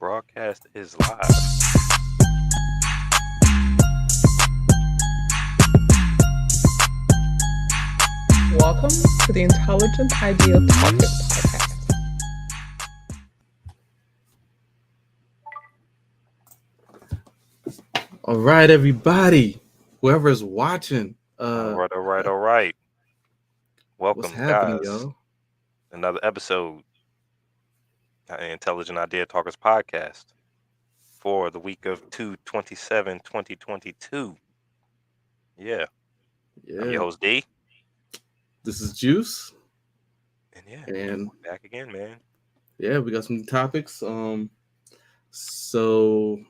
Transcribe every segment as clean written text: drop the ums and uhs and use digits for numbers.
Broadcast is live. Welcome to the Intelligent Ideal Topic Podcast. All right, everybody, whoever's watching, All right. Welcome, what's happening, guys. y'all? Another episode, Intelligent Idea Talkers Podcast for the week of 2/27/2022. Yeah, I'm your host D, This is Juice, and back again, man. Yeah, we got some topics. So I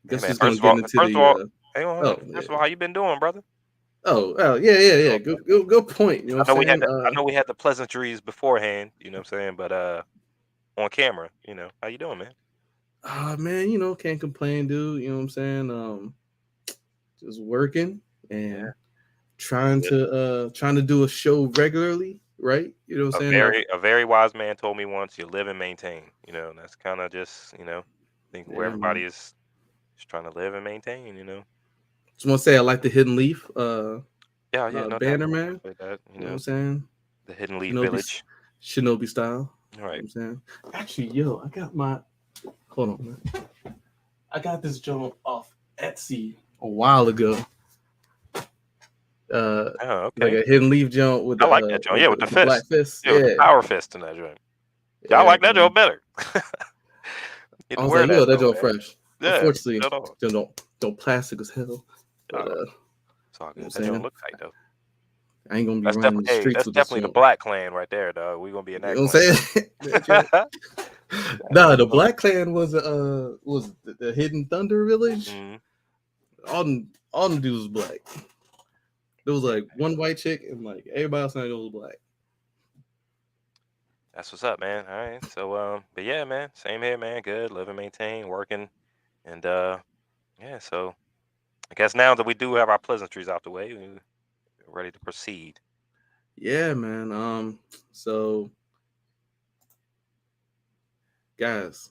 guess we're gonna get into first of all, how you been doing, brother? Yeah. Good point. You know what I'm saying? I know we had the pleasantries beforehand. You know what I'm saying, but on camera, how you doing, man? Man, can't complain, dude. You know what I'm saying? Just working and trying to do a show regularly, right? You know what I'm saying? A very wise man told me once, you live and maintain. And that's kind of just, I think where everybody is just trying to live and maintain, Just want to say I like the Hidden Leaf no banner, man. That, you know what I'm saying? The Hidden Leaf Village. Shinobi style. All right. You know what I'm saying? Actually, hold on, man. I got this joint off Etsy a while ago. Okay. Like a Hidden Leaf joint with I like that joint. With the fist. Black fist. With the power fist in that joint. I like that joint better. I was like, that joint fresh. Yeah. Unfortunately, don't plastic as hell. But, it's all good. That joint look tight though. I ain't gonna be running the streets with this. That's definitely the Black Clan right there, dog. We gonna be in that. You know what I'm saying? No, the Black Clan was the Hidden Thunder Village. Mm-hmm. All the dudes was black. There was like one white chick and like everybody else was black. That's what's up, man. All right. So but yeah, man. Same here, man. Good. Live and maintain, working. And so I guess now that we do have our pleasantries out the way, we're ready to proceed. Yeah, man. So guys,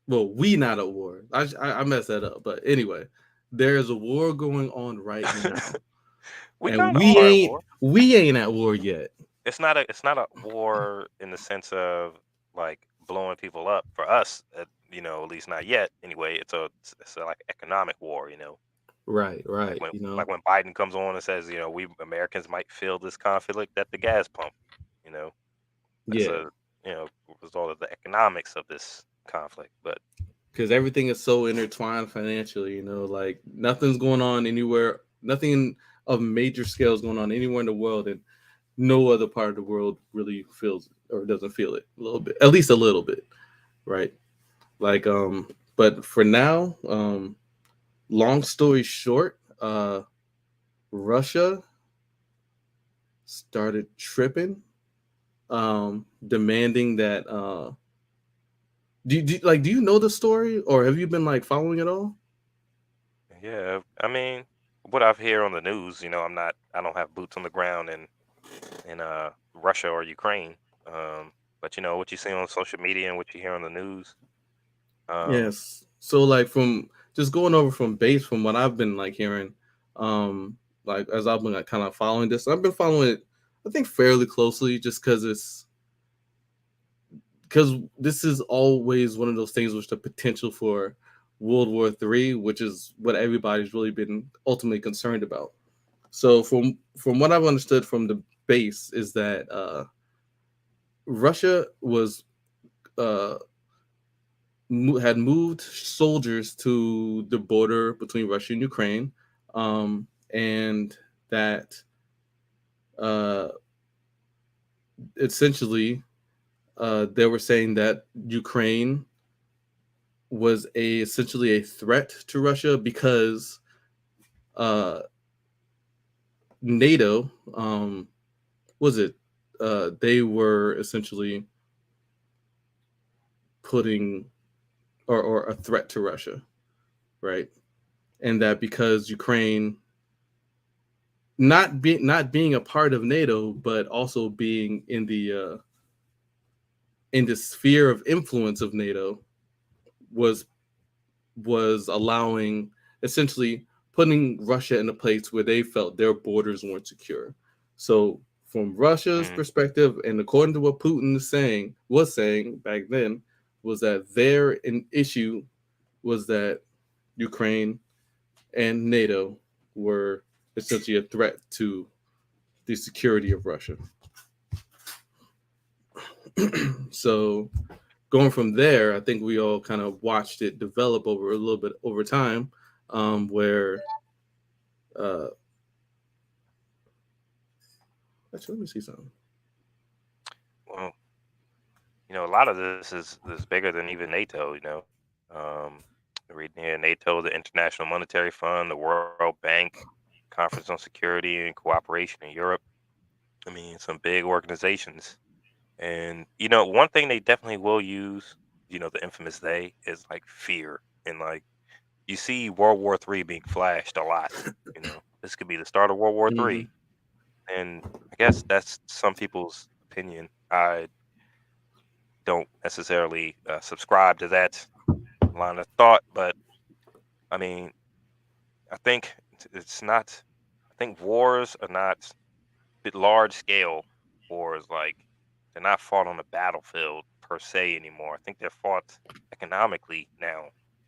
well, we not at war. I messed that up, but anyway, there's a war going on right now. We ain't at war yet. It's not a war in the sense of like blowing people up for us, at least not yet. Anyway, it's a like economic war, Right. Like when Biden comes on and says, we Americans might feel this conflict at the gas pump, That's a result of the economics of this conflict, but because everything is so intertwined financially, like nothing's going on anywhere, nothing of major scale is going on anywhere in the world, and no other part of the world really feels or doesn't feel it a little bit, at least a little bit, right? Like, but for now, long story short, Russia started tripping, demanding that. Do you know the story, or have you been like following it all? Yeah, I mean, what I've heard on the news, I don't have boots on the ground in Russia or Ukraine, but what you see on social media and what you hear on the news. Yes. So like from just going over from base, from what I've been like hearing, like as I've been like, kind of following this, I've been following it, I think fairly closely, just because this is always one of those things which the potential for World War III, which is what everybody's really been ultimately concerned about. So from what I've understood from the base is that Russia was had moved soldiers to the border between Russia and Ukraine, and that essentially they were saying that Ukraine was essentially a threat to Russia because NATO they were essentially putting or a threat to Russia, right? And that because Ukraine not being a part of NATO, but also being in the sphere of influence of NATO, was was allowing, essentially putting Russia in a place where they felt their borders weren't secure. So from Russia's Mm, perspective, and according to what Putin was saying back then, was that their an issue was that Ukraine and NATO were essentially a threat to the security of Russia. So going from there, I think we all kind of watched it develop over a little bit over time, where uh, actually, let me see something. well, a lot of this is bigger than even NATO. Um, reading here, NATO, the International Monetary Fund, the World Bank, Conference on Security and Cooperation in Europe. I mean, some big organizations. And one thing they definitely will use, the infamous they, is like fear. And like you see World War III being flashed a lot. This could be the start of World War III. Hmm. And I guess that's some people's opinion. I don't necessarily subscribe to that line of thought, but I mean, I think it's not. I think wars are not large scale wars. Like they're not fought on the battlefield per se anymore. I think they're fought economically now.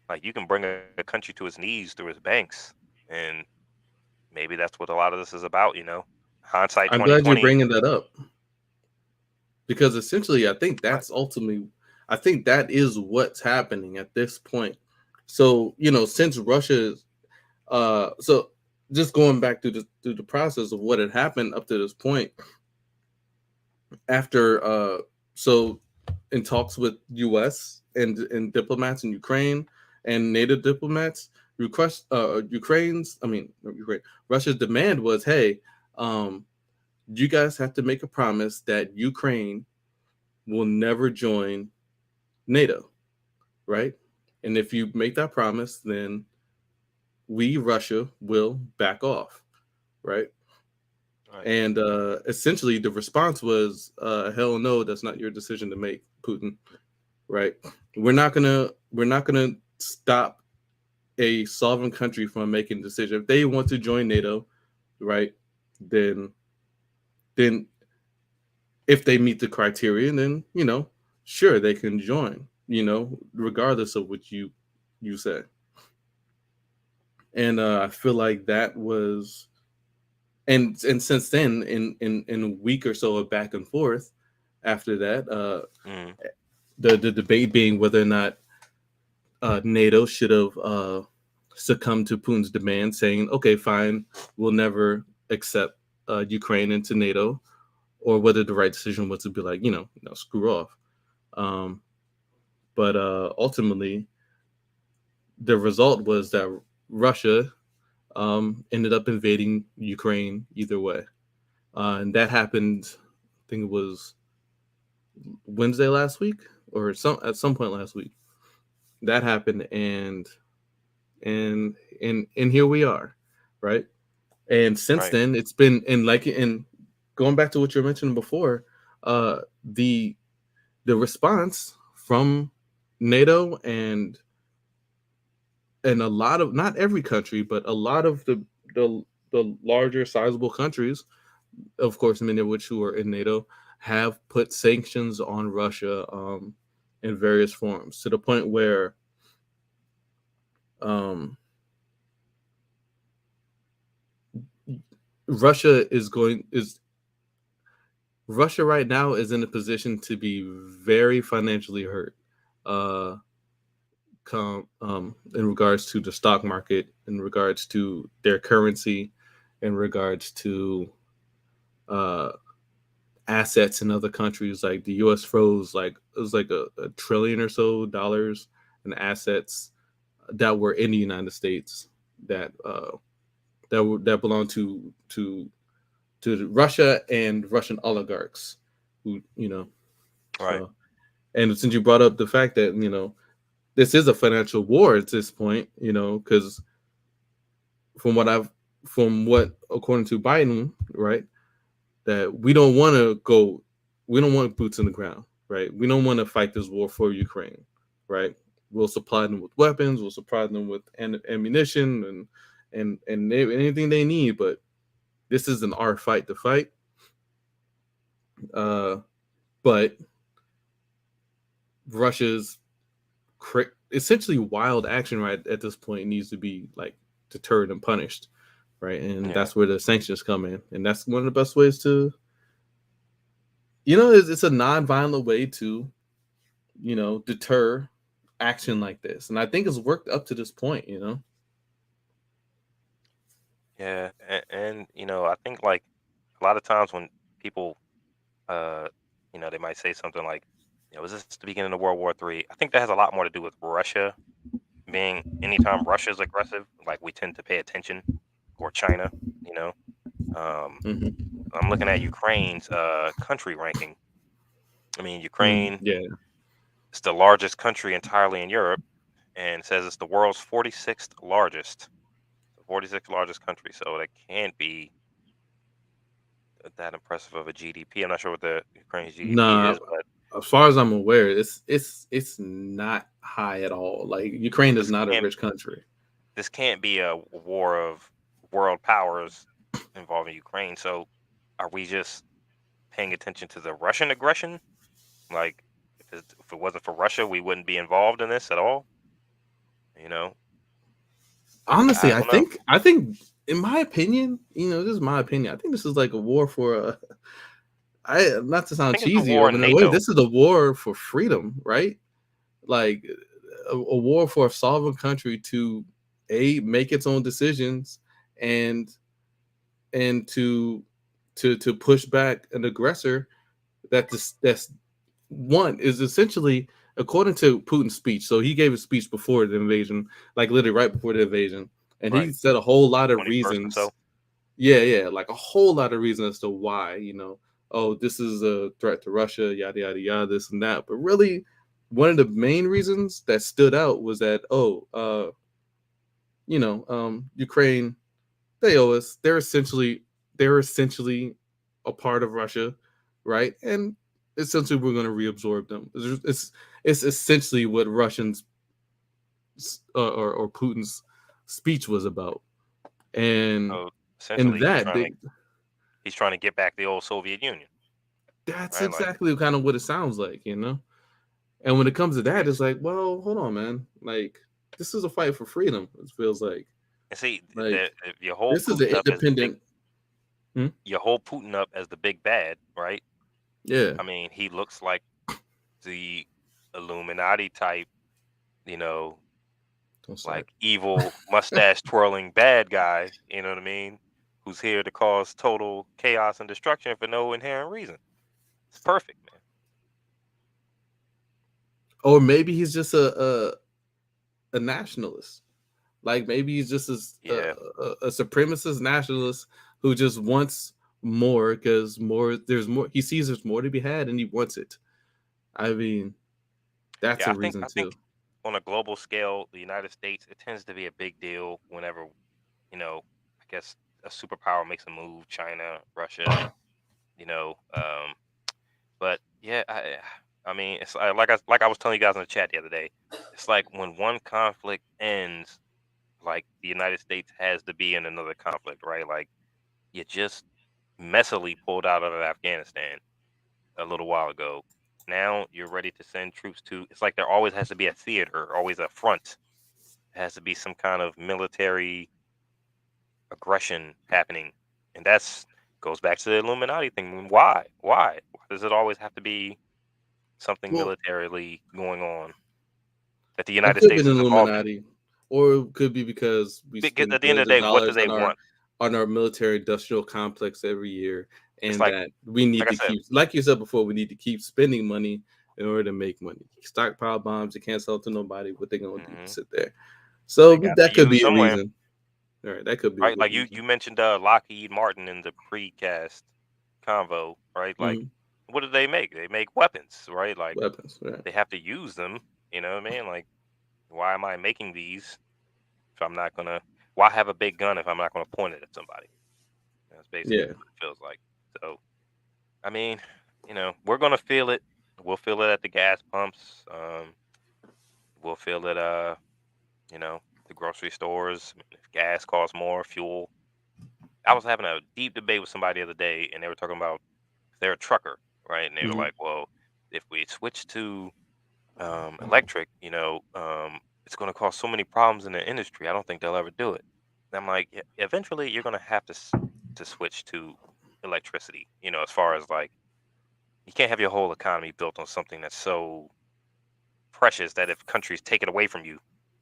Like you can bring a country to its knees through its banks, and maybe that's what a lot of this is about. Hindsight I'm twenty glad you're twenty. bringing that up, because essentially, Right. I think that is what's happening at this point. So since Russia's, so just going back through the process of what had happened up to this point, after so in talks with US and diplomats in Ukraine and NATO diplomats, request Ukraine's I mean not Ukraine, Russia's demand was, hey, um you guys have to make a promise that Ukraine will never join NATO, right? And if you make that promise, then we, Russia, will back off, right? Right. And essentially, the response was, "Hell no, that's not your decision to make, Putin." Right? We're not gonna stop a sovereign country from making a decision. If they want to join NATO, right? Then then if they meet the criteria, then sure, they can join. Regardless of what you say. And I feel like that was, and since then, in a week or so of back and forth after that, Mm, the debate being whether or not NATO should have succumbed to Putin's demand, saying, "Okay, fine, we'll never accept Ukraine into NATO," or whether the right decision was to be like, no, screw off. Um, but ultimately, the result was that Russia ended up invading Ukraine either way, and that happened. I think it was Wednesday last week, or at some point last week. That happened, and here we are, right? And since right. then, it's been, and going back to what you were mentioning before, uh, the the response from NATO and a lot of, not every country, but a lot of the larger sizable countries, of course, many of which who are in NATO, have put sanctions on Russia in various forms, to the point where um, Russia is Russia right now is in a position to be very financially hurt, uh, in regards to the stock market, in regards to their currency, in regards to uh, assets in other countries. Like the U.S. froze, like it was like a trillion or so dollars in assets that were in the United States, that belong to Russia and Russian oligarchs, who Right. so. And since you brought up the fact that this is a financial war at this point, because from what I've from what according to Biden, right, that we don't want boots in the ground, right? We don't want to fight this war for Ukraine, right? we'll supply them with weapons, we'll supply them with ammunition and anything they need. But this isn't our fight to fight. But Russia's essentially wild action right at this point needs to be like deterred and punished, right? And Yeah. that's where the sanctions come in, and that's one of the best ways to, it's a non-violent way to, deter action like this, and I think it's worked up to this point. Yeah. And I think like a lot of times when people, uh, they might say something like, is this the beginning of World War III? I think that has a lot more to do with Russia being. Anytime Russia's aggressive, like we tend to pay attention, or China. You know, um, Mm-hmm. I'm looking at Ukraine's country ranking. I mean, Ukraine Yeah, is the largest country entirely in Europe, and it says it's the world's 46th largest, 46th largest country. So that can't be that impressive of a GDP. I'm not sure what the Ukraine's GDP nah. is, but As far as I'm aware, it's not high at all. Like Ukraine is this not a can't rich country. this can't be a war of world powers involving Ukraine. So are we just paying attention to the Russian aggression? Like if it wasn't for Russia, we wouldn't be involved in this at all. You know, I Honestly, I don't know. think I think in my opinion, this is my opinion. I think this is like a war for I not to I sound think it's a cheesy, war but in in a way, NATO. this is a war for freedom, right? Like a war for a sovereign country to make its own decisions and to push back an aggressor that's one is essentially according to Putin's speech. So he gave a speech before the invasion, like literally right before the invasion, and Right. he said a whole lot of 21st or so. reasons. Yeah, like a whole lot of reasons as to why, oh, this is a threat to Russia, yada yada yada, this and that. But really, one of the main reasons that stood out was that, Ukraine, they owe us. They're essentially a part of Russia, right? And essentially, we're going to reabsorb them. It's essentially what Russians or Putin's speech was about, and So and essentially, that he's trying to get back the old Soviet Union, that's right? Like exactly kind of what it sounds like. And when it comes to that, it's it's like, well, hold on, man. Like, this is a fight for freedom. It feels like and see like your whole this is an Putin up as the big independent. Hmm? your whole Putin up as the big bad, right? Yeah, I mean, he looks like the Illuminati type, you know, don't start. like evil mustache twirling bad guy, you know what I mean? Who's here to cause total chaos and destruction for no inherent reason. It's perfect, man. Or maybe he's just a nationalist. Like maybe he's just Yeah. a supremacist nationalist who just wants more because there's more. He sees there's more to be had and he wants it. I mean, that's Yeah, a I think reason I too. think on a global scale, the United States, it tends to be a big deal whenever, I guess a superpower makes a move, China, Russia, you know, um, but yeah, I mean, it's like I was telling you guys in the chat the other day. It's like when one conflict ends, like the United States has to be in another conflict, right? Like you just messily pulled out of Afghanistan a little while ago. Now you're ready to send troops to. It's like there always has to be a theater, always a front. There has to be some kind of military aggression happening, and that's goes back to the Illuminati thing. Why? Why does it always have to be something Well, militarily going on that the it United could be States an is involved in? Illuminati, or it could be because we Because spend at the end of billions the of day, what do dollars they want? on our military industrial complex every year, It's and like that we need like I to said, keep, like you said before, we need to keep spending money in order to make money. Stockpile bombs, you can't sell to nobody. What they gonna do? mhm, Sit there. they So got to that could use be a somewhere, reason. All right, that could be a right? good Like you reason. mentioned Lockheed Martin in the precast convo, right? Like Mhm. what do they make? They make weapons, right? Like Weapons, right? they have to use them. You know what I mean? Like why am I making these if I'm not gonna? Why have a big gun if I'm not gonna point it at somebody? That's basically Yeah. what it feels like. So I mean, we're gonna feel it. We'll feel it at the gas pumps. we'll feel it. You know, the grocery stores. If gas costs more, fuel. I was having a deep debate with somebody the other day, and they were talking about they're a trucker, right? And they were Mhm. like, "Well, if we switch to electric, it's going to cause so many problems in the industry. I don't think they'll ever do it." And I'm like, "Yeah, eventually, you're going to have to switch to electricity. As far as like, you can't have your whole economy built on something that's so precious that if countries take it away from you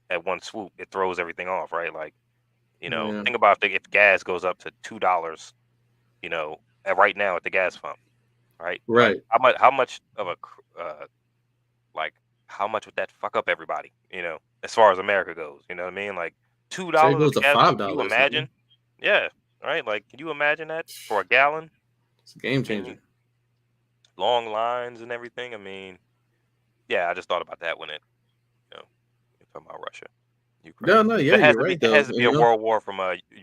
at one swoop, it throws everything off, right? Like, Yeah. think about if gas goes up to $2, right now at the gas pump, right? Like, Right. how much of like, how much would that fuck up everybody? As far as America goes, you know what I mean? Like, two Say it dollars at goes the to gas five pump. Can you dollars, imagine? man. Yeah, right. Like, can you imagine that for a gallon? It's a game I mean, changer. long lines and everything. I mean, yeah, I just thought about that when you're talking about Russia, No, Ukraine. no, yeah, It has you're to be right it though. has to be a You know, world war from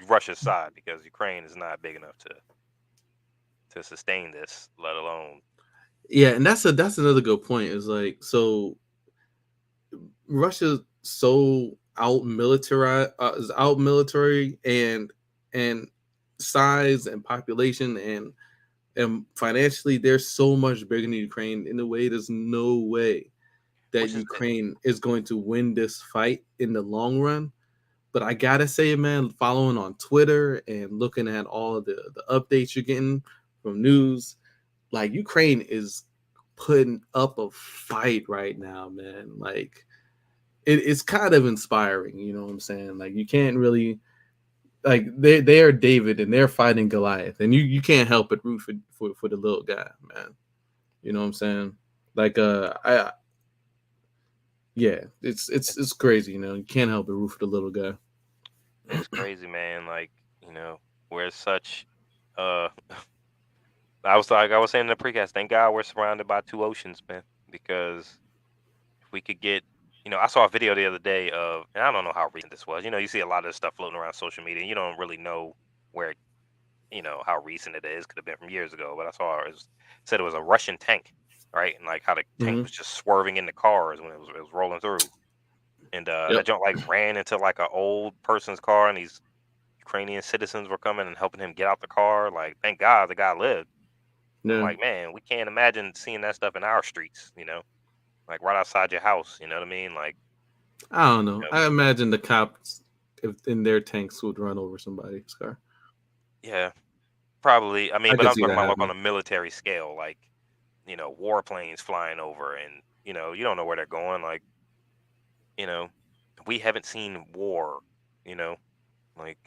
Russia's side because Ukraine is not big enough to sustain this, let alone. yeah, and that's another good point. Is like so Russia's so out military, is out military and size and population and financially, they're so much bigger than Ukraine. In a way, there's no way that Which is Ukraine is going to win this fight in the long run. But I gotta say, man, following on Twitter and looking at all of the updates you're getting from news, like Ukraine is putting up a fight right now, man. Like it's kind of inspiring, you know what I'm saying? Like you can't really like they are David and they're fighting Goliath, and you can't help but root for the little guy, man. You know what I'm saying? Like I yeah, it's crazy, you know. You can't help but root for the little guy. it's crazy, man. Like, we're such uh I was saying in the precast, thank God we're surrounded by two oceans, man. Because if we could get, I saw a video the other day of, and I don't know how recent this was. You see a lot of this stuff floating around social media, and you don't really know where, how recent it is. Could have been from years ago, but I saw said it was a Russian tank, right? And like how the tank Hmm. was just swerving into cars when it was rolling through, and that Yep. junk like ran into like an old person's car, and these Ukrainian citizens were coming and helping him get out the car. Like, thank God the guy lived. I'm Yeah. like, man, we can't imagine seeing that stuff in our streets, like right outside your house. You know what I mean? Like, I don't know. you know, I imagine the cops if in their tanks would run over somebody's car. yeah, probably. I mean, I but could I'm see talking that about like on happening. a military scale, like, warplanes flying over, and you don't know where they're going. Like, you know, we haven't seen war. You know, like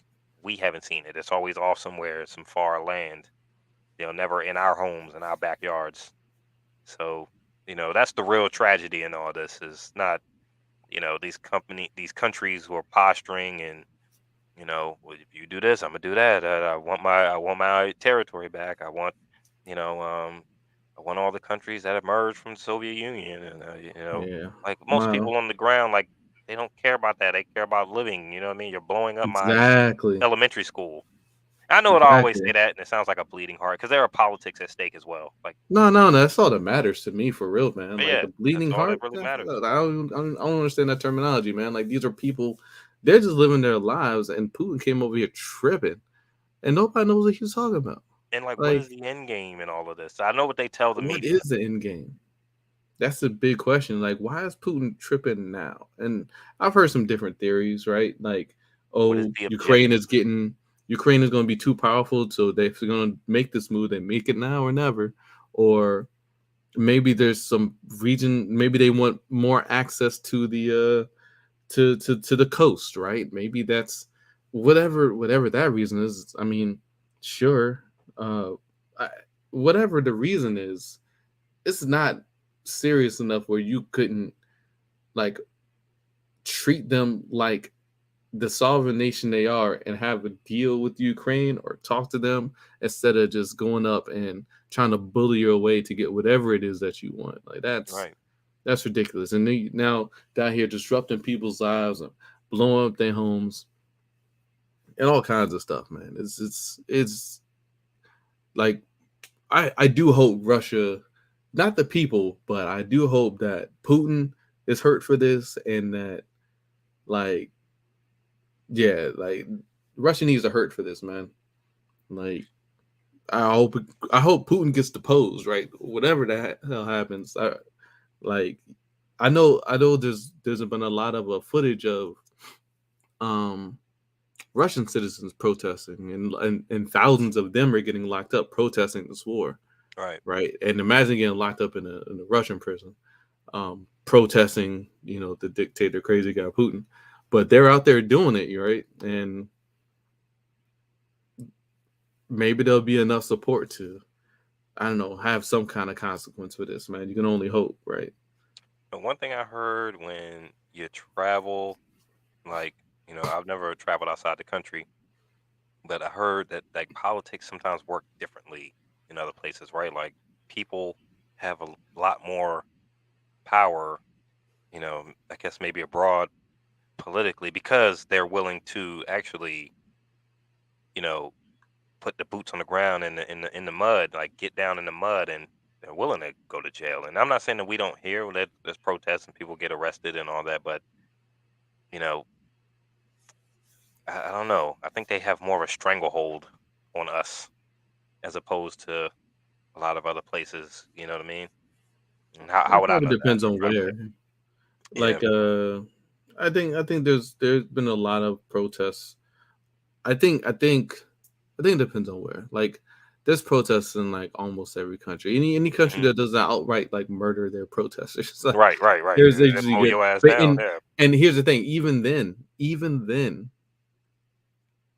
we haven't seen it. It's always off somewhere, some far land. Never in our homes, in our backyards. So, that's the real tragedy in all this is not, these countries who are posturing and, well, if you do this, I'm gonna do that. I want my territory back. You know, um, I want all the countries that emerged from the Soviet Union, and Yeah. like most My people on the ground, like they don't care about that. They care about living. You know what I mean? You're blowing up my exactly. elementary school. I know it. I always say Exactly. that, and it sounds like a bleeding heart because there are politics at stake as well. Like, No, no, that's all that matters to me for real, man. but Like yeah, the that's bleeding all that heart. really matters. I don't understand that terminology, man. Like these are people, they're just living their lives, and Putin came over here tripping, and nobody knows what he's talking about. And like, what Like, is the end game in all of this? I know what they tell the what media. is the end game? That's the big question. Like, why is Putin tripping now? And I've heard some different theories, right? Like, What is oh, the objective? Ukraine is going to be too powerful, so they're going to make this move. They make it now or never, or maybe there's some region. Maybe they want more access to the to the coast, right? Maybe that's whatever that reason is. I mean, sure, uh, I, whatever the reason is, it's not serious enough where you couldn't like treat them like the sovereign nation they are and have a deal with Ukraine or talk to them instead of just going up and trying to bully your way to get whatever it is that you want. Like Right. that's ridiculous. And they now down here disrupting people's lives and blowing up their homes and all kinds of stuff, man. It's like I do hope Russia, not the people, but I do hope that Putin is hurt for this, and that like yeah, like Russia needs to hurt for this, man. Like I hope I hope Putin gets deposed, right? Whatever the hell happens, like I know there's been a lot of footage of um Russian citizens protesting, and thousands of them are getting locked up protesting this war, Right. right? And imagine getting locked up in a Russian prison, protesting, the dictator, crazy guy Putin. But they're out there doing it, right? And maybe there'll be enough support to, I don't know, have some kind of consequence for this, man. You can only hope, right? But one thing I heard when you travel, like, I've never traveled outside the country, but I heard that like politics sometimes work differently in other places, right? Like people have a lot more power, I guess maybe abroad politically because they're willing to actually, you know, put the boots on the ground in the mud, like get down in the mud, and they're willing to go to jail. And I'm not saying that we don't hear that there's protests and people get arrested and all that, but you know, I don't know. I think they have more of a stranglehold on us as opposed to a lot of other places. You know what I mean? And how It would I probably know that? depends I'm on traveling. where. Yeah. Like, I think there's been a lot of protests. I think it depends on where. Like, there's protests in like almost every country. Any country Hmm. that doesn't outright like murder their protesters. Like, Right. Right. Right. there's And usually mow good. your ass But down. Yeah. and here's the thing. Even then,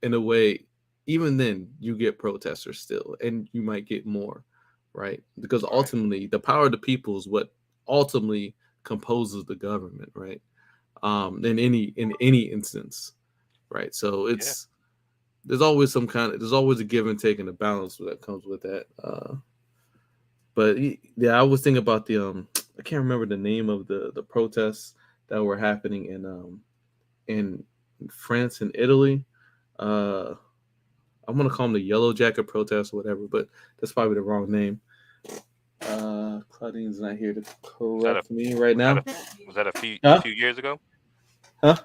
in a way, even then you get protesters still, and you might get more, right? Because Right. ultimately, the power of the people is what ultimately composes the government, right? In any instance, right? So Yeah. there's always a give and take and a balance that comes with that. But yeah, I was thinking about the I can't remember the name of the protests that were happening in France and Italy. Uh, I'm gonna call them the Yellow Jacket protests or whatever, but that's probably the wrong name. Claudine's not here to Was that a correct me right was that now. a was that a Huh? few years ago? Huh?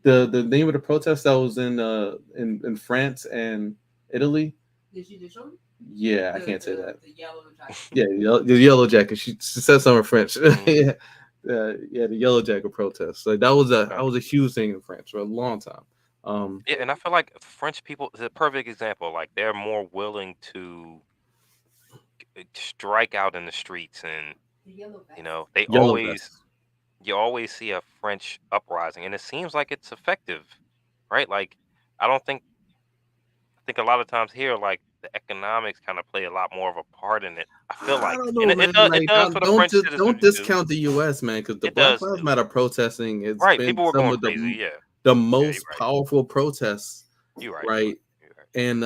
The name of the protest that was in France and Italy. Yeah, I can't say that. Yeah, the Yellow Jacket. She said some in French. Hmm. Yeah, yeah, the Yellow Jacket protest. Like that was a huge thing in France for a long time. Yeah, and I feel like French people is a perfect example. Like they're more willing to strike out in the streets, and they Yellow always vests. you always see a French uprising, and it seems like it's effective, right? Like I don't think I think a lot of times here, like the economics kind of play a lot more of a part in it. I feel I like, don't and know, man. it Like, does for the French don't citizens too. discount the U.S., man, because the It Black does Lives too, Matter protesting has right? been People were some going of crazy. Yeah, the yeah, you're most right. powerful protests, You're right. You're right. right? You're right. And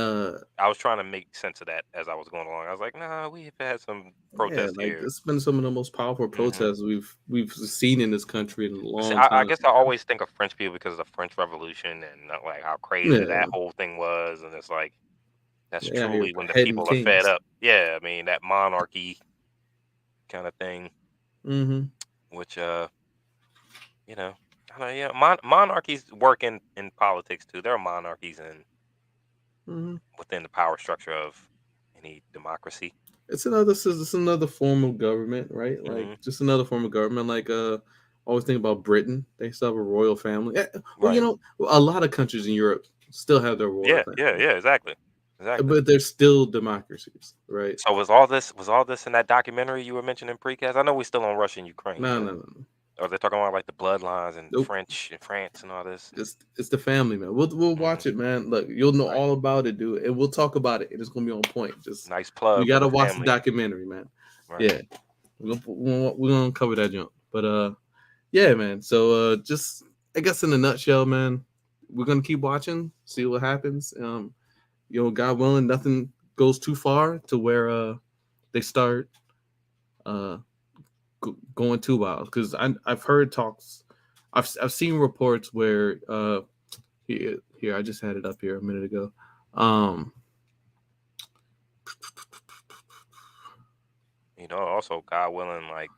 I was trying to make sense of that as I was going along. I was like, nah, we've had some yeah, protests like here. it's been some of the most powerful Hmm. protests we've seen in this country in a See, long I time. guess I always think of French people because of the French Revolution and like how crazy Yeah, that whole thing was, and it's like that's yeah, here truly when the heading people are fed kings. up. Yeah, I mean that monarchy kind of thing, Mm-hmm. which you know, I don't know, yeah, monarchies work in politics too. There are monarchies in Mm-hmm. within the power structure of any democracy. It's another form of government, right? Like Hmm. just another form of government. Like always think about Britain. They still have a royal family. Well, Right. a lot of countries in Europe still have their royal Yeah. Yeah. family, Yeah. Exactly. Exactly. but they're still democracies, right? So was all this in that documentary you were mentioning precast? I know we're still on Russia and Ukraine, No, but no, no. are they talking about like the bloodlines and Nope. French and France and all this? It's the family, man. We'll Hmm. watch it, man. Look, you'll know Right. all about it, dude, and we'll talk about it. And it's gonna be on point. Just Nice we plug for gotta the watch the family. documentary, man. Right. Yeah, we're gonna cover that jump. But yeah, man. So just I guess in a nutshell, man, we're gonna keep watching, see what happens. God willing, nothing goes too far to where they start uh going too wild. Because I've heard talks, I've seen reports where here I just had it up here a minute ago. Um, Also, God willing, like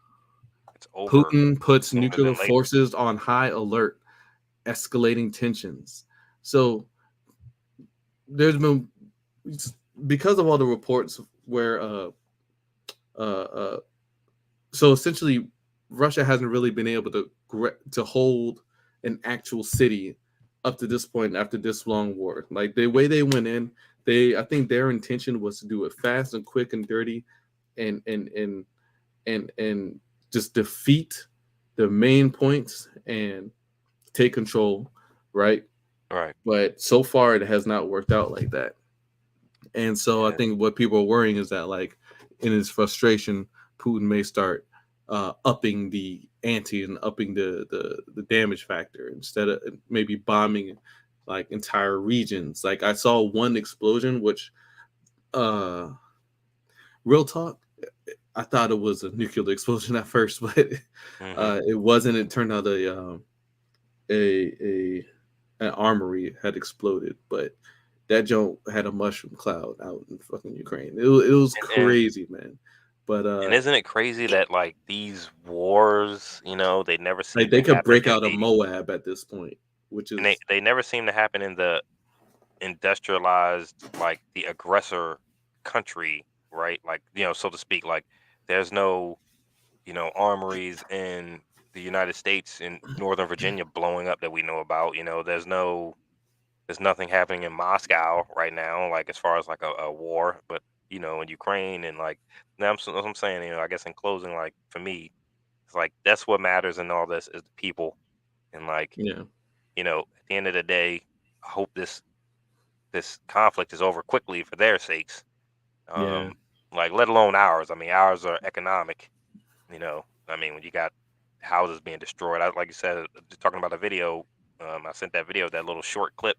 it's over Putin puts sooner nuclear than later. forces on high alert, escalating tensions. So there's been, because of all the reports where uh, uh, so essentially Russia hasn't really been able to hold an actual city up to this point after this long war. Like the way they went in, I think their intention was to do it fast and quick and dirty, and just defeat the main points and take control, right? Right. But so far, it has not worked out like that. And so I Yeah. think what people are worrying is that, like, in his frustration, Putin may start upping the ante and upping the damage factor instead of maybe bombing like entire regions. Like I saw one explosion, which uh real talk, I thought it was a nuclear explosion at first, but Hmm. it wasn't. It turned out a an armory had exploded, but that joint had a mushroom cloud out in fucking Ukraine. It was And crazy, man. But isn't it crazy that like these wars, they never like seem to they could happen break in out of the Moab at this point, which and they is they never seem to happen in the industrialized, like the aggressor country, right? Like, so to speak, like there's no, armories in the United States in Northern Virginia blowing up that we know about. There's nothing happening in Moscow right now, like as far as like a war, but in Ukraine and like that's what I'm saying. I guess in closing, like for me, it's like that's what matters in all this is the people, and like yeah, at the end of the day, I hope this conflict is over quickly for their sakes. yeah, Um, like let alone ours. I mean, ours are economic. I mean, when you got houses being destroyed, like you said, just talking about a video. I sent that video, that little short clip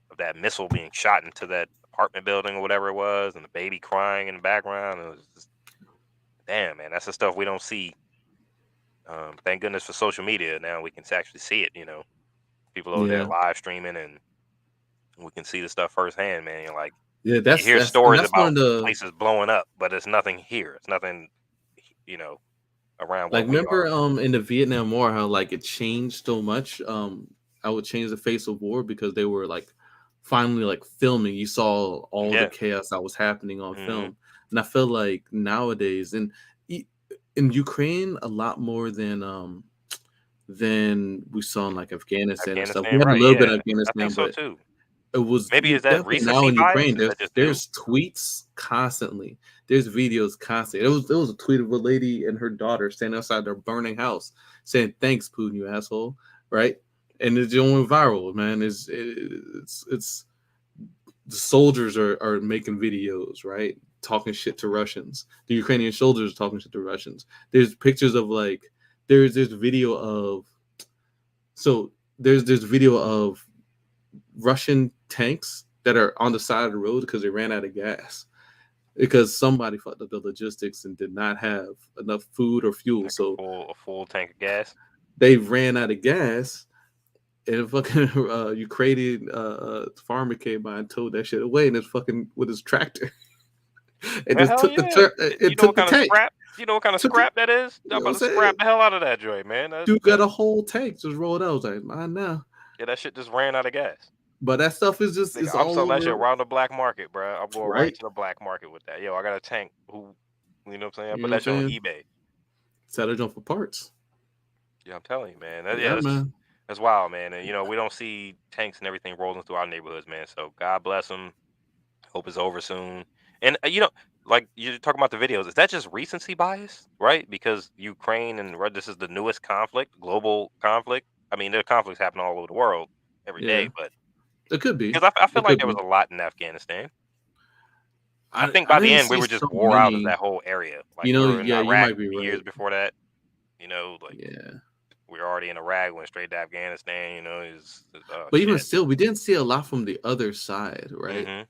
of that missile being shot into that apartment building or whatever it was, and the baby crying in the background. It was just, damn, man, that's the stuff we don't see. Thank goodness for social media. Now we can actually see it. People over there yeah, live streaming, and we can see the stuff firsthand, man. You're like, yeah. you hear And stories that's one about of the, places blowing up, but it's nothing here. It's nothing, you know, around where like, we remember are. in the Vietnam War how like it changed so much. I would change the face of war because they were like finally like filming. You saw all the Yeah. chaos that was happening on Hmm. film, and I feel like nowadays e- in Ukraine a lot more than we saw in like Afghanistan and stuff. We Afghanistan, had a right? little bit Yeah, of I think Afghanistan, so but too. it was Maybe is that definitely now recency in bias? Ukraine. Is that just new? There's tweets constantly. There's videos constantly. There was a tweet of a lady and her daughter standing outside their burning house saying, "Thanks, Putin, you asshole," right? And it's going viral, man. It's the soldiers are making videos, right? Talking shit to Russians. The Ukrainian soldiers are talking shit to Russians. There's pictures of like there's video of so there's video of Russian tanks that are on the side of the road because they ran out of gas because somebody fucked up the logistics and did not have enough food or fuel. Like So a full tank of gas? they ran out of gas, and fucking Ukrainian farmer came by and towed that shit away in his fucking with his tractor and Man, just hell took yeah! You it know took what the kind of tank. scrap? You know what kind of Took it. scrap that is? I'm You know about what I'm to saying? scrap the hell out of that joint, man. Dude got a whole tank just rolled out. I was like, mine now. Yeah, that shit just ran out of gas. But that stuff is just Nigga, it's I'm all selling that shit over, around the black market, bro. I'm going right right? to the black market with that. Yo, I got a tank. You know what I'm saying? I You put know what I'm that shit on saying? eBay. Sell it on for parts. Yeah, I'm telling you, man. Yeah, Yeah, man. that's wild, man. And we don't see tanks and everything rolling through our neighborhoods, man. So God bless them. Hope it's over soon. And like you're talking about the videos, is that just recency bias, right? Because Ukraine and this is the newest conflict, global conflict. I mean, there are conflicts happening all over the world every day, Yeah, but it could be. because I feel It like could there was be. a lot in Afghanistan. I I think I by the didn't end we see were so just wore out of many. that whole area. Like we were in Yeah, you Iraq might be years right. before that. Like Yeah, we were already in Iraq, went straight to Afghanistan. Oh but even shit. still, we didn't see a lot from the other side, right? Hmm.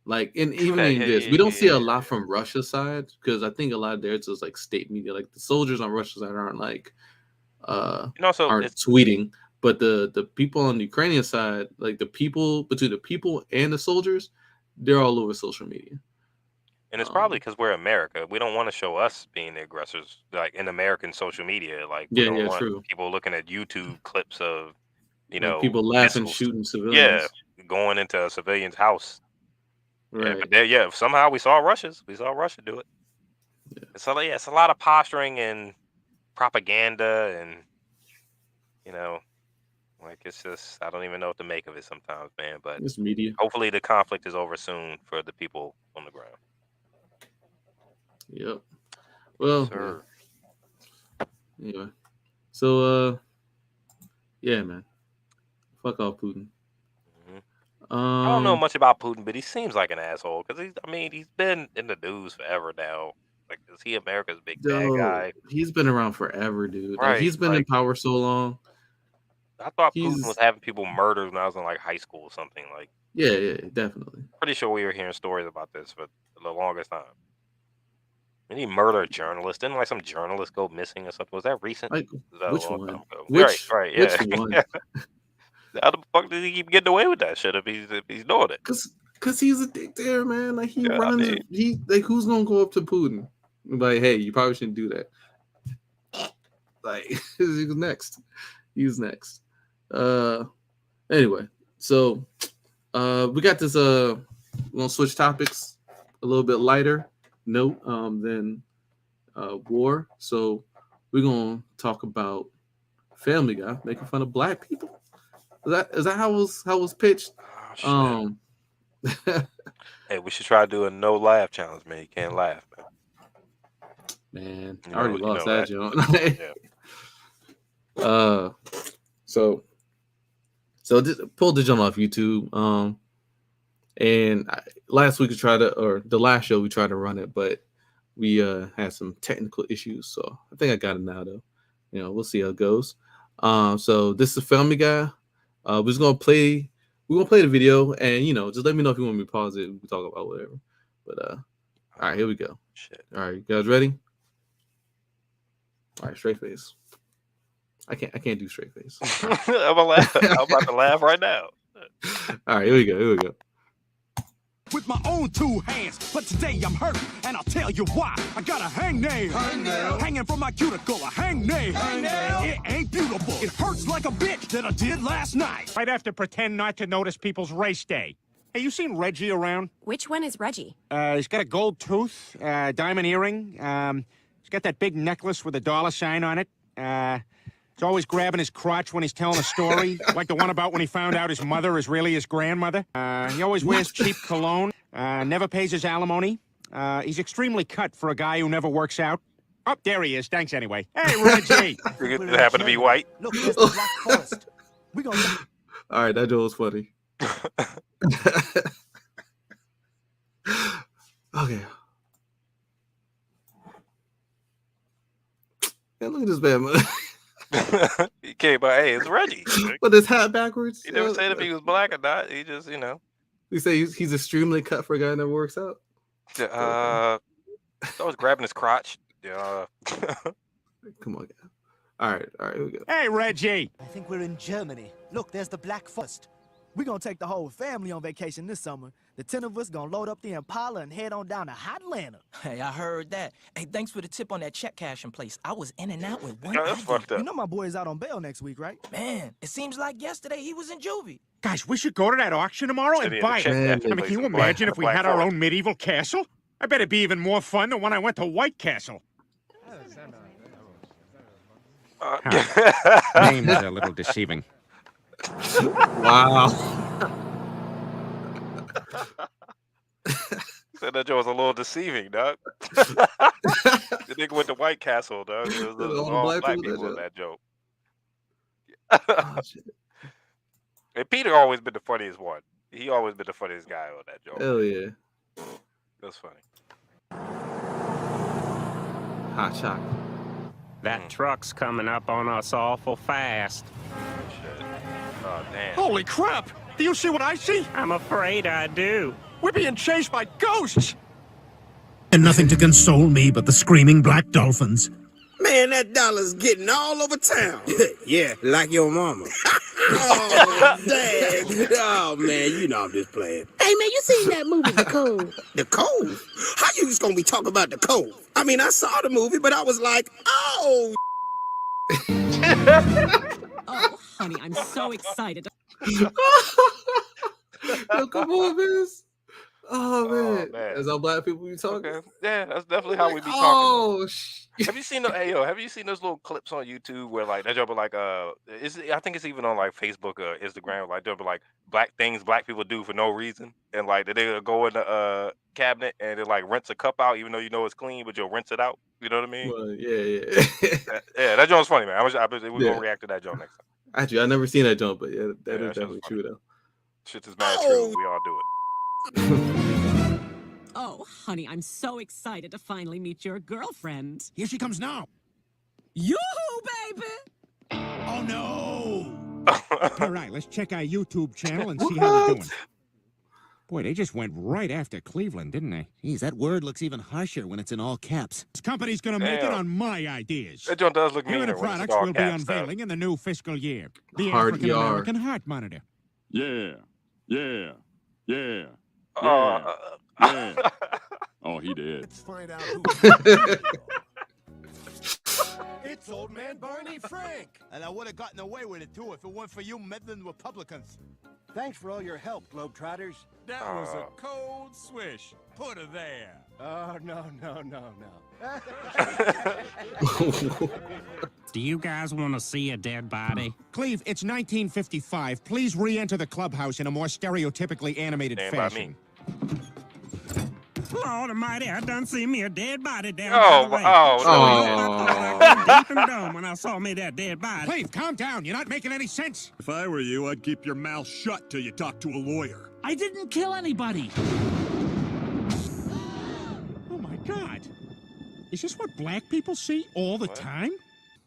Like, and True even that. in Yeah, this, yeah, we don't see yeah, a yeah. lot from Russia's side because I think a lot of theirs is like state media. Like the soldiers on Russia's side aren't like So aren't it's tweeting, but the people on the Ukrainian side, like the people between the people and the soldiers, they're all over social media. And it's probably because we're America. We don't want to show us being the aggressors, like in American social media. Like we don't want true. people looking at YouTube clips of, Like people laughing, missiles. shooting Yeah, civilians. going into a civilian's house. Yeah, Right. but somehow we saw Russia do it. Yeah. So it's a lot of posturing and propaganda, and like it's just I don't even know what to make of it sometimes, man. But It's media. hopefully the conflict is over soon for the people on the ground. Yep. Well, Sir. anyway. So yeah, man. Fuck off, Putin. I don't know much about Putin, but he seems like an asshole because he's been in the news forever now. Like, is he America's big bad guy? He's been around forever, dude. Right, Like, he's been in power so long. I thought Putin was having people murdered when I was in like high school or something. Like, yeah, definitely. Pretty sure we were hearing stories about this for the longest time. And he murdered a journalist. Didn't like some journalist go missing or something? Was that recent? Like, that which one? Right, yeah. Which one? How the fuck did he keep getting away with that shit if he's doing it? Cause he's a dictator, man. Like he runs. Who's gonna go up to Putin? Like, hey, you probably shouldn't do that. Like, he's next. He's next. Anyway, so we got this. We're gonna switch topics a little bit lighter note than war. So we're gonna talk about Family Guy making fun of black people. Is that how it was pitched? Oh, hey, we should try to do a no laugh challenge, man. You can't laugh, man. I already lost that joke. So pulled the jump off YouTube. And last week the last show we tried to run it, but we had some technical issues. So I think I got it now, though. We'll see how it goes. So this is a Family Guy. We're gonna play the video, and just let me know if you want me to pause it. We can talk about whatever. But all right, here we go. Shit. All right, you guys ready? All right, straight face. I can't do straight face. I'm about to laugh right now. All right, here we go. With my own two hands, but today I'm hurt, and I'll tell you why. I got a hangnail, hanging from my cuticle, a hangnail. It ain't beautiful. It hurts like a bitch that I did last night. I'd have to pretend not to notice people's race day. Hey, you seen Reggie around? Which one is Reggie? He's got a gold tooth, diamond earring. He's got that big necklace with a dollar sign on it. He's always grabbing his crotch when he's telling a story, like the one about when he found out his mother is really his grandmother. He always wears cheap cologne, never pays his alimony. He's extremely cut for a guy who never works out. Oh, there he is. Thanks anyway. Hey, Reggie. It happened to be white. Look, there's the Black Forest. We gonna. All right, that joke was funny. Okay. Yeah, look at this bad man. He came by, hey, it's Reggie. With his hat backwards. He never said if he was black or not. He just, You say he's extremely cut for a guy that never works out? Always grabbing his crotch. Yeah. Come on, guy. All right, here we go. Hey, Reggie. I think we're in Germany. Look, there's the Black Forest. We're gonna take the whole family on vacation this summer. The 10 of us gonna load up the Impala and head on down to Hotlanta. Hey, I heard that. Hey, thanks for the tip on that check cashing place. I was in and out with one That's ID. fucked up. You know my boy is out on bail next week, right? Man, it seems like yesterday he was in juvie. Guys, we should go to that auction tomorrow and buy it. I mean, can you imagine if we had our own medieval castle? I bet it'd be even more fun than when I went to White Castle. Names are a little deceiving. Wow. Said that joke was a little deceiving, dog. The nigga went to White Castle, dog. It was all black people in that joke. Oh, shit. And Peter always been the funniest one. He always been the funniest guy on that joke. Hell yeah. That's funny. Hot shot. That truck's coming up on us awful fast. Shit. Oh, damn. Holy crap! Do you see what I see? I'm afraid I do. We're being chased by ghosts! And nothing to console me but the screaming black dolphins. Man, that dollar's getting all over town. Yeah, like your mama. Oh, dang. Oh, man, you know I'm just playing. Hey, man, you seen that movie, The Cove? The Cove? How you just gonna be talking about The Cove? I mean, I saw the movie, but I was like, oh. Oh, honey, I'm so excited. Yo, come on, man. Oh, man. man. That's how black people be talking. Okay. Yeah, that's definitely how we be talking. Oh, Have you seen have you seen those little clips on YouTube where like they jump like I think it's even on like Facebook or Instagram, like they'll be like black things black people do for no reason, and like they'll go in the cabinet and they like rinse a cup out even though you know it's clean, but you'll rinse it out. You know what I mean? well, yeah. Yeah, that joint's funny, man. We're Yeah. gonna react to that joint next time. Actually, I never seen that jump, but yeah, that Yeah, is that shit was definitely funny. true though. Shit is mad true. We all do it. Oh, honey, I'm so excited to finally meet your girlfriend. Here she comes now. Yoo-hoo, baby! Oh, no. All right, let's check our YouTube channel and see how we're doing. Boy, they just went right after Cleveland, didn't they? Geez, that word looks even harsher when it's in all caps. This company's gonna make it Damn. on my ideas. That joint does look Here are the meaner when it's products all we'll be caps, though. unveiling in the new fiscal year. The Hard African American Heart Monitor. Yeah. Yeah. Oh, he did. Let's find out who. It's old man Barney Frank. And I would have gotten away with it, too, if it weren't for you meddling Republicans. Thanks for all your help, Globetrotters. That was a cold swish. Put her there. Oh, no. Do you guys want to see a dead body? Cleve, it's 1955. Please re-enter the clubhouse in a more stereotypically animated Stand by fashion. Lord almighty, I done see me a dead body down Oh, by the way. oh, So no. I thought I was deep and dumb when I saw me that dead body. Cleve, calm down. You're not making any sense. If I were you, I'd keep your mouth shut till you talk to a lawyer. I didn't kill anybody. Oh, my God. Is this what black people see all the time?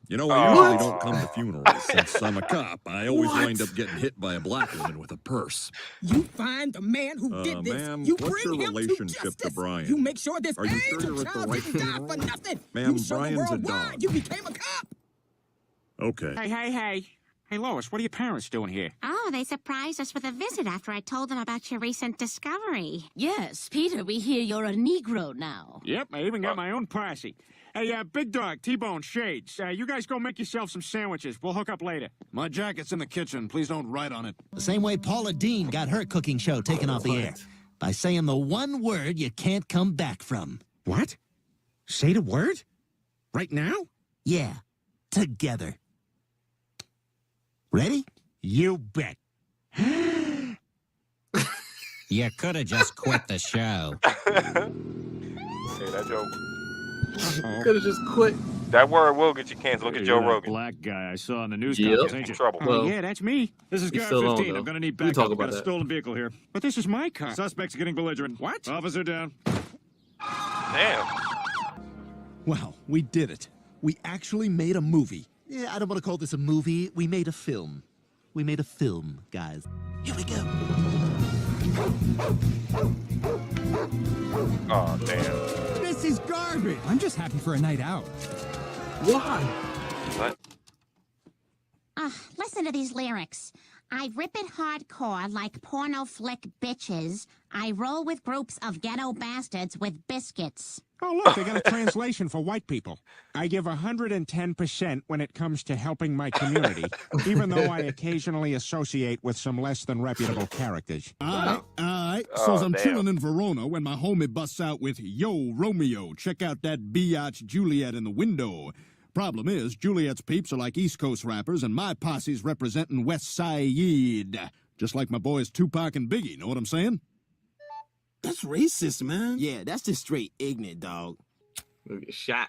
You know, Oh. I usually don't come to funerals. Since I'm a cop, I always wind up getting hit by a black woman with a purse. You find the man who did this. Ma'am, You what's bring your him relationship to to justice. Brian? You make sure this Are you sure angel you're at the child right didn't die funeral? for nothing. Ma'am, You show the Brian's a world why dog. you became a cop. Okay. Hey. Hey, Lois, what are your parents doing here? Oh, they surprised us with a visit after I told them about your recent discovery. Yes, Peter, we hear you're a Negro now. Yep, I even got my own posse. Hey, Big Dog, T-Bone, Shades, you guys go make yourself some sandwiches. We'll hook up later. My jacket's in the kitchen. Please don't write on it. The same way Paula Dean got her cooking show taken off the air. By saying the one word you can't come back from. What? Say the word? Right now? Yeah, together. Ready? You bet. You could have just quit the show. Hey, that joke. Could have just quit. That word will get you canceled. Look at Joe Rogan. Black guy I saw in the news Yep. conference, In ain't you? trouble. Well, Yeah, that's me. This is he's guy still on, 15. though. I'm gonna need We backup. talk Got about a that. stolen vehicle here. But this is my car. Suspects getting belligerent. What? Officer down. Damn. Wow, we did it. We actually made a movie. Yeah, I don't want to call this a movie. We made a film. We made a film, guys. Here we go. Oh, damn. This is garbage. I'm just happy for a night out. Why? What? Listen to these lyrics. I rip it hardcore like porno flick bitches. I roll with groups of ghetto bastards with biscuits. Oh, look, they got a translation for white people. I give 110% when it comes to helping my community, even though I occasionally associate with some less than reputable characters. All right. Oh, So I'm damn. chilling in Verona when my homie busts out with, "Yo, Romeo, check out that biatch Juliet in the window." Problem is, Juliet's peeps are like East Coast rappers, and my posse's representing West Side. Just like my boys Tupac and Biggie, know what I'm saying? That's racist, man. Yeah, that's just straight ignorant, dog. We'll get shot.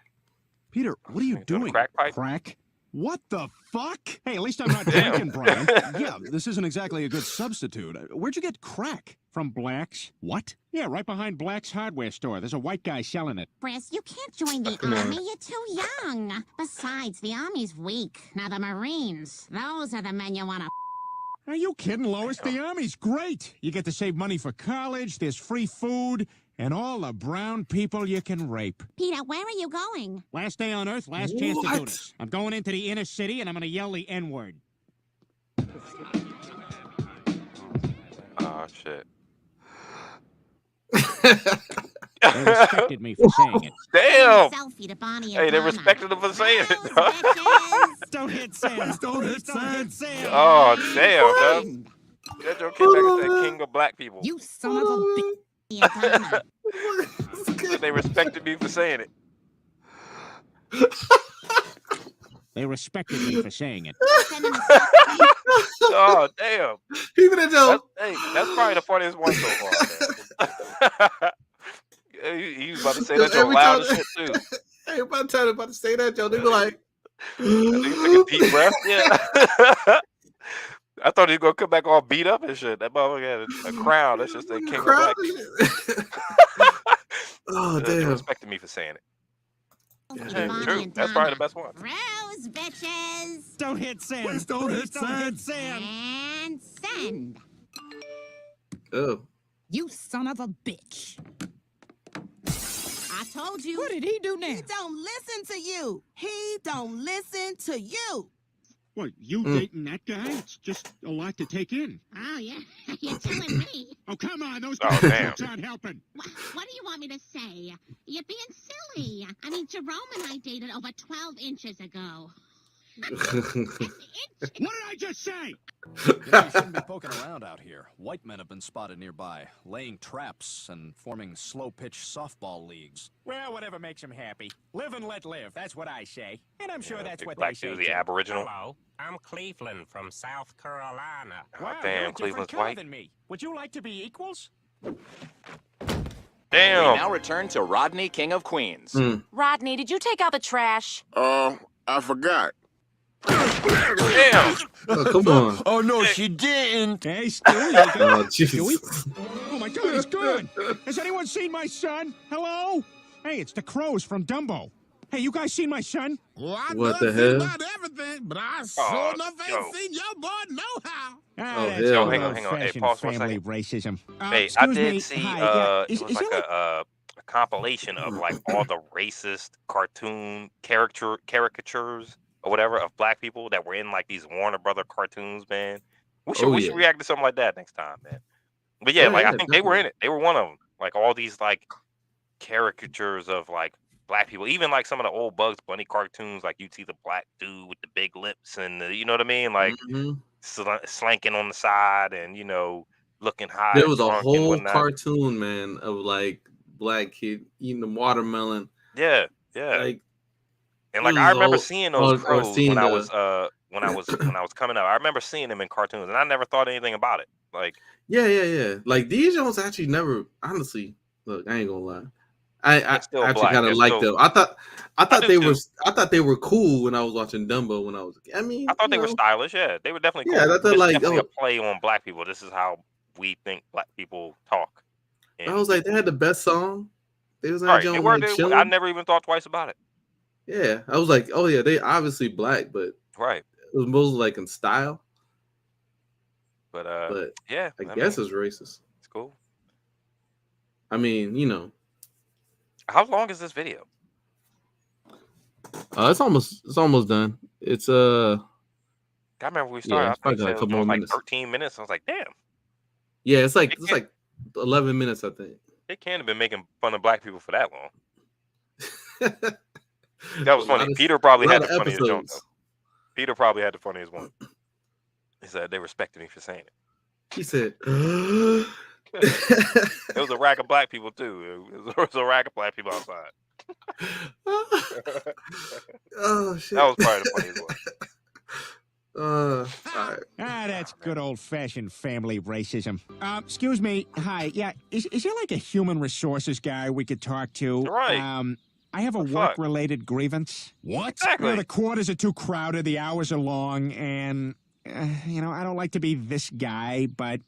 Peter, what are you Doing a crack pipe? Crack? What the fuck? Hey, at least I'm not Damn. drinking, Brian. Yeah, this isn't exactly a good substitute. Where'd you get crack? From Black's. What? Yeah, right behind Black's hardware store. There's a white guy selling it. Chris, you can't join the Come on. army. You're too young. Besides, the army's weak. Now, the Marines, those are the men you want to. Are you kidding, Lois? The Army's great. You get to save money for college, there's free food, and all the brown people you can rape. Peter, where are you going? Last day on Earth, last chance to do What? this. I'm going into the inner city, and I'm going to yell the N-word. Oh shit. They respected me for saying it. Damn. Selfie to Bonnie Hey, they Obama. respected him for saying it. Don't hit Sam. Don't hit Sam. Oh damn, Dub. That your kid back and said king of black people. You son of a bitch. Obama. Said they respected me for saying it. They respected me for saying it. Send him a selfie. Oh damn. Even a joke. Hey, that's probably the funniest one so far, man. he was about to say that joke Every loud as time- shit too. Hey, by the time I'm about to say that, Joe, they be like, He took a deep breath. Yeah. I thought he was gonna come back all beat up and shit. That motherfucker had a crown. That's just a king of black people. Oh, They damn. respected me for saying it. Selfie to Yeah, Bonnie true. and That's probably the Donna. best one. Rose, bitches. Don't hit Sam. Please don't hit Don't Sam. hit Sam. And send. Oh. You son of a bitch. I told you. What did he do now? He don't listen to you. He don't listen to you. What, you dating that guy? It's just a lot to take in. Oh, yeah. You're telling me. Oh, come on, those Oh, kind of damn. jokes aren't helping. What do you want me to say? You're being silly. I mean, Jerome and I dated over 12 inches ago. What did I just say? You know, you shouldn't be poking around out here. White men have been spotted nearby, laying traps and forming slow-pitch softball leagues. Well, whatever makes him happy. Live and let live. That's what I say. And I'm sure that's Big what black they say dude, the too. Aboriginal. Hello, I'm Cleveland from South Carolina. Oh, Wow, damn, you're a different Cleveland's color white. than me. Would you like to be equals? Damn. We now return to Rodney, King of Queens. Rodney, did you take out the trash? I forgot. Damn. Oh, come on. Oh, no, she didn't. Hey, Stewie. you got- Oh, jeez. Oh, my God, he's gone. Has anyone seen my son? Hello? Hey, it's the crows from Dumbo. Hey, you guys seen my son? Well, I What done the seen hell? about everything, but I Oh, sure enough yo. ain't seen your boy no-how. Ah, Oh, that's hell good no. Hang on. Hey, old-fashioned pause 1 family second. racism. Hey, I excuse did me. see Hi, yeah. it was like a compilation of like all the racist cartoon caricatures or whatever of black people that were in like these Warner Brother cartoons, man. We should Oh, we yeah. should react to something like that next time, man. But yeah, Yeah, like I yeah, think they were in definitely. it. They were one of them. Like all these like caricatures of like black people, even like some of the old Bugs Bunny cartoons, like you see the black dude with the big lips and the, you know what I mean, like Mhm. slanking on the side and looking high There and was a drunk and whole whatnot. cartoon, man, of like black kid eating the watermelon. Yeah. Like, And it like was I remember all- seeing or- those or crows seeing when I the- was when I was coming up. I remember seeing them in cartoons, and I never thought anything about it. Like, Yeah. Like these Jones actually never. Honestly, look, I ain't gonna lie. I still actually black. kind of They're liked still- them. I thought do they too. were. I thought they were cool when I was watching Dumbo. When I was, I mean, I thought they you were know, stylish. Yeah, they were definitely Yeah, cool. I thought, It's like, definitely oh. a play on black people. This is how we think black people talk. I was like, they had the best song. They was like, Right, Jones, they were. like, I chilling. never even thought twice about it. Yeah, I was like, oh yeah, they obviously black, but Right, it was mostly like in style. but Yeah, I guess mean, it's racist. it's cool. I mean, How long is this video? it's almost done. It's I remember we started. Yeah, I it's think probably got a it was couple doing more like minutes. 13 minutes. I was like, damn, yeah, it's It can't- like 11 minutes, I think. they can't have been making fun of black people for that long. That was A lot funny. of- Peter probably a lot had the of funniest joke. episodes. Though. Peter probably had the funniest one. He said they respected me for saying it. He said, It was a rack of black people too. It was a rack of black people outside. "Oh shit." That was probably the funniest one. All right. Ah, that's good old-fashioned family racism. Excuse me. Hi. Yeah, is there like a human resources guy we could talk to? Right. I have a The fuck? work-related grievance. What? Exactly. The quarters are too crowded, the hours are long, and, I don't like to be this guy, but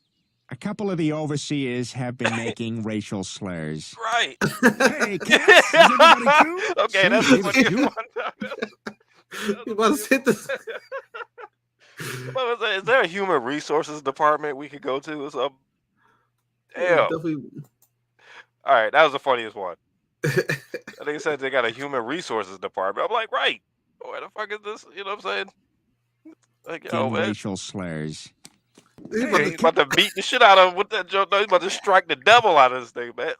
a couple of the overseers have been making racial slurs. Right. Hey, cats, is everybody cool? Okay, that's See, the funniest you- one. You about to sit this? What was that? Is there a human resources department we could go to or something? Damn. Definitely. All right, that was the funniest one. I think it said they got a human resources department. I'm like, right. Where the fuck is this? You know what I'm saying? Like, yo, King man. racial slurs. Yeah, he's about to beat the shit out of him with that joke. No, he's about to strike the devil out of this thing, man.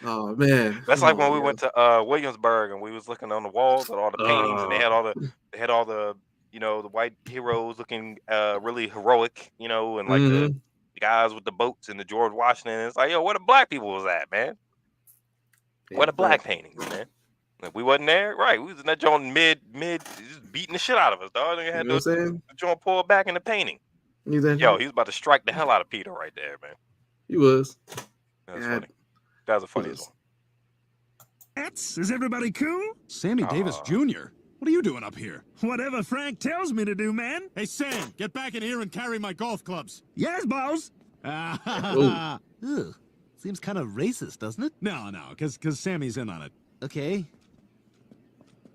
Oh man, That's come like when on, we yo. went to Williamsburg and we was looking on the walls at all the paintings and they had all the the white heroes looking really heroic, and like the Mhm. guys with the boats and the George Washington. It's like, yo, where the black people was at, man? Where the black paintings, man? If we wasn't there, right? We was in that joint mid, just beating the shit out of us, dog. They You had know what I'm saying? the joint pulled back in the painting. Yo, he was about to strike the hell out of Peter right there, man. He was. That's God. funny. That was the funniest one. Is everybody cool? Sammy Davis Jr. What are you doing up here? Whatever Frank tells me to do, man. Hey, Sam, get back in here and carry my golf clubs. Yes, boss. Ugh. Seems kind of racist, doesn't it? No, because Sammy's in on it. Okay.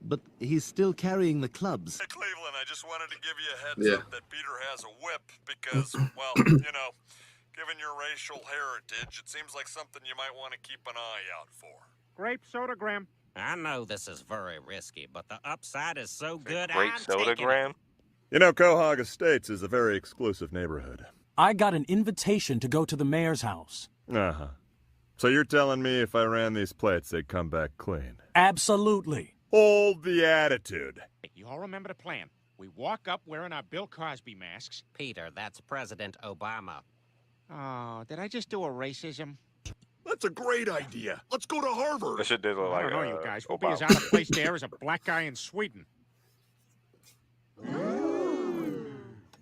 But he's still carrying the clubs. Hey, Cleveland, I just wanted to give you a heads Yeah. up that Peter has a whip because, well, given your racial heritage, it seems like something you might want to keep an eye out for. Grape sodagram. I know this is very risky, but the upside is so good. Great I'm soda taking it. gram. Quahog Estates is a very exclusive neighborhood. I got an invitation to go to the mayor's house. Uh-huh. So you're telling me if I ran these plates, they'd come back clean? Absolutely. Hold the attitude. You all remember the plan. We walk up wearing our Bill Cosby masks. Peter, that's President Obama. Oh, did I just do a racism? That's a great idea. Let's go to Harvard. That shit did look I like don't know, you guys. We'll be Obama. as out of place there as a black guy in Sweden.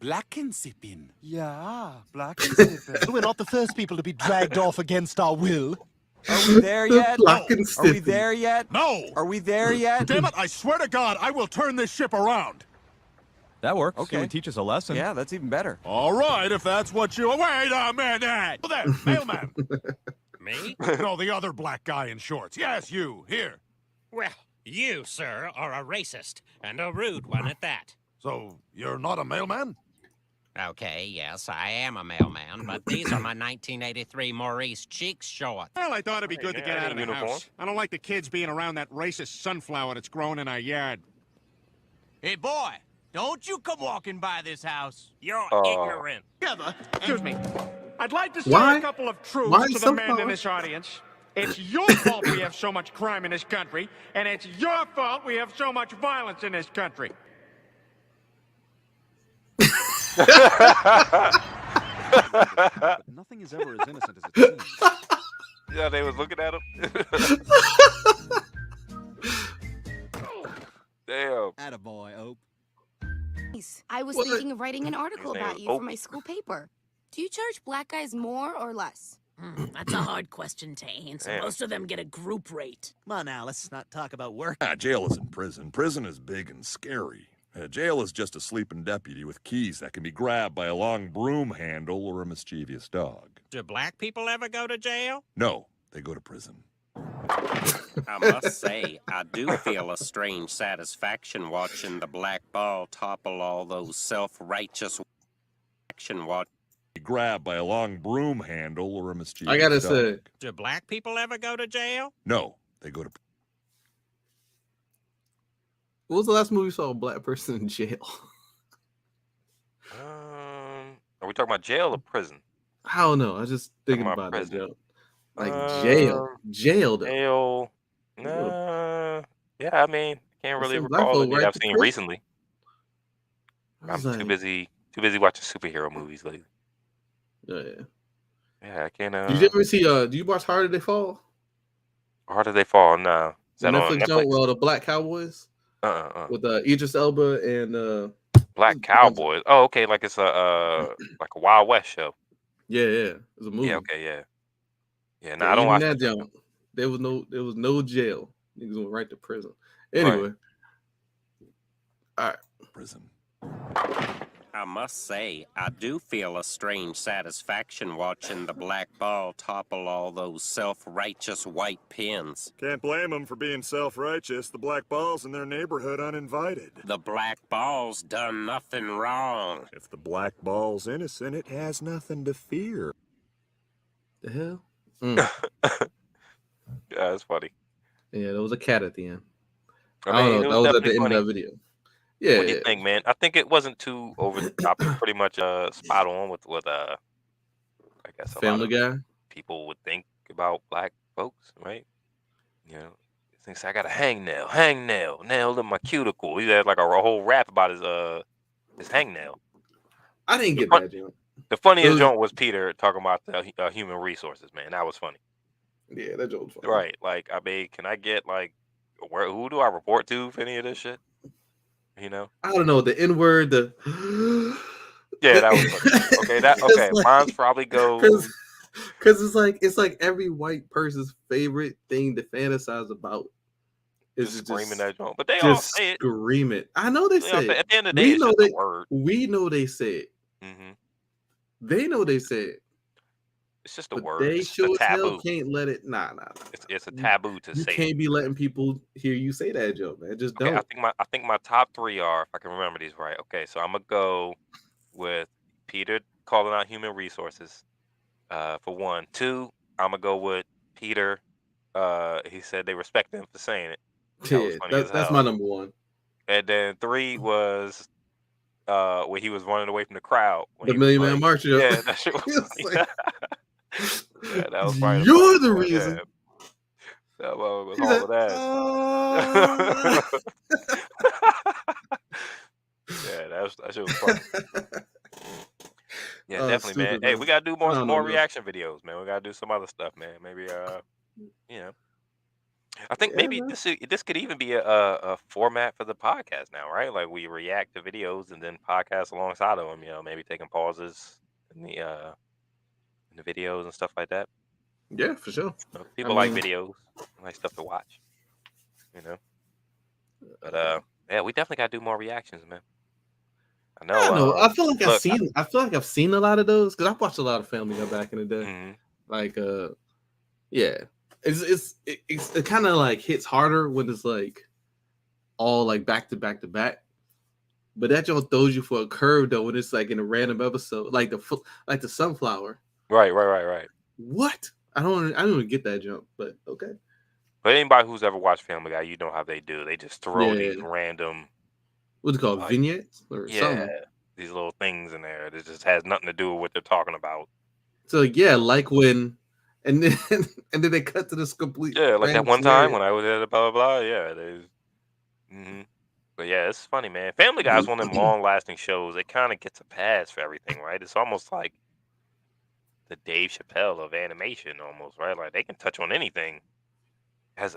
Blackensipping. Yeah, Blackensipping. We're not the first people to be dragged off against our will. Are we there yet? Blackensipping. Are we there yet? No! Are we there yet? Damn it, I swear to God, I will turn this ship around. That works. Okay. It would teach us a lesson. Yeah, that's even better. All right, if that's what you... Wait a minute! There, mailman. Me? No, the other black guy in shorts. Yes, you. Here. Well, you, sir, are a racist, and a rude one at that. So, you're not a mailman? Okay, yes, I am a mailman, but these are my 1983 Maurice Cheeks shorts. Well, I thought it'd be good to yeah, get I out of the need a uniform. house. I don't like the kids being around that racist sunflower that's growing in our yard. Hey, boy, don't you come walking by this house. You're ignorant. Excuse me. I'd like to say Why? a couple of truths Why to the men sunflower? in this audience. It's your fault we have so much crime in this country, and it's your fault we have so much violence in this country. Nothing is ever as innocent as it seems. Yeah, they was looking at him. Damn. Attaboy, Ope. I was What? thinking of writing an article His name about is you for Ope. my school paper. Do you charge black guys more or less? That's a hard question to answer. Damn. Most of them get a group rate. Come on now, let's not talk about work. Jail isn't prison. Prison is big and scary. Jail is just a sleeping deputy with keys that can be grabbed by a long broom handle or a mischievous dog. Do black people ever go to jail? No, they go to prison. I must say, I do feel a strange satisfaction watching the black ball topple all those self-righteous action watch. Grabbed by a long broom handle or a mischievous I gotta dog. say, Do black people ever go to jail? No, they go to what was the last movie you saw a black person in jail? Are we talking about jail or prison? I don't know. I was just thinking Talking about about that prison. joke. Like jail. Jail though. Jail. Nah. Yeah, I mean, can't really Some black recall folk any right I've to seen prison. recently. I I'm was too like, busy watching superhero movies lately. yeah. Yeah, I can't. Did you ever see? Do you watch Harder They Fall? How did they fall? No. Is The that on Netflix joint, Netflix? well, the Black Cowboys with Idris Elba and Black Cowboys. Oh, okay, like it's a like a Wild West show. yeah, it was a movie. Yeah, okay, yeah. Yeah, no, Yeah, I don't even watch that that. junk. There was no jail. Niggas went right to prison. Anyway, all right. prison. I must say, I do feel a strange satisfaction watching the black ball topple all those self-righteous white pins. Can't blame them for being self-righteous. The black ball's in their neighborhood uninvited. The black ball's done nothing wrong. If the black ball's innocent, it has nothing to fear. The hell? Yeah, it's funny. Yeah, there was a cat at the end. I I mean, don't it know. was That was at the definitely end of funny. that video. What do you Yeah, think, man? I think it wasn't too over the top. It was pretty much spot on with I guess a lot Family of Guy. people would think about black folks, right? You know, he thinks I got a hangnail, nailed in my cuticle. He had like a whole rap about his hangnail. I didn't The get fun, that joke. the It funniest was, joint was Peter talking about the human resources, man. That was funny, yeah, that joke was funny. right? Like, I mean, can I get like who do I report to for any of this shit? You know? I don't know the N word. The Yeah, that was funny. Okay, okay. Mine's probably goes. Because it's like every white person's favorite thing to fantasize about is Just to screaming that joint, but they all just say it. scream it. I know they They all say say, it. at the end of the day, We it's know just a they. word. We know they say it. Hmm They know they say it. It's just a But word. they It's just a sure as hell taboo. can't let it. Nah. It's a taboo to You say can't it. be letting people hear you say that joke, man. Just Okay, don't. I think my top three are, if I can remember these right. Okay, so I'm gonna go with Peter calling out human resources. For one, two, I'm gonna go with Peter. He said they respect him for saying it. That was Yeah, funny as that's my hell. number one. And then three was when he was running away from the crowd when The he was Million Man like, March joke. yeah, that shit was It's funny. like, Yeah, that was probably the you're funniest the one. Yeah, reason. that one was He said, hauling ass. Yeah, that shit was funny. Yeah, definitely, man. stupid, Hey, man. we gotta do I some don't know, more man. reaction videos, man. We gotta do some other stuff, man. Maybe you know, I think Yeah, maybe man. this could even be a format for the podcast now, right? Like we react to videos and then podcast alongside of them. You know, maybe taking pauses in the videos and stuff like that. Yeah, for sure. I People like mean, videos, like stuff to watch. You know, but yeah, we definitely gotta do more reactions, man. I I know. don't know. I feel like Look, I feel like I've seen a lot of those because I've watched a lot of Family Guy back in the day. mhm. Like, yeah, it kind of like hits harder when it's like all like back to back to back. But that joint throws you for a curve though when it's like in a random episode, like the sunflower. Right. What? I don't even get that jump, but okay. But anybody who's ever watched Family Guy, you know how they do. They just throw Yeah, these random, what's it called, like, vignettes or yeah, something. these little things in there that just has nothing to do with what they're talking about. So yeah, like when, and then and then they cut to this complete Yeah, like that random one time scenario. when I was at blah blah blah. Yeah, hmm But yeah, it's funny, man. Family Guy is one of them long-lasting shows. It kind of gets a pass for everything, right? It's almost like the Dave Chappelle of animation, almost, right? Like they can touch on anything. Has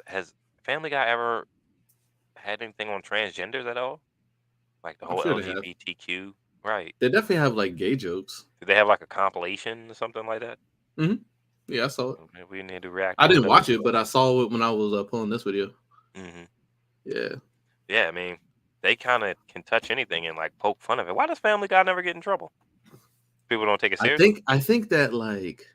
Family Guy ever had anything on transgenders at all? Like the I'm whole sure they have. LGBTQ, right? They definitely have like gay jokes. Did they have like a compilation or something like that? Hmm. Yeah, I saw it. Maybe we need to react I to one didn't of watch those. it, but I saw it when I was pulling this video. Hmm Yeah, Yeah, I mean, they kind of can touch anything and like poke fun of it. Why does Family Guy never get in trouble? People don't take it seriously. I think that like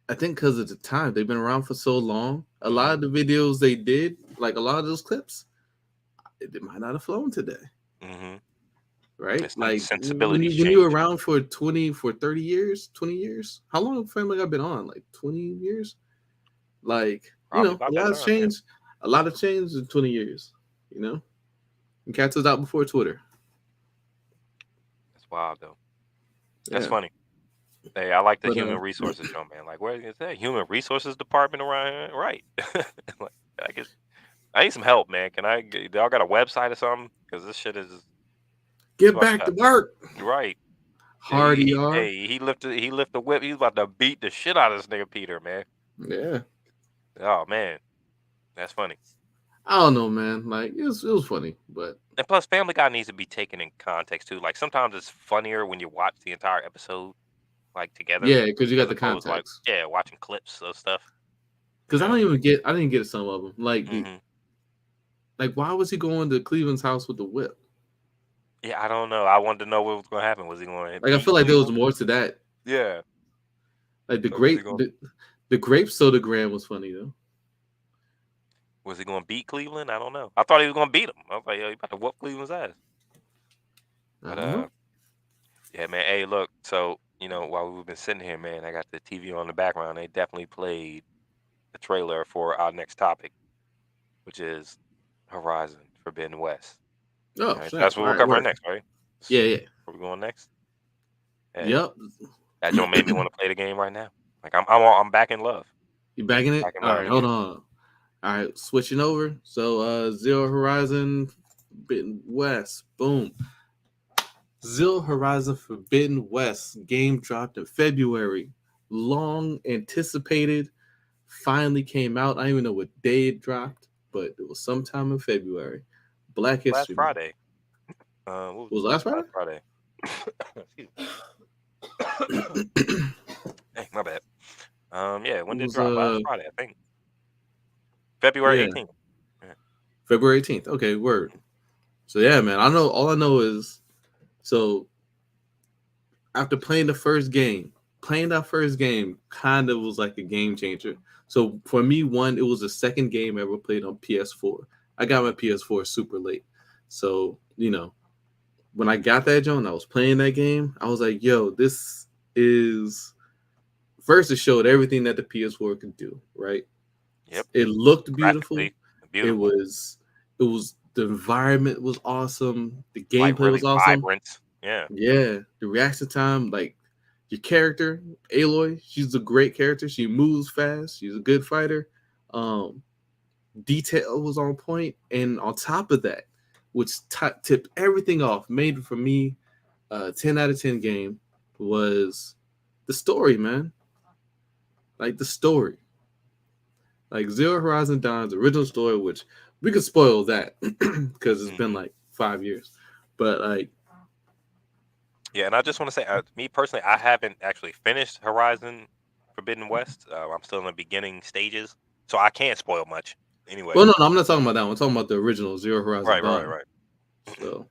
I think because of the time they've been around for so long, a lot of the videos they did, like a lot of those clips, it might not have flown today. Hmm Right? It's Like sensibilities when you're change. around for 30 years, 20 years. How long have Family Guy been on? Like 20 years? Like, Probably a about lot that of time. Yeah. change. A lot of change in 20 years, And Cats was out before Twitter. That's wild though. That's Yeah. funny. Hey, I like the But human resources show, man. Like, where is that human resources department around here? Right. Like, I need some help, man. Y'all got a website or something? Because this shit is get fucked back to up. work. Right. Hard ER. Hey, he lifted the whip. He's about to beat the shit out of this nigga Peter, man. Yeah. Oh man, that's funny. I don't know, man. Like it was funny, but And plus, Family Guy needs to be taken in context too. Like sometimes it's funnier when you watch the entire episode like together. yeah, because you got As the opposed to, like, context. yeah, watching clips of stuff. Because I didn't get some of them. Like Hmm like why was he going to Cleveland's house with the whip? Yeah, I don't know. I wanted to know what was going to happen. Was he going to Like I beat feel like there was Cleveland? more to that. Yeah. Like the So was he grape going? the grape sodagram was funny though. Was he going to beat Cleveland? I don't know. I thought he was going to beat him. I was like, yo, he about to whoop Cleveland's ass. I But don't know. yeah, man. Hey, look. So while we've been sitting here, man, I got the TV on the background. They definitely played the trailer for our next topic, which is Horizon Forbidden West. Oh, All right, snap. that's what All we're right, covering word. next, right? Yeah, yeah. Where we going next? Hey, Yep. that joint made me want to play the game right now. Like I'm back in love. You backing it? Back in All love right, hold again. on. All right, switching over. So Zero Horizon Forbidden West. Boom. Zero Horizon Forbidden West game dropped in February. Long anticipated. Finally came out. I don't even know what day it dropped, but it was sometime in February. Black Last History Month. Friday. What Was it last Friday? Last Friday. Hey, my bad. Yeah, when It did it was drop? Last Friday, I think. February yeah, 18th. Yeah. February 18th. Okay, word. So yeah, man, all I know is so after playing that first game kind of was like a game changer. So for me, it was the second game I ever played on PS4. I got my PS4 super late. So, when I got that joint, I was playing that game. I was like, yo, this is first it showed everything that the PS4 could do, right? Yep. It looked beautiful. Graphically beautiful. It was the environment was awesome. The Like gameplay was really awesome. vibrant. Yeah. Yeah, the reaction time, like your character, Aloy, she's a great character. She moves fast. She's a good fighter. Detail was on point, and on top of that, which tipped everything off, made it for me 10 out of 10 game was the story, man. Like the story. Like Zero Horizon Dawn's original story, which we could spoil that because it's been like 5 years. But like, Yeah, and I just want to say, me personally, I haven't actually finished Horizon Forbidden West. I'm still in the beginning stages, so I can't spoil much. Anyway. well, no, I'm not talking about that one. I'm talking about the original Zero Horizon Dawn. Right. So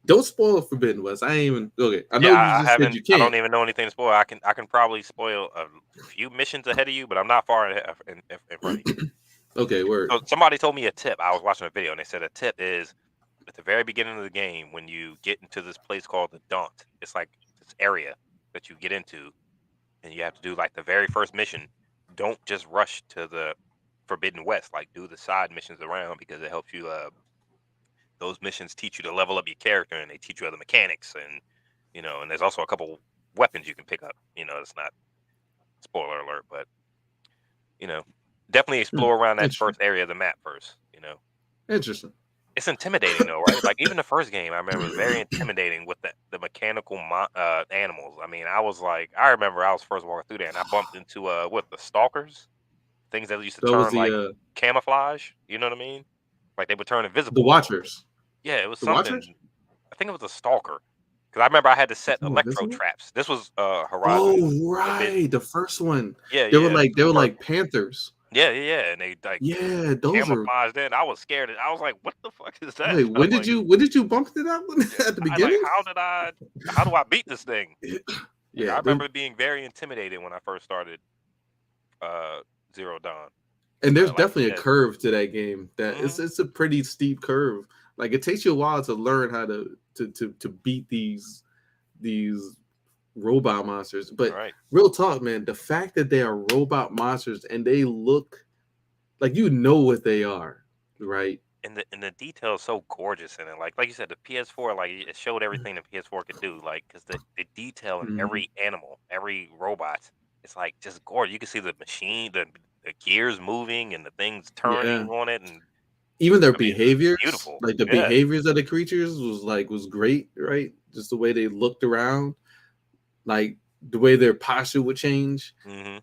don't spoil Forbidden West. I ain't even okay. I know Yeah, you I just said haven't. you I can't. don't even know anything to spoil. I can probably spoil a few missions ahead of you, but I'm not far in front of you. Okay, word. So somebody told me a tip. I was watching a video, and they said a tip is at the very beginning of the game when you get into this place called the Daunt. It's like this area that you get into, and you have to do like the very first mission. Don't just rush to the Forbidden West. Like do the side missions around because it helps you. Those missions teach you to level up your character, and they teach you other mechanics, and and there's also a couple weapons you can pick up. It's not spoiler alert, but definitely explore around that first area of the map first. Interesting. It's intimidating though, right? Like even the first game, I remember was very intimidating with the mechanical animals. I mean, I remember I was first walking through there, and I bumped into the stalkers, things that used to That was turn like the camouflage. You know what I mean? Like they would turn invisible. Watchers. Yeah, it was The something. Watchers? I think it was a stalker. Because I remember I had to set Oh, electro invisible? traps. This was Horizon. Oh, right, the first one. Yeah, They were yeah. like panthers. Yeah, and they like Yeah, those are. camouflaged in. I was scared. I was like, "What the fuck is that?" Wait, I was like, when did you bump into that one at the I like, beginning? how do I beat this thing? Yeah, I remember being very intimidated when I first started Zero Dawn. and there's Like definitely you a said. curve to that game. That it's a pretty steep curve. Like it takes you a while to learn how to beat these robot monsters. But Right. real talk, man, the fact that they are robot monsters and they look like what they are, right? And the detail is so gorgeous in it. Like you said, the PS4, like it showed everything the PS4 could do. Like because the detail in Mhm. every animal, every robot, it's like just gorgeous. You can see the machine, the gears moving, and the things turning Yeah. on it, and Even their I mean, behaviors, beautiful. like the Yeah. behaviors of the creatures was great, right? Just the way they looked around, like the way their posture would change. hmm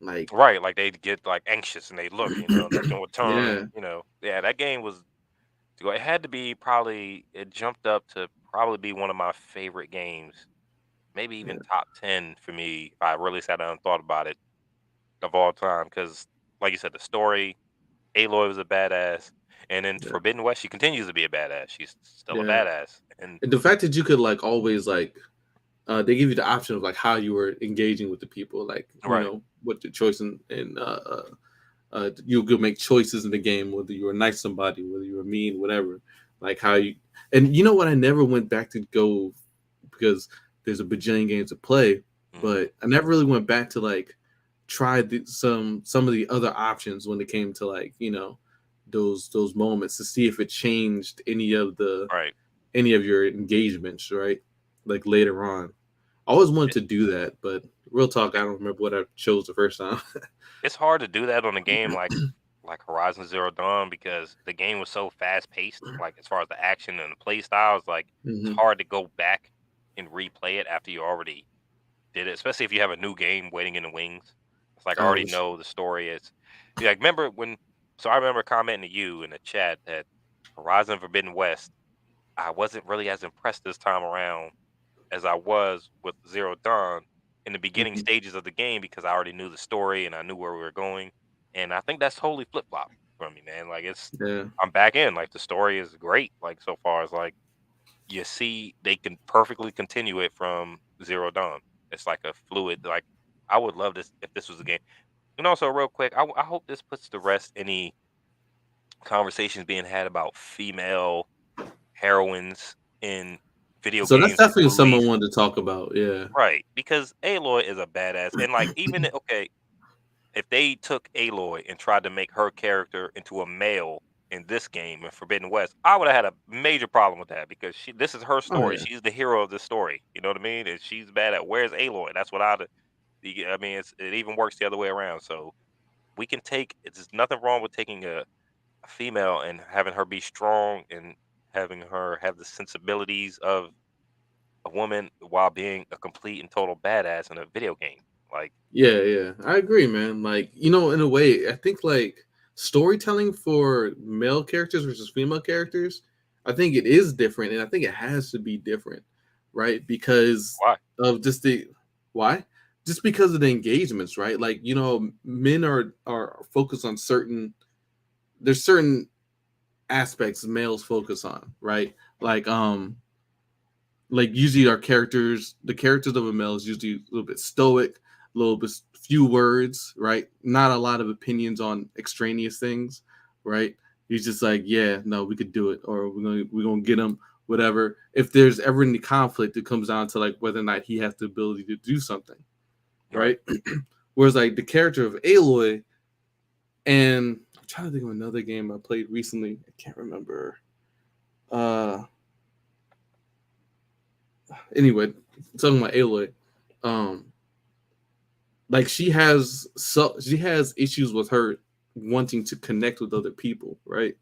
Like Right, like they get like anxious and they look, that thing would turn, Yeah. and yeah, that game was. It had to be probably. It jumped up to probably be one of my favorite games, maybe even top 10 for me. If I really sat down and thought about it of all time, because like you said, the story, Aloy was a badass, and in Yeah. Forbidden West, she continues to be a badass. She's still a Yeah. badass, and And the fact that you could like always like they give you the option of like how you were engaging with the people, like Right. what the choice and you could make choices in the game, whether you were nice to somebody, whether you were mean, whatever. Like how you and you know what, I never went back to go because there's a bajillion games to play, but I never really went back to like try some of the other options when it came to like those moments to see if it changed any of Right. your engagements, right? Like later on. I always wanted to do that, but real talk, I don't remember what I chose the first time. It's hard to do that on a game like Horizon Zero Dawn because the game was so fast paced. Like as far as the action and the play styles, like it's Mhm. hard to go back and replay it after you already did it, especially if you have a new game waiting in the wings. It's like I Oh, already know the story. It's like I remember commenting to you in the chat that Horizon Forbidden West, I wasn't really as impressed this time around as I was with Zero Dawn in the beginning mhm. stages of the game because I already knew the story and I knew where we were going. And I think that's totally flip flop for me, man. Like Yeah. I'm back in. Like the story is great. Like so far as like you see they can perfectly continue it from Zero Dawn. It's like a fluid. Like I would love this if this was a game. And also, real quick, I hope this puts to rest any conversations being had about female heroines in video So that's games and definitely something I movies. wanted to talk about. Yeah. Right, because Aloy is a badass, and like okay, if they took Aloy and tried to make her character into a male in this game in Forbidden West, I would have had a major problem with that because this is her Oh story. yeah. She's the hero of this story. You know what I mean? And she's bad at where's Aloy? That's what I mean, it even works the other way around. So we can take. There's nothing wrong with taking a female and having her be strong and having her have the sensibilities of a woman while being a complete and total badass in a video game. Like, Yeah, yeah. I agree, man. Like, in a way, I think like storytelling for male characters versus female characters, I think it is different and I think it has to be different, right? Because why? of just the why? Just because of the engagements, right? Like, men are focused on there's certain aspects males focus on, right? Like usually the characters of a male is usually a little bit stoic, a little bit few words, right? Not a lot of opinions on extraneous things, right? He's just like, yeah, no, we could do it, or we're gonna get him, whatever. If there's ever any conflict, it comes down to like whether or not he has the ability to do something, Right. right? Whereas like the character of Aloy, and I'm trying to think of another game I played recently. I can't remember. Anyway, talking about Aloy, um, like she has issues with her wanting to connect with other people, right?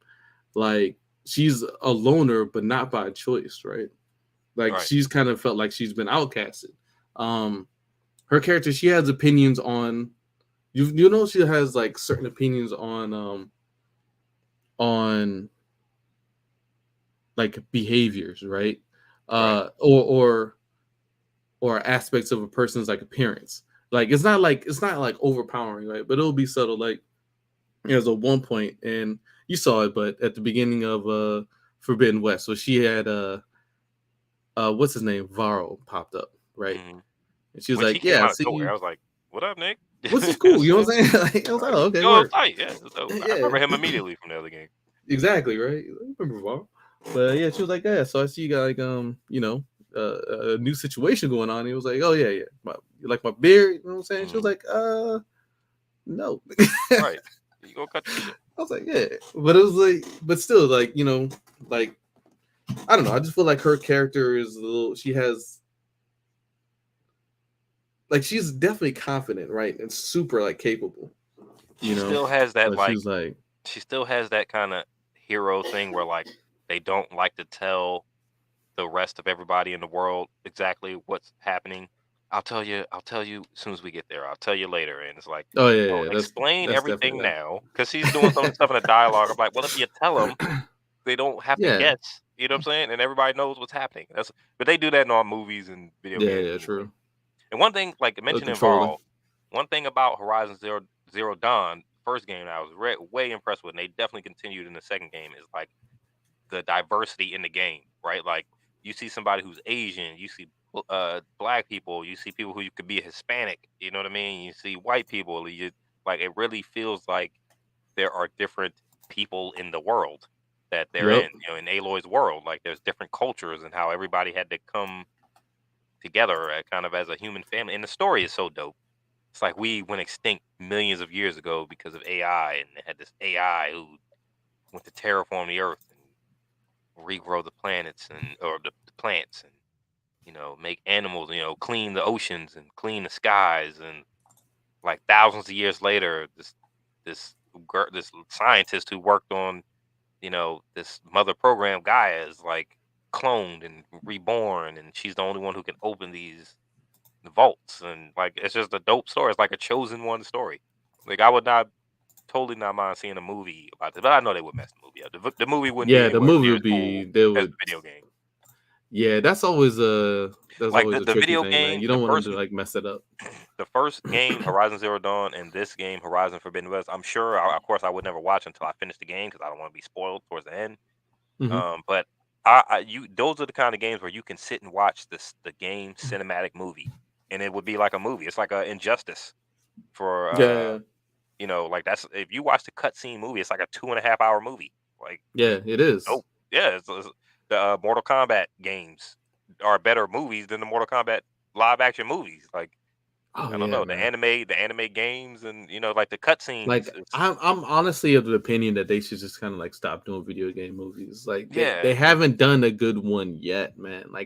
Like she's a loner, but not by choice, right? Like Right. she's kind of felt like she's been outcasted. Um, Her character, she has opinions on she has like certain opinions on like behaviors, right? Right. Or aspects of a person's like appearance. Like it's not like overpowering, right? But it'll be subtle. Like there's a one point, and you saw it, but at the beginning of Forbidden West, so she had what's his name, Varro popped up, right? hmm And she was When she like, came "Yeah, I out of see nowhere, I you. was like, "What up, Nick?" What's this cool?" You know what I'm saying? Like, I was like, Right. "Oh, okay, Yo, it was work." tight. Yeah, it was dope. I Yeah, remember him immediately from the other game. exactly, right. I remember Varro, but yeah, she was like, "Yeah, so I see you got like a new situation going on." He was like, "Oh yeah, yeah, you like my beard?" You know what I'm saying? She was hmm like, no." Right. You go cut your shit. I was like, yeah, but it was like, but still, like, like I don't know. I just feel like her character is a little. She has, like, she's definitely confident, right, and super like capable, She still has that But like she's like, she still has that kind of hero thing where like they don't like to tell the rest of everybody in the world exactly what's happening. I'll tell you as soon as we get there. I'll tell you later. And it's like, oh yeah, oh, yeah, explain that's definitely everything that. now. Because she's doing some of the stuff in the dialogue. I'm like, well, if you tell them, they don't have to Yeah, guess. You know what I'm saying? And everybody knows what's happening. But they do that in all movies and video yeah, games yeah, anyway. true. And one thing, like mentioning Controlling. Varl, one thing about Horizon Zero Dawn, first game that I was way impressed with, and they definitely continued in the second game, is like the diversity in the game, right? Like you see somebody who's Asian, you see black people, you see people who you could be Hispanic, you know what I mean? You see white people, like it really feels like there are different people in the world that they're in, Yep. in Aloy's world. Like there's different cultures and how everybody had to come together kind of as a human family. And the story is so dope. It's like we went extinct millions of years ago because of AI, and they had this AI who went to terraform the Earth and regrow the planets or the plants and make animals, clean the oceans and clean the skies and like thousands of years later, this scientist who worked on this mother program Gaia is like cloned and reborn, and she's the only one who can open these vaults, and like it's just a dope story. It's like a chosen one story. Like I would not totally not mind seeing a movie about this, but I know they would mess the movie up. The movie wouldn't be Yeah, the anywhere movie near would as cool be they as would. the video game. Yeah, that's always a Like the tricky video thing, man. game, You the don't want them first to like mess it up. the first game, Horizon Zero Dawn, and this game, Horizon Forbidden West. I'm sure, of course, I would never watch until I finish the game because I don't want to be spoiled towards the end. Mhm. But those are the kind of games where you can sit and watch the game cinematic movie, and it would be like a movie. It's like a Injustice for Yeah, like that's if you watch the cutscene movie, it's like a 2.5 hour movie. Like yeah, it is. yeah, the Mortal Kombat games are better movies than the Mortal Kombat live action movies. Like Oh I don't yeah, know, man. the anime games, and like the cutscenes. Like I'm honestly of the opinion that they should just kind of like stop doing video game movies. Like they Yeah, haven't done a good one yet, man. I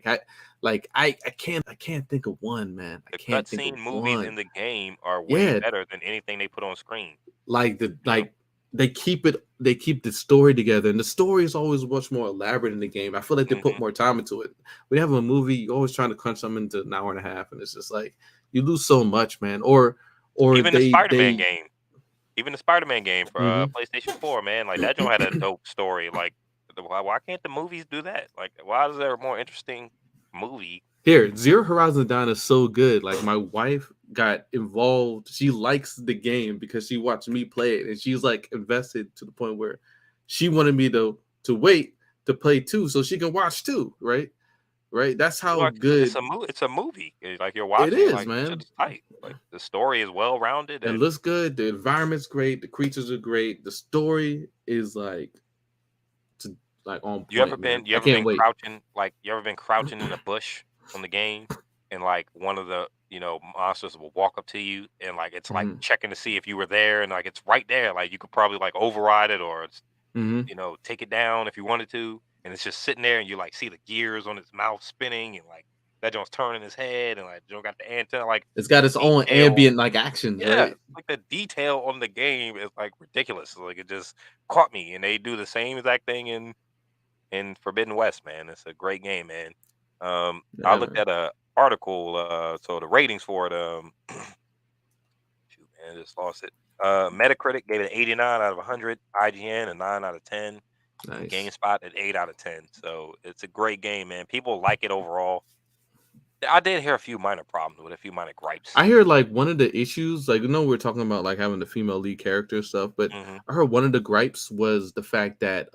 can't think of one, man. I the can't think of cutscene movies in one. the game are way Yeah, better than anything they put on screen. like You know? they keep the story together, and the story is always much more elaborate in the game. I feel like they put Mhm. more time into it. When you have a movie, you're always trying to crunch them into an hour and a half, and it's just like you lose so much, man. Or Even the Spider-Man they game. Even the Spider-Man game for Mhm. PlayStation 4, man, like that joint had a dope story. Like, why can't the movies do that? Like, why is there a more interesting movie? Here, Zero Horizon Dawn is so good. Like my wife got involved. She likes the game because she watched me play it, and she's like invested to the point where she wanted me to wait to play two so she can watch two. Right, right. That's how Like, it's good a movie. It's a movie. Like you're it watching, you're is, like, this shit man. is tight. Like the story is well rounded, It and looks good. The environment's great. The creatures are great. The story is like on point, man. you I ever can't been wait. crouching like you ever been crouching in a bush on the game, and like one of the monsters will walk up to you, and like it's like Mhm. checking to see if you were there, and like it's right there. Like you could probably like override it, or it's Mhm. take it down if you wanted to, and it's just sitting there, and you like see the gears on its mouth spinning, and like that joint's turning his head, and like Joe got the antenna, like It's got the its own detail. ambient like actions, Yeah, right? like the detail on the game is like ridiculous. Like it just caught me, and they do the same exact thing in Forbidden West, man. It's a great game, man. I Yeah, looked man. at a article, so the ratings for it, shoot, man, I just lost it. Metacritic gave it 89 out of 100, IGN a 9 out of 10, and Nice. GameSpot an 8 out of 10. So it's a great game, man. People like it overall. I did hear a few minor problems with a few minor gripes. I hear like one of the issues, like we're talking about like having the female lead character and stuff, but Hmm. I heard one of the gripes was the fact that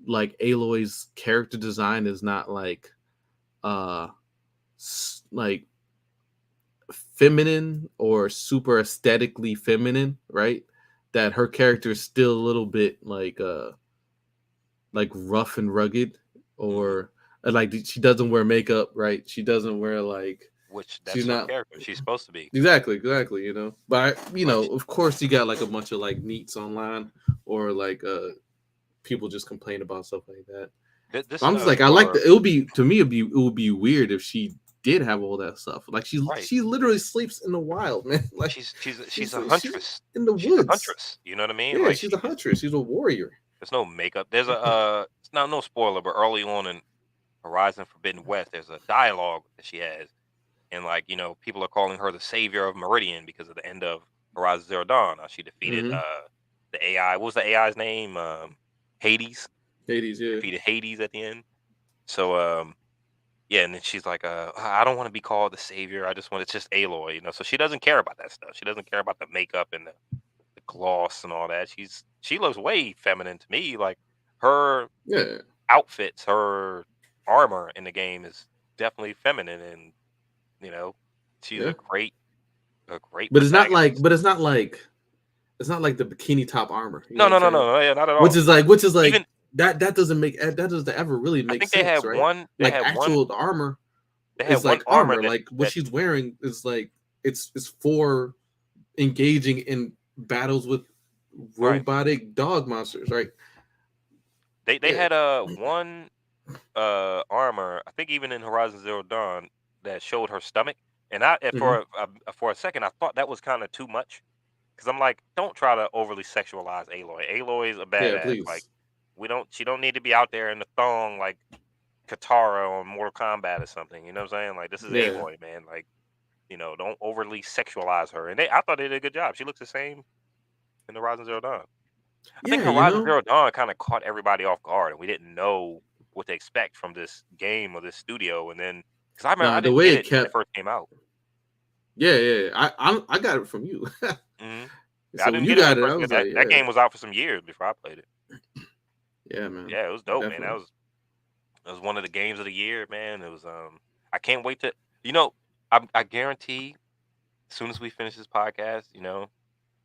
like Aloy's character design is not like uh like feminine or super aesthetically feminine, right? That her character is still a little bit like rough and rugged, or like she doesn't wear makeup, right? She doesn't wear like Which she's that's her not character. She's supposed to be. exactly, but But of course you got like a bunch of like neats online, or like people just complain about stuff like that. this I'm just like, I like for it would be, to me it would be weird if she did have all that stuff. Like right. she literally sleeps in the wild, man. Like She's a she's huntress. in the She's a woods. huntress. You know what I mean? Yeah, Like she's a huntress. She's a warrior. there's no makeup. There's a it's not no spoiler, but early on in Horizon Forbidden West, there's a dialogue that she has, and like people are calling her the savior of Meridian because of the end of Horizon Zero Dawn. She defeated Hmm. the AI. What was the AI's name? Hades. Hades, yeah. Defeated Hades at the end. So yeah, and then she's like, I don't want to be called the savior. I just want it's just Aloy, So she doesn't care about that stuff. She doesn't care about the makeup and the gloss and all that. She looks way feminine to me. Like her Yeah, outfits, her armor in the game is definitely feminine, and you know, she's yeah. a great But it's not like, protagonist. it's not like the bikini top armor. You know No, what I'm no, no, saying? no, yeah, not at Which all. is like, Even that doesn't make that doesn't ever really I make think they sense, had right? one. They Like had one. actual armor They had is one like armor armor. that Like what that she's wearing is like it's for engaging in battles with right. robotic dog monsters, right? They had one armor, I think even in Horizon Zero Dawn, that showed her stomach, and for a second I thought that was kind of too much, because I'm like, don't try to overly sexualize Aloy. Aloy is a Yeah, badass. Like please. she don't need to be out there in the thong like Katara on Mortal Kombat or something. You know what I'm saying? Like, this is Yeah. Aloy, man. Like, don't overly sexualize her. And I thought they did a good job. She looks the same in Horizon Zero Dawn. I think Yeah, you Horizon know. Zero Dawn kind of caught everybody off guard, and we didn't know what to expect from this game or this studio. And then, because I remember Nah, I the didn't way get it it when it kept. first came out. Yeah. I got it from you. I So when didn't you get it when got it it, I first came was out. like, That yeah, game was out for some years before I played it. yeah, man. Yeah, it was dope, man. Definitely. That was one of the games of the year, man. It was I can't wait to I guarantee as soon as we finish this podcast,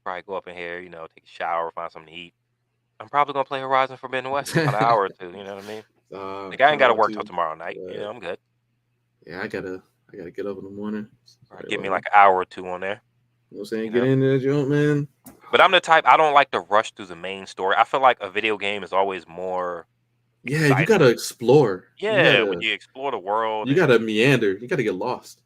probably go up in here, take a shower, find something to eat. I'm probably gonna play Horizon Forbidden West for about an hour or two, you know what I mean? Like, I ain't gotta Hour work till two. tomorrow night. I'm good. Yeah, I gotta get up in the morning. Right, give me like an hour or two on there. You know what I'm saying? Get in there, jump, man. But I'm the type, I don't like to rush through the main story. I feel like a video game is always more Yeah, exciting. you gotta explore. Yeah, when you explore the world. You gotta meander. You gotta get lost.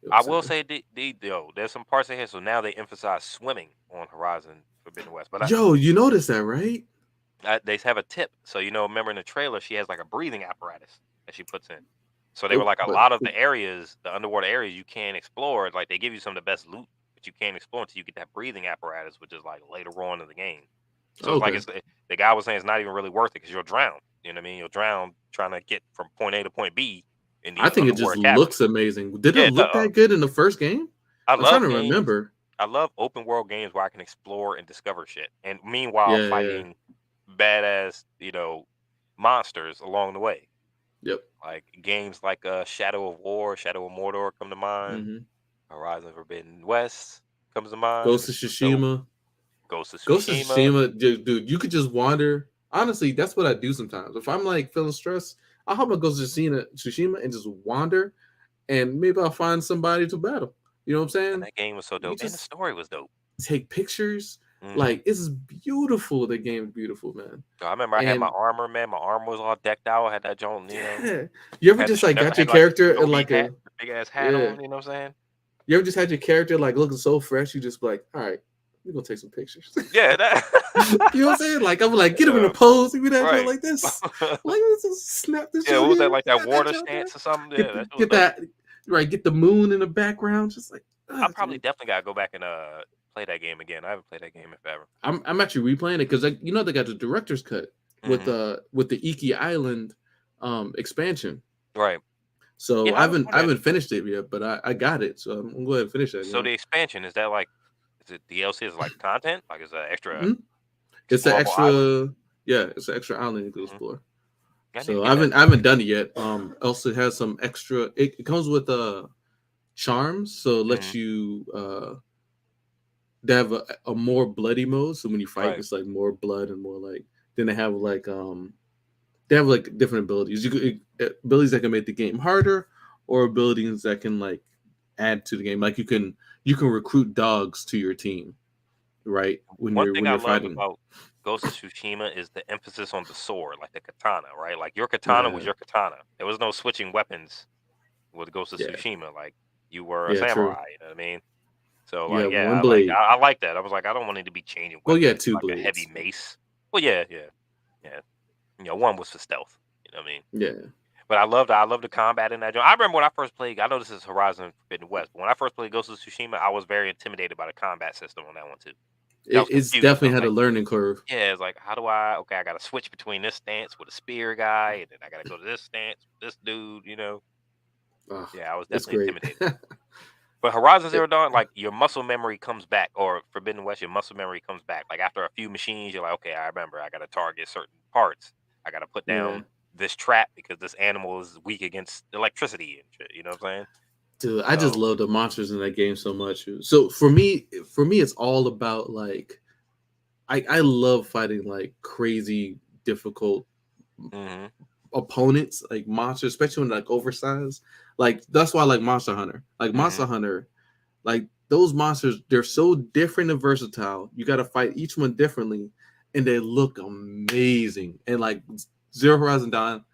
You know I what I'm will saying? say, there's some parts in here, so now they emphasize swimming on Horizon Forbidden West. But Yo, you noticed that, right? they have a tip. So, remember in the trailer, she has like a breathing apparatus that she puts in. So they were like, a lot of the areas, the underwater areas you can't explore, like they give you some of the best loot, but you can't explore until you get that breathing apparatus, which is like later on in the game. So it's like the guy was saying it's not even really worth it because you'll drown. You know what I mean? You'll drown trying to get from point A to point B in these I think it just underwater caverns. looks amazing. Did Yeah, it look that good in the first game? I'm trying to remember. I love open world games where I can explore and discover shit, and meanwhile Yeah. fighting badass, monsters along the way. Yep. Like games like Shadow of War, Shadow of Mordor come to mind. Mhm. Horizon Forbidden West comes to mind. Ghost of Tsushima. Ghost of Ghost of Tsushima. Tsushima, dude, you could just wander. Honestly, that's what I do sometimes. If I'm like feeling stressed, I'll hop on Ghost of Tsushima and just wander, and maybe I'll find somebody to battle. You know what I'm saying? And that game was so dope, and the story was dope. Take pictures. Like, it's beautiful. The game is beautiful, man. I remember I had my armor, man. My armor was all decked out. I had that joint, Yeah. You ever had just the like sh- got had, your character the in like hat, a the big ass hat on? You know what I'm saying? You ever just had your character like looking so fresh? You just be like, all right, we're gonna take some pictures. Yeah, that. You know what I'm saying? Like, I'm like, get him in a pose. Give me that Right. joint like this. Like, let's just snap this. Yeah, joint what was that, here, like that snap water joint stance there. or something? Get, Yeah, that's get that right. Get the moon in the background. Just like I probably definitely gotta go back and play that game again. I haven't played that game in forever. I'm actually replaying it because they got the director's cut with the Iki Island expansion. Right. So Yeah, I haven't finished it yet, but I got it. So I'm gonna go ahead and finish that. So the expansion, is that like, is it DLC? Is it like content? Like, is that extra? Mhm. It's an explorable extra island? yeah, it's an extra island you can explore. I need to So get I that. haven't done it yet. Also it has some extra. It comes with charms, so it lets you they have a more bloody mode. So when you fight, Right. it's like more blood and more like. Then they have like different abilities. Abilities that can make the game harder, or abilities that can like add to the game. Like you can recruit dogs to your team, right? When One you're thing I love fighting. about Ghost of Tsushima is the emphasis on the sword, like the katana, right? Like your katana was Yeah. your katana. There was no switching weapons with Ghost of Yeah. Tsushima. Like you were a Yeah, true. samurai. You know what I mean? So You like, have yeah, one I blade. like that. I was like, I don't want it to be changing Well, weapons. yeah, two like a blades. heavy mace. Well, yeah. One was for stealth. You know what I mean? Yeah. But I love the combat in that joint. I remember when I first played. I know this is Horizon Forbidden West, but when I first played Ghost of Tsushima, I was very intimidated by the combat system on that one too. I was It's confused. definitely I was had a like, learning curve. yeah, it's like, how do I got to switch between this stance with a spear guy, and then I got to go to this stance with this dude, Ugh, Yeah, I was it's definitely great. intimidated. But Horizon Zero Dawn, like your muscle memory comes back, or Forbidden West, your muscle memory comes back. Like after a few machines, you're like, okay, I remember I got to target certain parts. I got to put down this trap because this animal is weak against electricity and shit. You know what I'm saying? Dude, I just love the monsters in that game so much. So for me, it's all about like I love fighting like crazy difficult opponents, like monsters, especially when like oversized. Like that's why I like Monster Hunter. Like Monster Hunter, like those monsters, they're so different and versatile. You got to fight each one differently, and they look amazing. And like Zero Horizon Dawn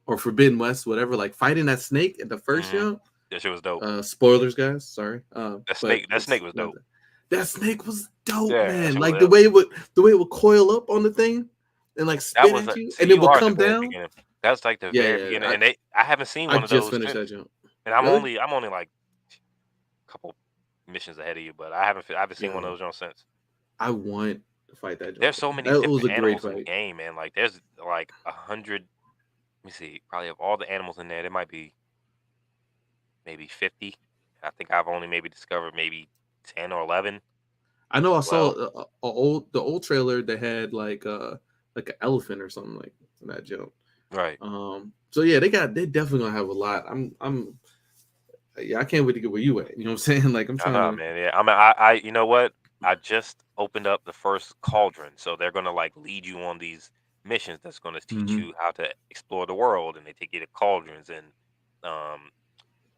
or Forbidden West, whatever, like fighting that snake at the first jump. That shit was dope. Spoilers, guys. Sorry. That snake was dope. That snake was dope, Yeah, man. Like the way it would coil up on the thing and like spin at you, and it would come down. That was like the very beginning, and I haven't seen one of those. I just finished that jump, and I'm only like a couple missions ahead of you, but I haven't seen one of those jumps since. I want to fight that jump. There's so many different animals in the game, man. Like there's like 100. Let me see. Probably of all the animals in there might be maybe 50. I think I've only maybe discovered maybe 10 or 11. I know I saw the old trailer that had like an elephant or something like in that jump. Right. So yeah, they definitely gonna have a lot. I can't wait to get where you at. You know what I'm saying? Like I'm trying to. Man. Yeah. I you know what? I just opened up the first cauldron, so they're gonna like lead you on these missions that's gonna teach you how to explore the world, and they take you to cauldrons and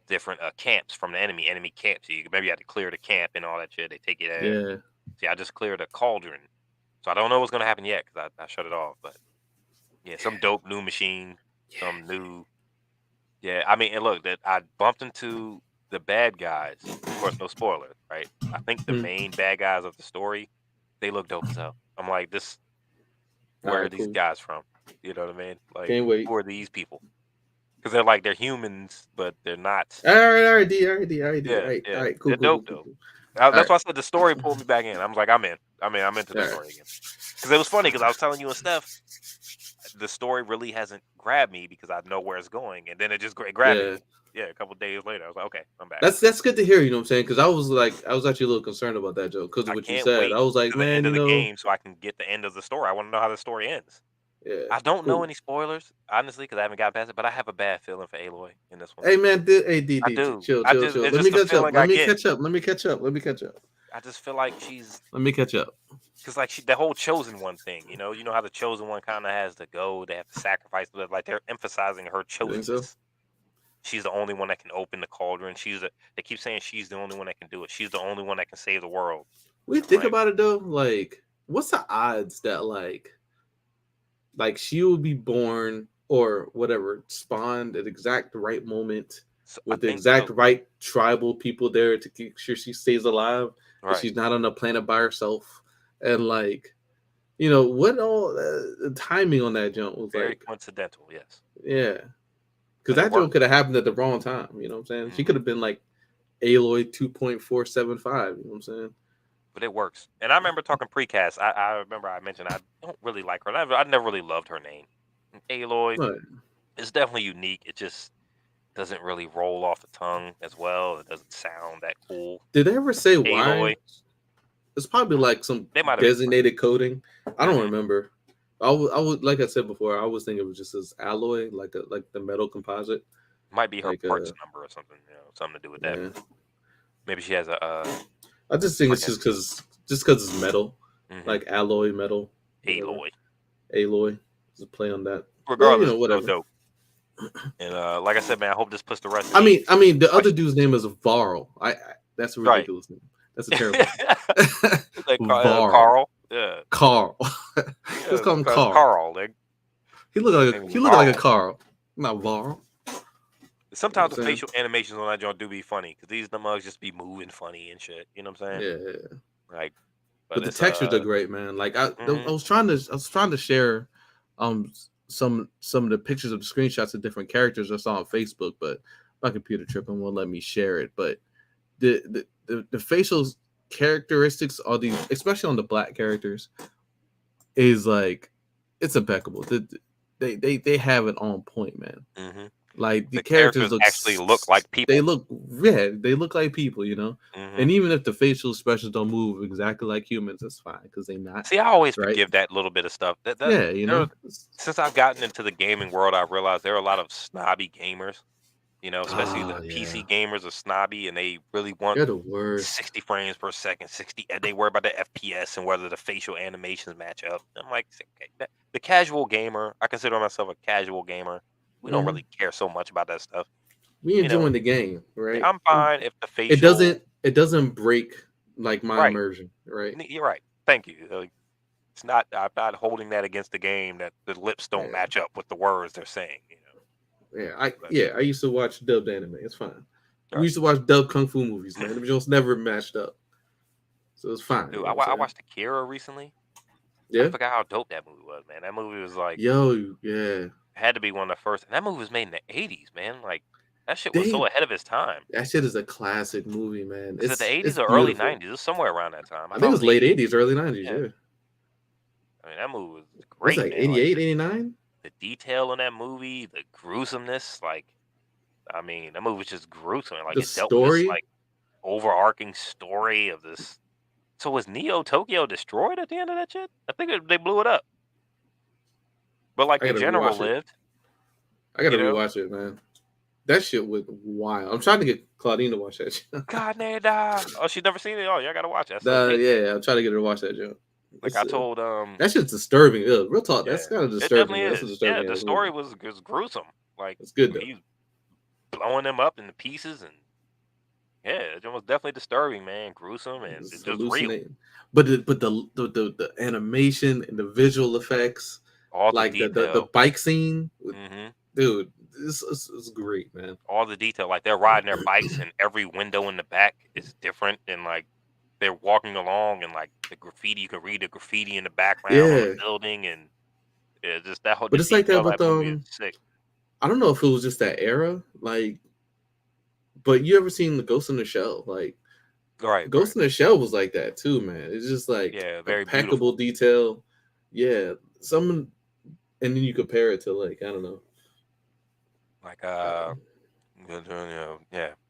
different camps from the enemy camps. So you maybe have to clear the camp and all that shit. They take you there. Yeah. See, I just cleared a cauldron, so I don't know what's gonna happen yet because I shut it off. But yeah, some dope new machine, some new. Yeah, I mean, and look, that I bumped into the bad guys. Of course, no spoilers, right? I think the main bad guys of the story, they look dope as hell. I'm like, where are these guys from? You know what I mean? Like, Can't wait. who are these people? Because they're humans, but they're not. All right, Yeah, all right, cool. They're dope, though. That's why I said the story pulled me back in. I'm like, I'm in. I'm into the story again. Because it was funny because I was telling you and Steph, the story really hasn't grabbed me because I know where it's going, and then it just grabbed me. Yeah, a couple of days later, I was like, okay, I'm back. That's good to hear. You know what I'm saying? Because I was actually a little concerned about that, Joe. Because of what you said, I was like, to man, the end of the game, so I can get the end of the story. I want to know how the story ends. Yeah, I don't know any spoilers, honestly, because I haven't got past it. But I have a bad feeling for Aloy in this one. Hey man, I do. Chill. Let me catch up. Let me catch up. I just feel like she's. Let me catch up. Because like the whole chosen one thing, you know how the chosen one kind of has to go. They have to sacrifice, but like they're emphasizing her chosenness. So? She's the only one that can open the cauldron. They keep saying she's the only one that can do it. She's the only one that can save the world. We think about it though, like what's the odds that like she will be born or whatever, spawned at the exact right moment with the exact right tribal people there to make sure she stays alive. Right. She's not on the planet by herself. And like, what all the timing on that jump was very like coincidental, yes. Yeah. Because that jump could have happened at the wrong time, you know what I'm saying? She could have been like Aloy 2.475, you know what I'm saying? But it works. And I remember talking precast. I remember I mentioned I don't really like her. I never really loved her name. Aloy is definitely unique. It just doesn't really roll off the tongue as well. It doesn't sound that cool. Did they ever say Aloy. why? It's probably like some designated coding. I don't remember. I would like I said before, I always think it was just as alloy, like the metal composite. Might be her parts number or something, something to do with that. Yeah. Maybe she has a I just think it's just because it's metal, like alloy metal. Aloy. Is a play on that. Regardless, whatever. Dope. And like I said, man, I hope this puts the rest. I mean, the other dude's name is Varl. That's a ridiculous name. That's a terrible. Like Carl. Yeah. Carl. Let's call him Carl. Carl. He look like a Carl, not Varl. Sometimes the facial animations on that joint do be funny because the mugs just be moving funny and shit. You know what I'm saying? Yeah. Like, but the textures are great, man. Like I was trying to share some of the pictures of the screenshots of different characters I saw on Facebook, but my computer tripping won't let me share it. But the facial characteristics are especially on the black characters, is like it's impeccable. They have it on point, man. Mm-hmm. Like the characters actually look like people. They look like people, And even if the facial expressions don't move exactly like humans, that's fine because they not. See, I always forgive that little bit of stuff. Since I've gotten into the gaming world, I've realized there are a lot of snobby gamers. Especially the PC gamers are snobby and they really want 60 frames per second, 60. They worry about the FPS and whether the facial animations match up. I'm like, okay, the casual gamer. I consider myself a casual gamer. We don't really care so much about that stuff. We enjoying the game, right? I'm fine if the facial. It doesn't break like my immersion, right? You're right. Thank you. It's not. I'm not holding that against the game that the lips don't match up with the words they're saying. I used to watch dubbed anime. It's fine. We Right. used to watch dubbed kung fu movies, man. The just never matched up, so it's fine. Dude, You know I what I'm watched Akira recently. saying? I Yeah. forgot how dope that movie was, man. That movie was like Yo, yeah. had to be one of the first. And that movie was made in the '80s, man. Like that shit was They so ahead of its time. that shit is a classic movie, man. Is it the It's '80s or early beautiful. '90s? It was somewhere around that time. I think it was late '80s, early '90s. Yeah. Yeah. I mean, that movie was What's great, that? man. 88, 89? The detail in that movie, the gruesomeness, like, I mean, that movie was just gruesome. Like, The it dealt with this story? like overarching story of this. So was Neo Tokyo destroyed at the end of that shit? I think they blew it up. But like I the gotta general rewatch it. lived. I gotta you know? rewatch it, man. That shit was wild. I'm trying to get Claudine to watch that shit. God, oh, she's never seen it. Oh, yeah, I gotta watch it. That's so deep. Yeah, I'm trying to get her to watch that joke. Like I told that shit's disturbing. Real talk. That's yeah, kind of it disturbing. definitely That's a is. disturbing. Yeah, the ass story movie. was gruesome. Like It's good though. he's blowing them up into pieces, and yeah, it was definitely disturbing, man. Gruesome and It's it's just real. hallucinating. But the animation and the visual effects, All the like the detail. bike scene, Mhm. dude, it's great, man. All the detail, like they're riding their bikes, and every window in the back is different, and like they're walking along, and like the graffiti, you can read the graffiti in the background on Yeah. the building, and yeah, just that whole But the it's like that detail of with that movie is sick. I don't know if it was just that era, like, but you ever seen the Ghost in the Shell? Like, Right, Ghost in the Shell was like that too, man. It's just like Yeah, very impeccable detail. Yeah, and then you compare it to like I don't know. Like yeah,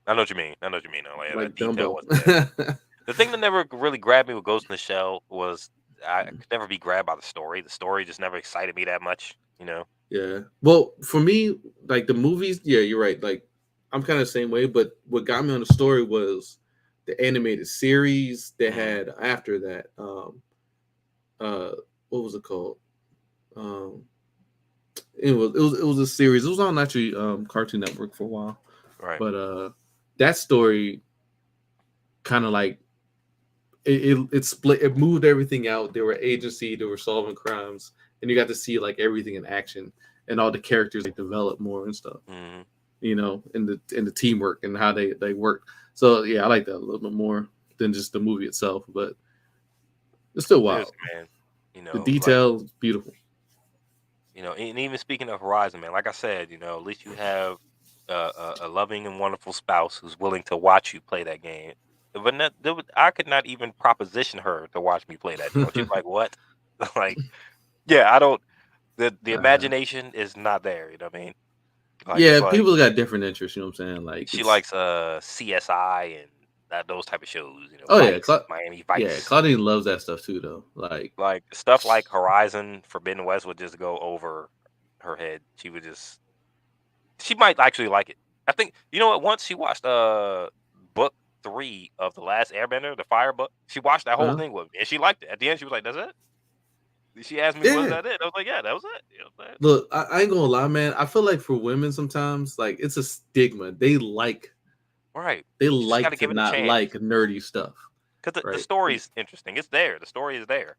I know what you mean. I know what you mean. Though. Like, Like that detail Dumbo. wasn't there. The thing that never really grabbed me with Ghost in the Shell was I could never be grabbed by the story. The story just never excited me that much, you know. Yeah. Well, for me, like the movies, yeah, you're right. Like I'm kind of the same way, but what got me on the story was the animated series they had after that. What was it called? It was a series. It was on actually Cartoon Network for a while. Right. But that story kind of like it split, it moved everything out. They were agency, they were solving crimes, and you got to see like everything in action and all the characters they develop more and stuff. You know, in the teamwork and how they work. So yeah, I like that a little bit more than just the movie itself, but it's still wild. Man. You know, The detail is beautiful. You know, and even speaking of Horizon, man, like I said, you know, at least you have a loving and wonderful spouse who's willing to watch you play that game. But I could not even proposition her to watch me play that. She's like, "What?" Like, yeah, I don't. The imagination is not there. You know what I mean? Like, Yeah, it's like, people got different interests. You know what I'm saying? Like she it's- likes CSI and those type of shows. You know, Oh yeah, Vice, Miami Vice. Yeah, Claudine loves that stuff too, though. Like Stuff like Horizon Forbidden West would just go over her head. She might actually like it. I think you know what. Once she watched book 3 of The Last Airbender, the Fire book. She watched that whole Uh-huh. thing with me, and she liked it. At the end, she was like, "That's it." She asked me, "Was Yeah. that it?" I was like, "Yeah, that was it." You know what I'm saying? Look, I ain't gonna lie, man. I feel like for women sometimes, like it's a stigma. They like Right. they You just like gotta to give it a not chance. like nerdy stuff. Because the right? story's interesting. It's there. The story is there.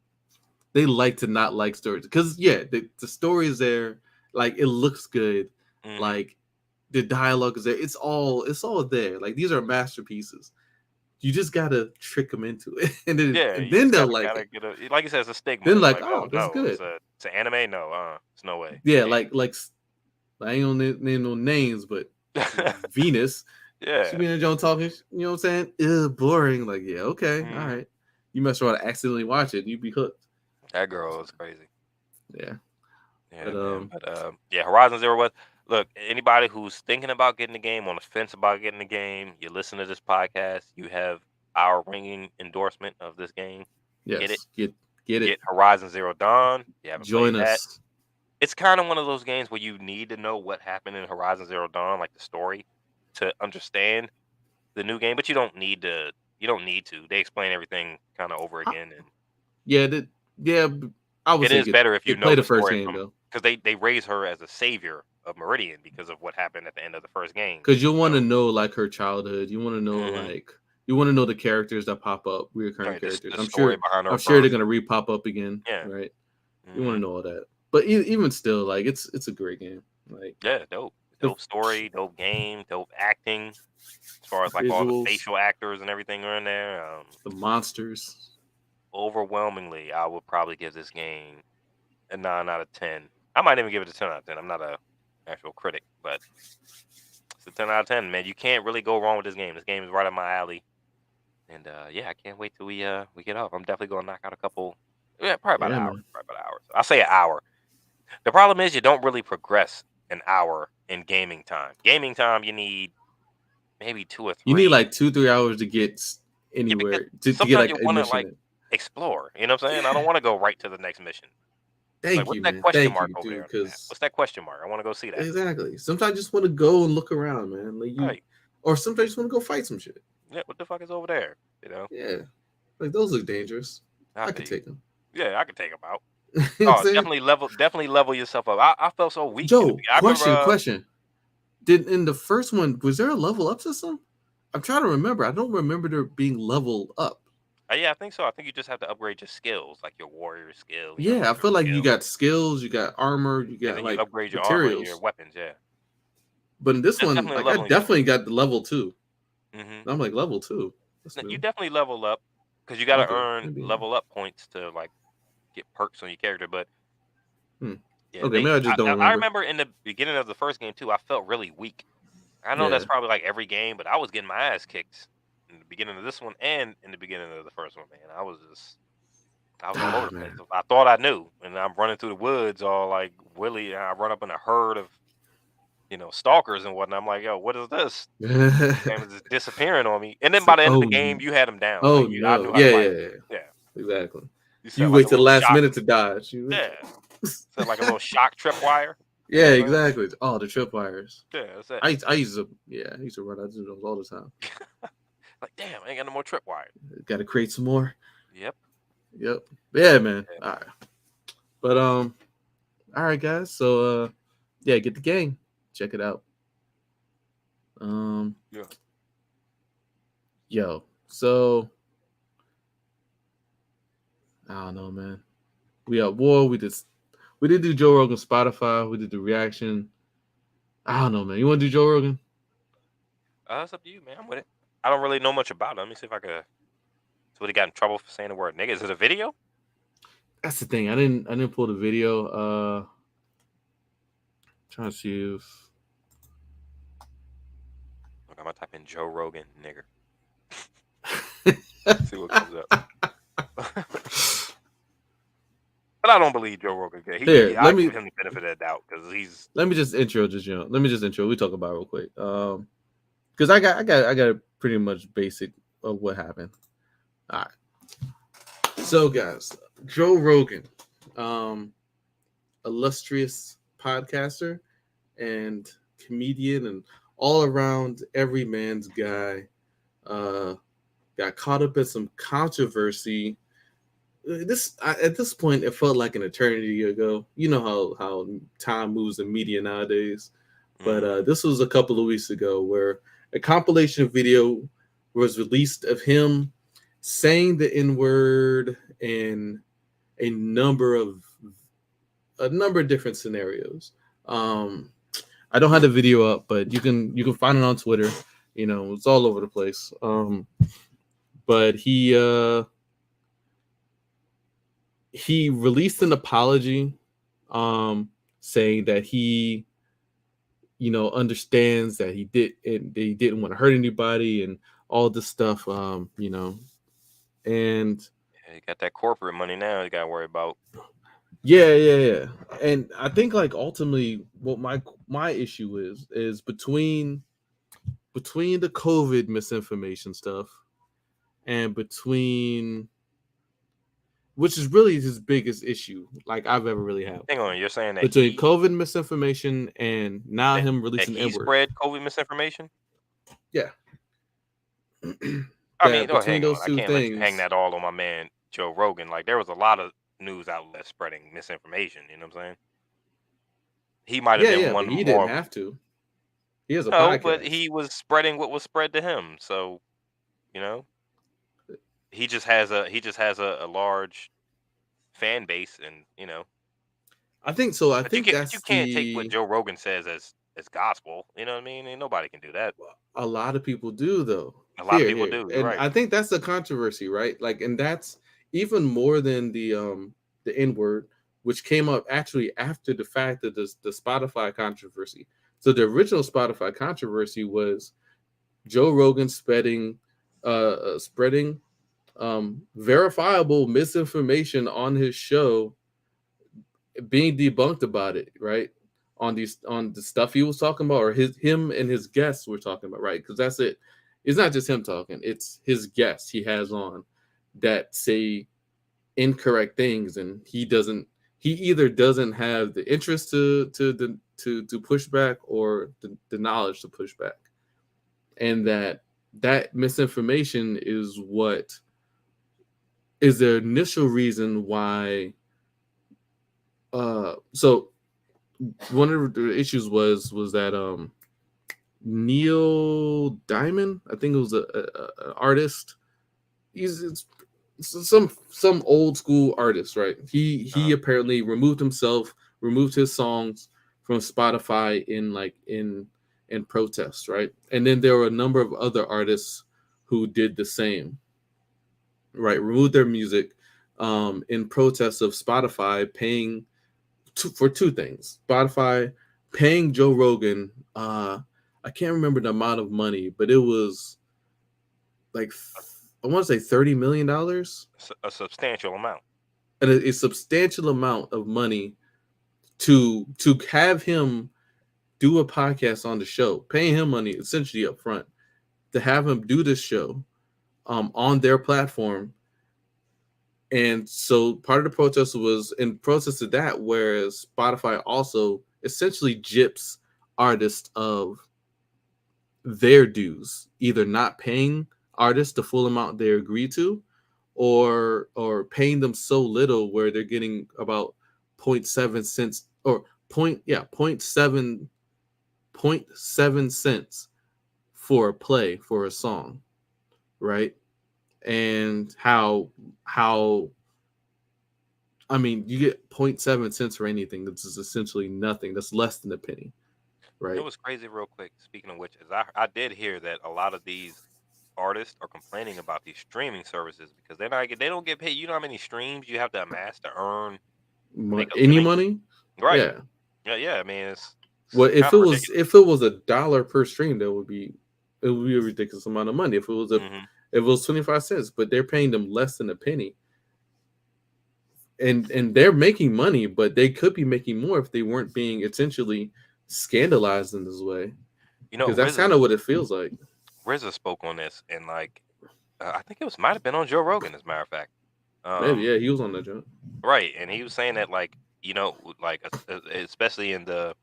They like to not like stories because yeah, the story is there. Like it looks good. Mhm. Like the dialogue is there. It's all there. Like these are masterpieces. You just gotta trick them into it, and then Yeah, and you then just they'll gotta, like gotta it. get a, like you said, it's a stigma. Then It's like, like, oh, that's no, good. it's an anime. No, it's no way. Yeah, like I ain't gonna name no names, but Venus. Yeah. She be in the joint talking, you know what I'm saying? Ugh, boring. Like, yeah, okay, Mhm. all right. You mess around and accidentally watch it, and you be hooked. That girl is crazy. Yeah. Yeah, But, man. But yeah, Horizon Zero West. Look, anybody who's thinking about getting the game, on the fence about getting the game, you listen to this podcast, you have our ringing endorsement of this game. Get it. Yes, get it. Get Horizon Zero Dawn. You haven't Join played that. us. It's kind of one of those games where you need to know what happened in Horizon Zero Dawn, like the story, to understand the new game. But you don't need to. You don't need to. They explain everything kind of over again, and Yeah, I would it say is better if you know play the the first story game though, because they raise her as a savior of Meridian because of what happened at the end of the first game. because you'll want to know like her childhood. You want to know Mhm. like You want to know the characters that pop up, reoccurring Right, characters. the I'm story sure. behind our I'm sure they're person. gonna re-pop up again. Yeah. Right. You Mhm. want to know all that, but even still, like it's a great game. Like Yeah, dope. the Dope story, dope game, dope acting. As far as like all the visuals, facial actors and everything are in there. the monsters. Overwhelmingly, I would probably give this game a 9 out of 10. I might even give it a 10 out of 10. I'm not a actual critic, but it's a 10 out of 10, man. You can't really go wrong with this game. This game is right up my alley. And yeah, I can't wait till we get off. I'm definitely gonna knock out a couple. Yeah, probably about Yeah, an hour. man. Probably about an hour. I'll say an hour. The problem is you don't really progress an hour in gaming time. Gaming time, you need maybe 2 or 3. You need like 2-3 hours to get Yeah, because anywhere to get sometimes like you a want to mission. like explore. You know what I'm saying? I don't want to go right to the next mission. Like, Thank what's you, that man. question Thank mark you, over there dude. on the map? Because What's that question mark? I want to go see that. exactly. Sometimes I just want to go and look around, man. Like you, Right. or sometimes I just want to go fight some shit. Yeah, what the fuck is over there? You know? Yeah, like those look dangerous. I could feel you. take them. Yeah, I could take them out. You know what I'm Oh, saying? definitely level yourself up. I felt so weak in the Joe, beginning. I remember, question. Did in the first one was there a level up system? I'm trying to remember. I don't remember there being level up. yeah, I think so. I think you just have to upgrade your skills, like your warrior skill, Yeah, I hunter feel like you skill, got skills, you got armor, you and got then you like upgrade your armor and your materials. weapons. Yeah, But in this there's one, definitely a like I leveling definitely got the level 2. system. I'm like level 2. That's You new. definitely level up because you got to Okay, earn maybe. level up points to like get perks on your character. But yeah, Okay, maybe I just don't I remember. remember in the beginning of the first game too, I felt really weak. I know that's Yeah. probably like every game, but I was getting my ass kicked in the beginning of this one and in the beginning of the first one, man. I was all over the place. Man. I thought I knew, and I'm running through the woods all like Willie, and I run up in a herd of stalkers and whatnot. I'm like, yo, what is this? And was just disappearing on me. And then by the end of the game, you had him down. Oh Like I no. knew how to fight. Yeah. Yeah. Exactly. You You set wait like a till the little last shock. minute to dodge. Yeah. Set like a little shock tripwire. Yeah, exactly. Oh, the tripwires. Yeah, that's it. I used to run out of those all the time. Like, damn, I ain't got no more tripwire. Got to create some more. Yep. Yeah, man. All right. But all right, guys. So yeah, get the game. Check it out. Yeah. Yo. So I don't know, man. We at war. We did do Joe Rogan Spotify. We did the reaction. I don't know, man. You want to do Joe Rogan? It's up to you, man. I'm with it. I don't really know much about it. Let me see if I could. So, what he got in trouble for saying the word nigga? Is it a video? That's the thing. I didn't pull the video. Trying to see if Look, I'm gonna type in Joe Rogan nigger. See what comes up. But I don't believe Joe Rogan. Here, I let me- give him the benefit of the doubt because he's. Let me just intro. Let me just intro. We talk about it real quick. Because I got a pretty much basic of what happened. All right. So, guys, Joe Rogan, illustrious podcaster and comedian and all around every man's guy, got caught up in some controversy. At this point, it felt like an eternity ago. You know how time moves in media nowadays. But this was a couple of weeks ago where a compilation video was released of him saying the N-word in a number of different scenarios. I don't have the video up, but you can find it on Twitter. It's all over the place. But he released an apology, saying that he understands that he didn't want to hurt anybody and all this stuff, and Yeah, he got that corporate money now. You got to worry about. yeah. And I think like ultimately what my issue is between the COVID misinformation stuff and which is really his biggest issue like I've ever really had. Hang on, you're saying that Between COVID misinformation and now him releasing he N-word. spread COVID misinformation? Yeah. I mean, between hang those on. I two can't let you things. hang that all on my man Joe Rogan. Like there was a lot of news outlets spreading misinformation. You know what I'm saying? He might have been one but he more. didn't have to. He has a No, podcast. but he was spreading what was spread to him. So, You know, he just has a large fan base, and I think so. I but you think can't but you that's can't take what the Joe Rogan says as gospel. You know what I mean? Ain't nobody can do that. a lot of people do though. A lot of Here, people here, do. You're and right. I think that's the controversy, right? Like, and that's even more than the N word, which came up actually after the fact of the Spotify controversy. So the original Spotify controversy was Joe Rogan spreading verifiable misinformation on his show, being debunked about it, right? On the stuff he was talking about, or him and his guests were talking about, right? Because that's it. It's not just him talking; it's his guests he has on that say incorrect things, and he doesn't. He either doesn't have the interest to push back, or the knowledge to push back, and that misinformation is what is the initial reason why. So one of the issues was that Neil Diamond, I think it was an artist. It's some old school artist, right? He apparently removed his songs from Spotify in protest, right? And then there were a number of other artists who did the same, right? Removed their music in protest of Spotify paying for two things. Spotify paying Joe Rogan, I can't remember the amount of money, but it was like I want to say $30 million, A substantial amount. and a substantial amount of money to have him do a podcast on the show, paying him money essentially up front to have him do this show on their platform. And so part of the protest was in protest of that, whereas Spotify also essentially gyps artists of their dues, either not paying artists the full amount they agree to, or paying them so little where they're getting about 0.7 cents or point yeah 0.7 cents for a play for a song, right? And how I mean, you get 0.7 cents for anything. This is essentially nothing. That's less than a penny, right? It was crazy, real quick. Speaking of which, is I did hear that a lot of these artists are complaining about these streaming services because they don't get paid. You know how many streams you have to amass to earn make a Any living? money? Right. Yeah. Yeah. I mean, it's Well, kind of ridiculous. if it was $1 per stream, it would be a ridiculous amount of money. If it was if it was 25 cents, but they're paying them less than a penny. And they're making money, but they could be making more if they weren't being essentially scandalized in this way. Because that's kind of what it feels like. RZA spoke on this, and I think it might have been on Joe Rogan, as a matter of fact. Maybe, yeah, he was on that joint. Right, and he was saying that especially in the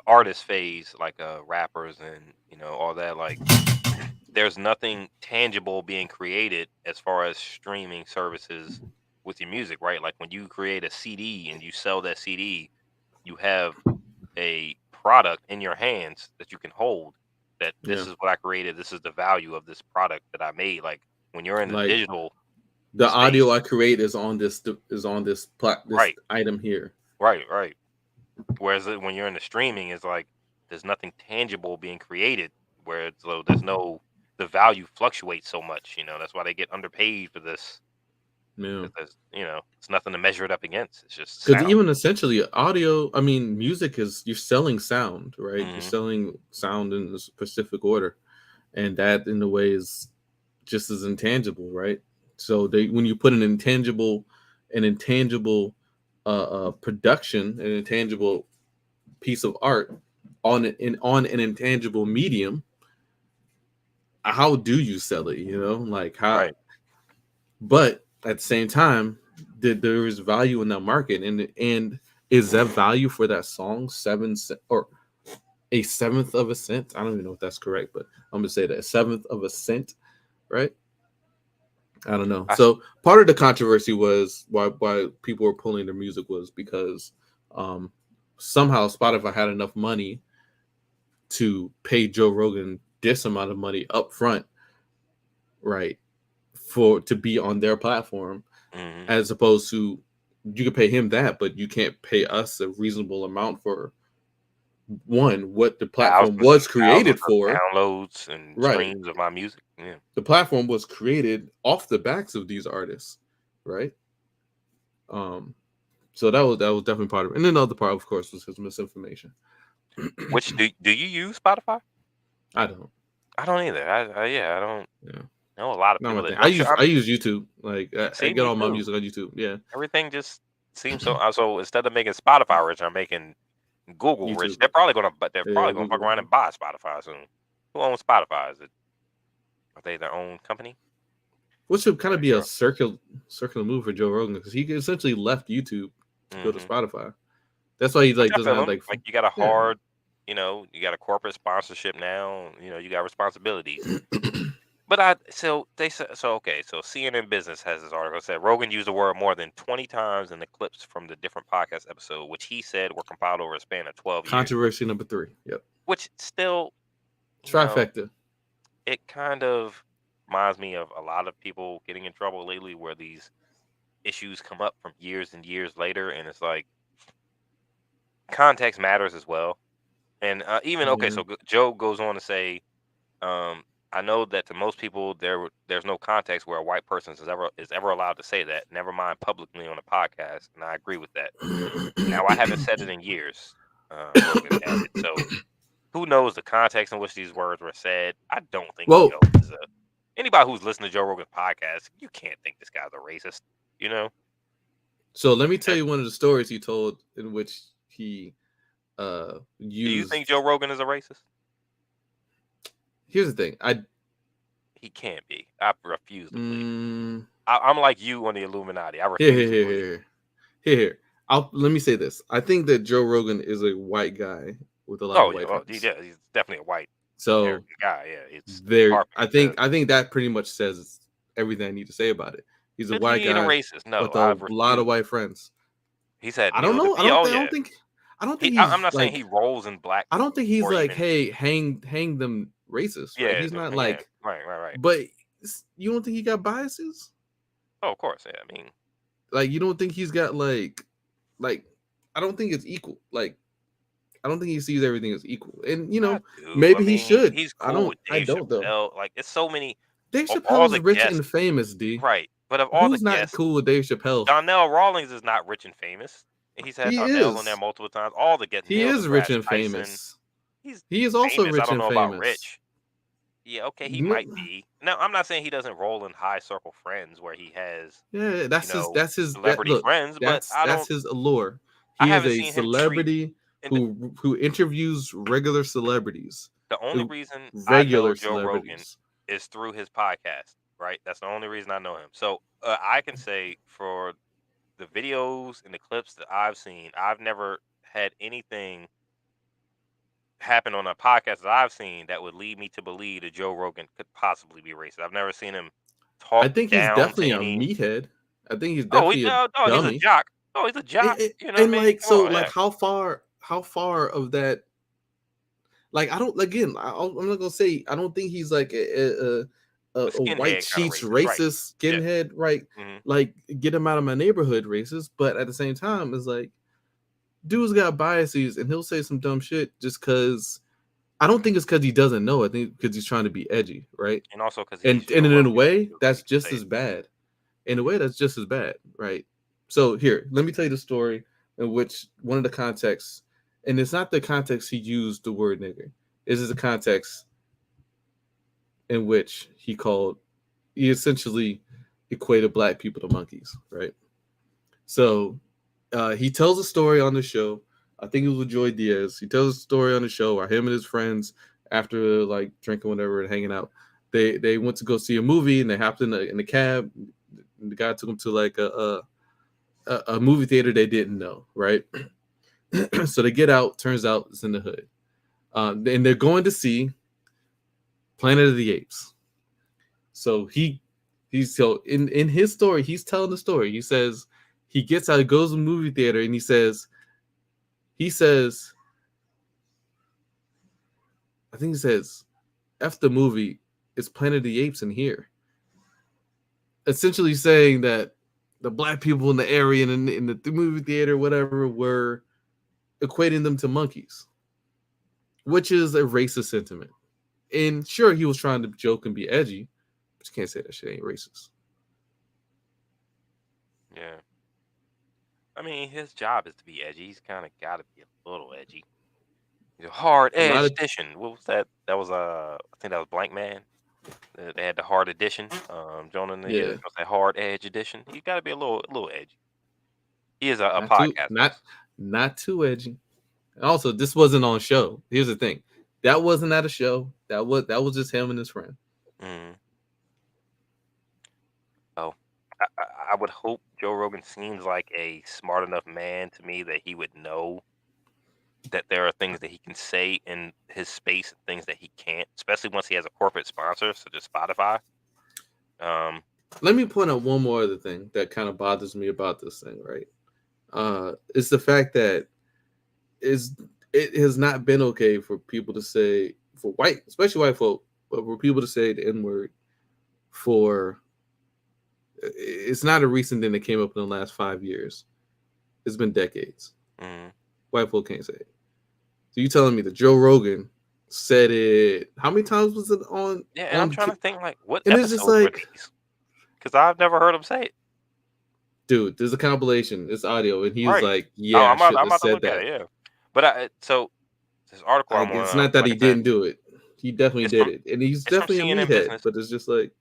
artist phase, rappers and all that, there's nothing tangible being created as far as streaming services with your music, right? Like when you create a CD and you sell that CD, you have a product in your hands that you can hold. That this is what I created. This is the value of this product that I made. Like when you're in the digital, the space, audio I create is on this right item here. Right. Whereas when you're in the streaming, it's like there's nothing tangible being created. So the value fluctuates so much. That's why they get underpaid for this. Yeah. It's nothing to measure it up against. It's just Because sound. even essentially audio, I mean, music is you're selling sound, right? You're selling sound in a specific order, and that in a way is just as intangible, right? So when you put an intangible production, an intangible piece of art on an intangible medium, how do you sell it? Like how? Right. But at the same time, there is value in that market, and is that value for that song 7 cents or a seventh of a cent? I don't even know if that's correct, but I'm gonna say that a seventh of a cent, right? I don't know. So part of the controversy was why people were pulling their music was because somehow Spotify had enough money to pay Joe Rogan this amount of money up front right, to be on their platform, Mhm. as opposed to you could pay him that, but you can't pay us a reasonable amount for what the platform Thousands and was thousands created of for. downloads and Right. streams of my music. Yeah. The platform was created off the backs of these artists, right? So that was definitely part of it. And then the other part, of course, was his misinformation. Which do you use Spotify? I don't. I don't either. I don't Yeah. know a lot of Not my people thing. that. I I'm sure. use I use YouTube. Like I See, get me all my too. music on YouTube. Yeah. Everything just seems so. So instead of making Spotify rich, I'm making Google rich. YouTube. They're probably gonna, but they're Yeah, probably gonna fuck Google. around and buy Spotify soon. Who owns Spotify? Are they their own company? Which should kind of be a Sure. circular move for Joe Rogan, because he essentially left YouTube to go to Mhm. Spotify. That's why he Which like I doesn't feel have him. like Like you got a yeah. hard, you got a corporate sponsorship now. You got responsibilities. But they said so. Okay, so CNN Business has this article said Rogan used the word more than 20 times in the clips from the different podcast episode, which he said were compiled over a span of 12 years. Controversy number 3. Yep. Which still, Trifecta. it kind of reminds me of a lot of people getting in trouble lately, where these issues come up from years and years later, and it's like context matters as well. And even okay, Yeah. so Joe goes on to say, I know that to most people there's no context where a white person is ever allowed to say that. Never mind publicly on a podcast, and I agree with that. Now I haven't said it in years. Rogan added. So who knows the context in which these words were said? I don't think Well, Joe is anybody who's listening to Joe Rogan's podcast. You can't think this guy's a racist. So let me tell you one of the stories he told in which he Do used. you think Joe Rogan is a racist? Here's the thing. He can't be. I refuse to believe. Mm, I'm like you on the Illuminati. I refuse to believe. Here. Let me say this. I think that Joe Rogan is a white guy with a lot Oh of yeah, white well, friends. yeah, he's definitely a white So American guy. Yeah, it's there. hard I think that pretty much says everything I need to say about it. He's a But white he ain't a guy racist. No, with I a lot of refuse. white friends. He's had I don't meals. know. I don't think. I don't think he's I'm not saying like. he rolls in black. I don't think he's or like, even, hey, hang them racist, right? yeah, He's not yeah, like. right. But you don't think he got biases? Oh, of course. Yeah, I mean, Like you don't think he's got like I don't think it's equal. Like I don't think he sees everything as equal. And I do. maybe I he mean, should. he's I cool with Dave don't though. Chappelle. Like, it's so many. Dave Of Chappelle all is the rich guests, and famous, D. right? But of all the Who's not guests, cool with Dave Chappelle? Donnell Rawlings is not rich and famous. He's had He Donnell on there is. multiple times. All the guests. He Neil is rich deGrasse and Tyson. famous. He's He is also famous. I rich don't and know about famous. rich. Yeah, okay, he No- might be. Now, I'm not saying he doesn't roll in high circle friends where he has, Yeah, that's his celebrity friends, but I that's don't. his allure. I He is haven't a seen him treat. celebrity And who interviews regular celebrities. the only who- reason I know regular Joe Rogan celebrities. is through his podcast, right? That's the only reason I know him. So I can say for the videos and the clips that I've seen, I've never had anything happen on a podcast that I've seen that would lead me to believe that Joe Rogan could possibly be racist. I've never seen him talk I think he's down definitely to a any. meathead. I think he's Oh, definitely a he's a dummy. jock. Oh, he's a jock. You know what I And mean? like, Come so on, like, yeah. how far of that? Like, I don't. Again, I'm not gonna say I don't think he's like a skinhead white kinda sheets racist, right. racist Yeah. skinhead, right? Mhm. Like, get him out of my neighborhood racist. But at the same time, it's like, dude's got biases, and he'll say some dumb shit just because. I don't think it's because he doesn't know. I think because he's trying to be edgy, right? And also because And in a way, that's just as bad. In a way, that's just as bad, right? So here, let me tell you the story in which one of the contexts, and it's not the context he used the word nigger. This is the context in which he essentially equated black people to monkeys, right? So he tells a story on the show. I think it was with Joy Diaz. He tells a story on the show where him and his friends, after like drinking whatever and hanging out, they went to go see a movie and they hopped in the cab. And the guy took them to like a movie theater they didn't know, right? So they get out. Turns out it's in the hood, and they're going to see Planet of the Apes. So he's in his story, he's telling the story. He says he gets out, goes to the movie theater, and he says, I think he says, F the movie, it's Planet of the Apes in here. essentially saying that the black people in the area and in the movie theater, whatever, were equating them to monkeys, which is a racist sentiment. And sure, he was trying to joke and be edgy, but you can't say that shit ain't racist. Yeah. I mean, his job is to be edgy. He's kind of got to be a little edgy. He's a hard A lot edge of edition. What was that? That was I think that was Blank Man. They had the hard edition. Jonah and the yeah, was that hard edge edition. He got to be a little edgy. He is a not too podcast. not too edgy. Also, this wasn't on show. Here's the thing. That wasn't at a show. That was just him and his friend. Mm. Oh, I would hope Joe Rogan seems like a smart enough man to me that he would know that there are things that he can say in his space and things that he can't, especially once he has a corporate sponsor, such as Spotify. Let me point out one more other thing that kind of bothers me about this thing, right? It's the fact that it has not been okay for people to say, for white, especially white folk, but for people to say the N-word for, it's not a recent thing that came up in the last 5 years. It's been decades. Mm. White folk can't say it. So you telling me that Joe Rogan said it, how many times was it on? Yeah, and I'm trying to think, like, what and episodes it's just were like, these? Because I've never heard him say it. dude, there's a compilation. It's audio, and he's Right. like, Oh, "Yeah, I I'm should about have to said look at that." it, yeah. But so this article I'm Like, it's on, not that like he I said, didn't do it. He definitely it's did from it, and he's it's from definitely a CNN meathead. Business. But it's just like,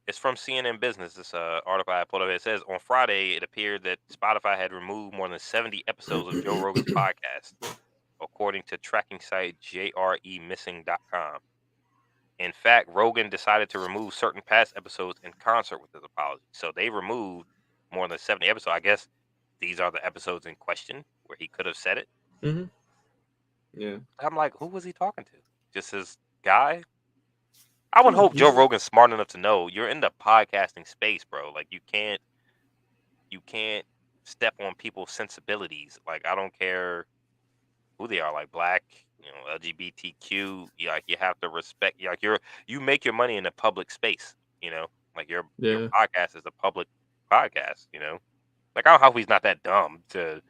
It's from CNN Business. This article I pulled up. It says on Friday it appeared that Spotify had removed more than 70 episodes of Joe Rogan's podcast, according to tracking site JREMissing.com. In fact, Rogan decided to remove certain past episodes in concert with his apology. So they removed more than 70 episodes. I guess these are the episodes in question where he could have said it. yeah. I'm like, who was he talking to? Just his guy? I would hope Joe Rogan's smart enough to know you're in the podcasting space, bro. Like you can't step on people's sensibilities. Like I don't care who they are, like black, LGBTQ. Like you have to respect. Like you make your money in a public space. Like your podcast is a public podcast. Like I don't know how he's not that dumb to.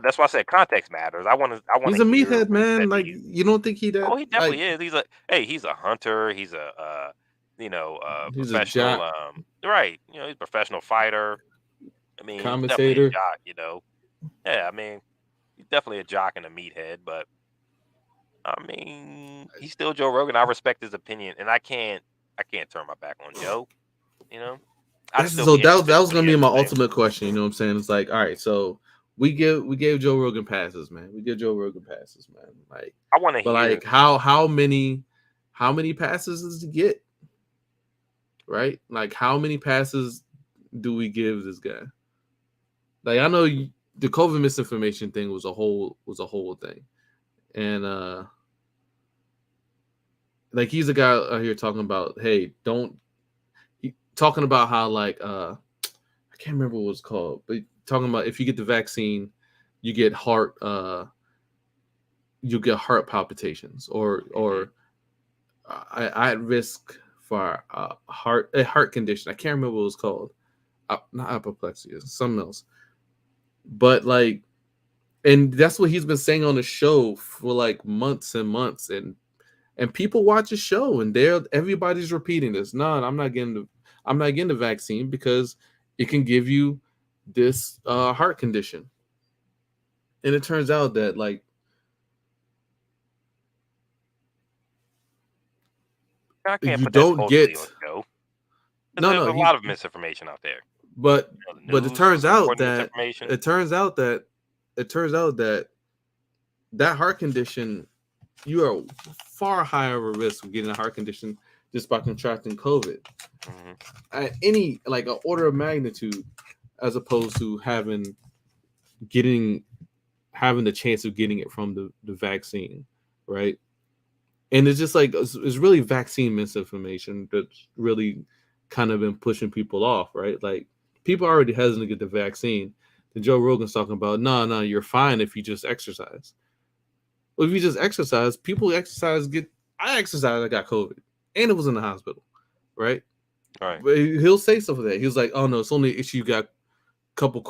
That's why I said context matters. I want He's to a hear meathead, what he said man. to Like, you. you don't think he that? Oh, he definitely Like, is. He's a hunter. He's a he's a professional. jock, Right. He's a professional fighter. I mean, he's definitely a commentator. jock. Yeah, I mean, he's definitely a jock and a meathead, but I mean, he's still Joe Rogan. I respect his opinion, and I can't turn my back on Joe. I'd still So be that interested in was what gonna he be has my to say. ultimate question. You know what I'm saying? It's like, all right, so we gave Joe Rogan passes, man. We give Joe Rogan passes, man. Like, I want to but hear. like, how many passes does he get? Right? Like, how many passes do we give this guy? Like, I know the COVID misinformation thing was a whole thing, and like he's a guy out here talking about, hey, talking about how like I can't remember what it's called, but talking about if you get the vaccine, you get heart palpitations or at risk for a heart condition. I can't remember what it was called. Not apoplexy, it's something else. But like, and that's what he's been saying on the show for like months and months, and people watch the show and everybody's repeating this. No, I'm not getting the vaccine because it can give you this heart condition. And it turns out that like I can't you put that don't totally get on Joe. no There's no a lot of misinformation out there. but The but it news turns out supporting that misinformation. that heart condition, you are far higher of a risk of getting a heart condition just by contracting COVID. At any like an order of magnitude, as opposed to having the chance of getting it from the vaccine, right? And it's just like it's really vaccine misinformation that's really kind of been pushing people off, right? Like people are already hesitant to get the vaccine. Then Joe Rogan's talking about, no, you're fine if you just exercise. Well, if you just exercise, people exercise. I exercised, I got COVID, and it was in the hospital, right? Right. But he'll say stuff like that. He was like, "Oh no, it's only an issue you got a couple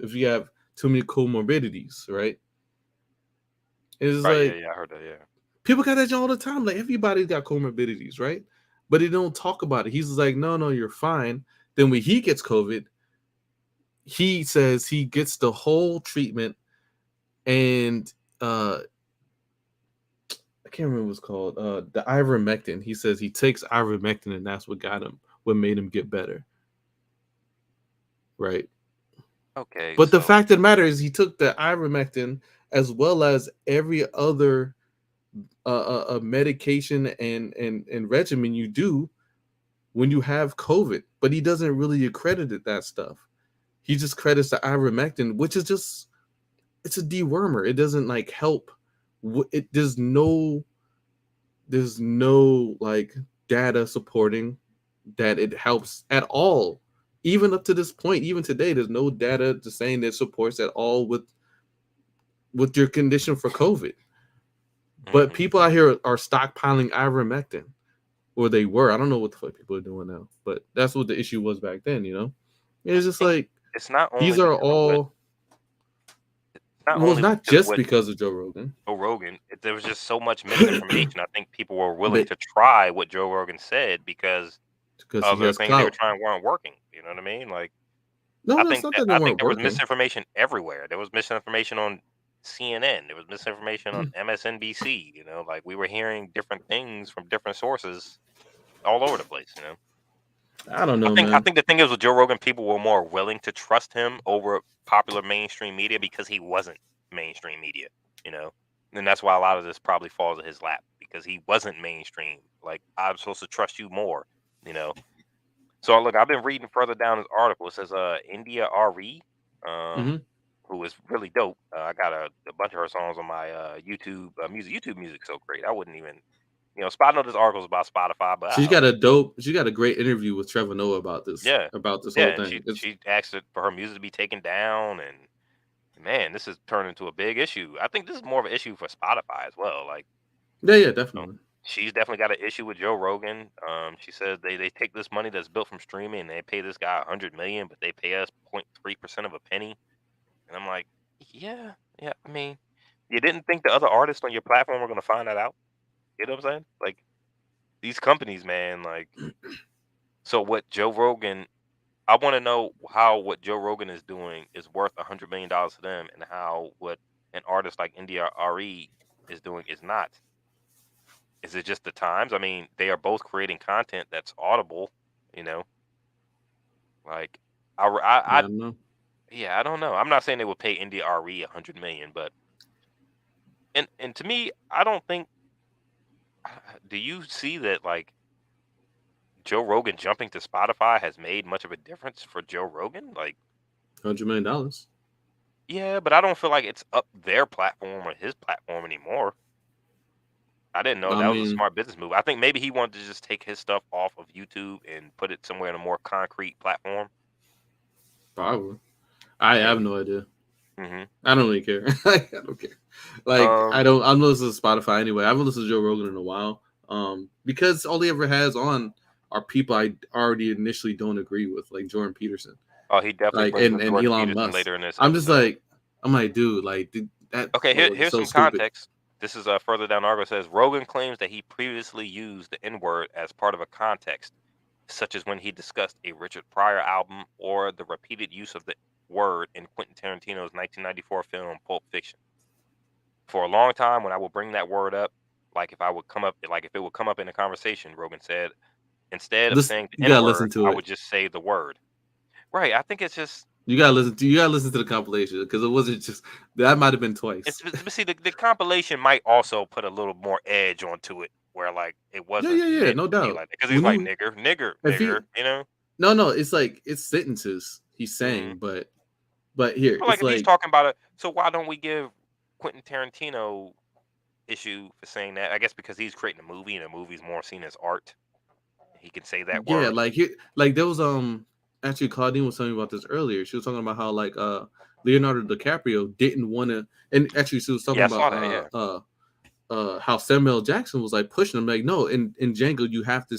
if you have too many comorbidities, right?" It's Right. like Yeah. I heard that. Yeah. people got that all the time. Like everybody's got comorbidities, right? But they don't talk about it. He's like, "No, you're fine." Then when he gets COVID, he says he gets the whole treatment, and I can't remember what it's called. The ivermectin. He says he takes ivermectin, and that's what made him get better. Right. Okay. But the So fact of the matter is, he took the ivermectin as well as every other medication and regimen you do when you have COVID. But he doesn't really accredit that stuff. He just credits the ivermectin, which is it's a dewormer. It doesn't like help. There's no like data supporting that it helps at all. Even up to this point, even today, there's no data to saying that supports at all with your condition for COVID. But people out here are stockpiling ivermectin, or they were. I don't know what the fuck people are doing now, but that's what the issue was back then. It's just like it's not only these are because of all. Well, it's not just because of Joe Rogan. Joe Rogan. There was just so much misinformation. I think people were willing to try what Joe Rogan said because other things they were trying weren't working. You know what I mean? Like, No, I that's think not that, that they I think weren't there was working. misinformation everywhere. There was misinformation on CNN. There was misinformation on MSNBC. Like we were hearing different things from different sources all over the place. I don't know, I man. think the thing is with Joe Rogan, people were more willing to trust him over popular mainstream media because he wasn't mainstream media. And that's why a lot of this probably falls in his lap because he wasn't mainstream. Like I'm supposed to trust you more. So look, I've been reading further down this article. It says India RE, who is really dope. I got a bunch of her songs on my YouTube music. YouTube music's so great. I wouldn't even I know this article is about Spotify, but She got a great interview with Trevor Noah about this whole and thing. she asked for her music to be taken down, and man, this has turned into a big issue. I think this is more of an issue for Spotify as well. Like, yeah, definitely. She's definitely got an issue with Joe Rogan. She says they take this money that's built from streaming and they pay this guy $100 million, but they pay us 0.3% of a penny. And I'm like, yeah. I mean, you didn't think the other artists on your platform were going to find that out? You know what I'm saying? Like, these companies, man, like, so what Joe Rogan, I want to know how what Joe Rogan is doing is worth $100 million to them and how what an artist like India RE is doing is not. Is it just the times? I mean, they are both creating content that's audible, Like, I don't know. Yeah, I don't know. I'm not saying they would pay India RE $100 million, but and to me, I don't think. Do you see that like Joe Rogan jumping to Spotify has made much of a difference for Joe Rogan? Like, $100 million. Yeah, but I don't feel like it's up their platform or his platform anymore. I didn't know that was a smart business move. I think maybe he wanted to just take his stuff off of YouTube and put it somewhere in a more concrete platform. Probably. I have no idea. Mm-hmm. I don't really care. I don't care. Like I'm listening to Spotify anyway. I haven't listened to Joe Rogan in a while. Because all he ever has on are people I already initially don't agree with, like Jordan Peterson. Oh, he definitely brings and Elon Musk later in this. I'm like, dude, like that. Okay, here's some context. This is further down the article. It says Rogan claims that he previously used the N-word as part of a context, such as when he discussed a Richard Pryor album or the repeated use of the word in Quentin Tarantino's 1994 film Pulp Fiction. For a long time, when I would bring that word up, if it would come up in a conversation, Rogan said, instead of saying the N-word, I would just say the word. Right. I think it's just you gotta listen to the compilation because it wasn't just that might have been twice. But see, the compilation might also put a little more edge onto it, where like it wasn't. Yeah, no doubt. Because he's like nigger, No, it's like it's sentences he's saying, but here it's like he's talking about it. So why don't we give Quentin Tarantino issue for saying that? I guess because he's creating a movie and the movie's more seen as art. He can say that word. Yeah, like there was actually Claudine was telling me about this earlier. She was talking about how like Leonardo DiCaprio didn't want to, and actually she was talking about how Samuel L. Jackson was like pushing him like, no, in Django you have to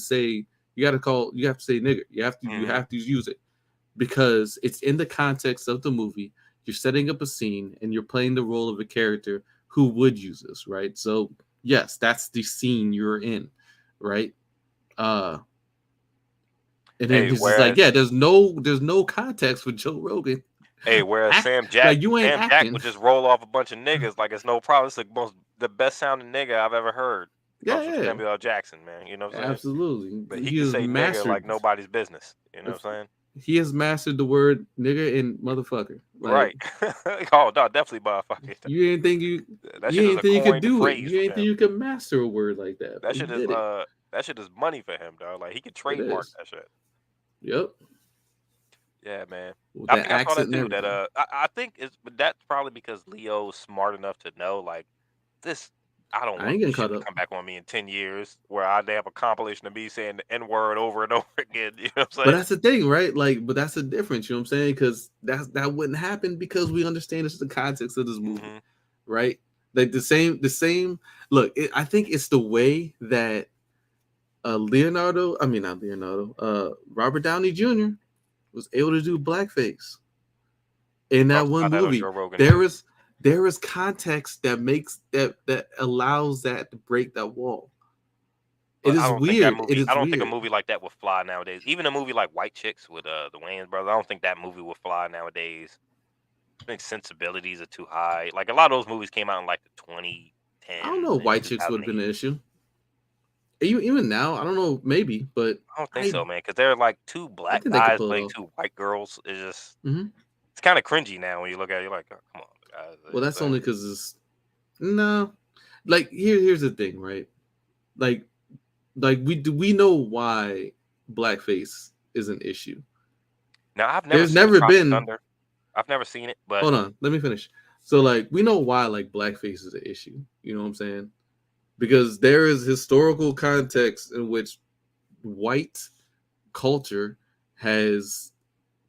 You have to say nigger. You have to use it because it's in the context of the movie. You're setting up a scene and you're playing the role of a character who would use this, right? So yes, that's the scene you're in, right? And then he's just like, yeah, there's no context for Joe Rogan. Hey, whereas Sam Jack would just roll off a bunch of niggas like it's no problem. It's the best sounding nigga I've ever heard. Comes from Samuel L. Jackson, man. You know what I'm saying? Absolutely. But he can say nigga like nobody's business. You know what I'm saying? He has mastered the word nigga and motherfucker. Right. Oh no, definitely motherfucker. You didn't think you could do it. You didn't think you could master a word like that. That shit is money for him, dog. Like he could trademark that shit. Yep. Yeah, man. With I that think I saw that accent too. and That I think but that's probably because Leo's smart enough to know like this. I don't I want ain't this getting shit caught to up. come back on me in 10 years where they have a compilation of me saying the N word over and over again. You know what I'm saying? But that's the thing, right? Like, but that's the difference. You know what I'm saying? Because that wouldn't happen because we understand it's the context of this movie, right? Like the same. Look, I think it's the way that Robert Downey Jr. was able to do blackface in that one about that on movie. Joe Rogan, There is context that makes that allows that to break that wall. But It is weird. I don't think a movie like that would fly nowadays. Even a movie like White Chicks with the Wayans brothers, I don't think that movie would fly nowadays. I think sensibilities are too high. Like a lot of those movies came out in like the 2010s. I don't know. White Chicks would have been an issue. Even now, I don't know. Maybe, but I don't think so, man. Because they're like two black think they could guys pull it playing off. two white girls. It's just Mhm. it's kind of cringy now when you look at it. You're like, oh, come on, guys. Well, that's only because it's no. Like here's the thing, right? Like we know why blackface is an issue. Now I've never There's seen never Tropic been. Thunder. I've never seen it, but Hold on, let me finish. So like we know why like blackface is an issue. You know what I'm saying? Because there is historical context in which white culture has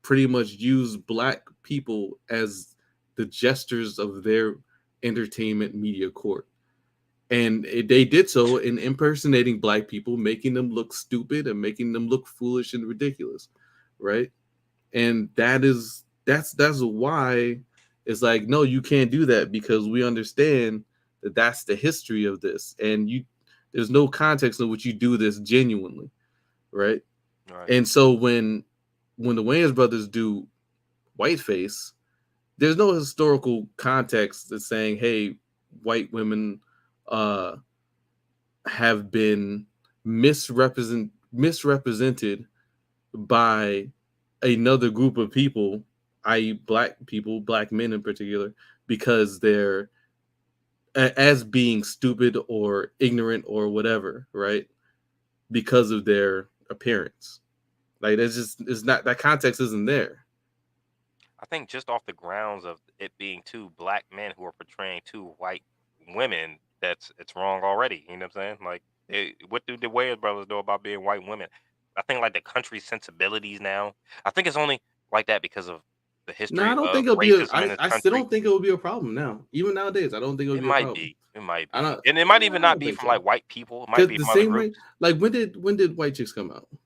pretty much used black people as the gestures of their entertainment media court. And they did so in impersonating black people, making them look stupid and making them look foolish and ridiculous, right? And that's why it's like, no, you can't do that because we understand that that's the history of this, and there's no context in which you do this genuinely, right? And so when the Wayans brothers do whiteface, there's no historical context that's saying, hey, white women have been misrepresented by another group of people, i.e. black people, black men in particular, because they're as being stupid or ignorant or whatever, right? Because of their appearance. Like it's not, that context isn't there. I think just off the grounds of it being two black men who are portraying two white women, it's wrong already. You know what I'm saying? Like, what do the Wayans brothers know about being white women? I think like the country's sensibilities now. I think it's only like that because of the history No, I don't of think it'll be. racism in this I country. still don't think it will be a problem now. Even nowadays, I don't think it'll be a problem. It might be. I don't, And it might even I not don't be think from so. like white people. It might be the from other same groups. way. Like when did White Chicks come out? It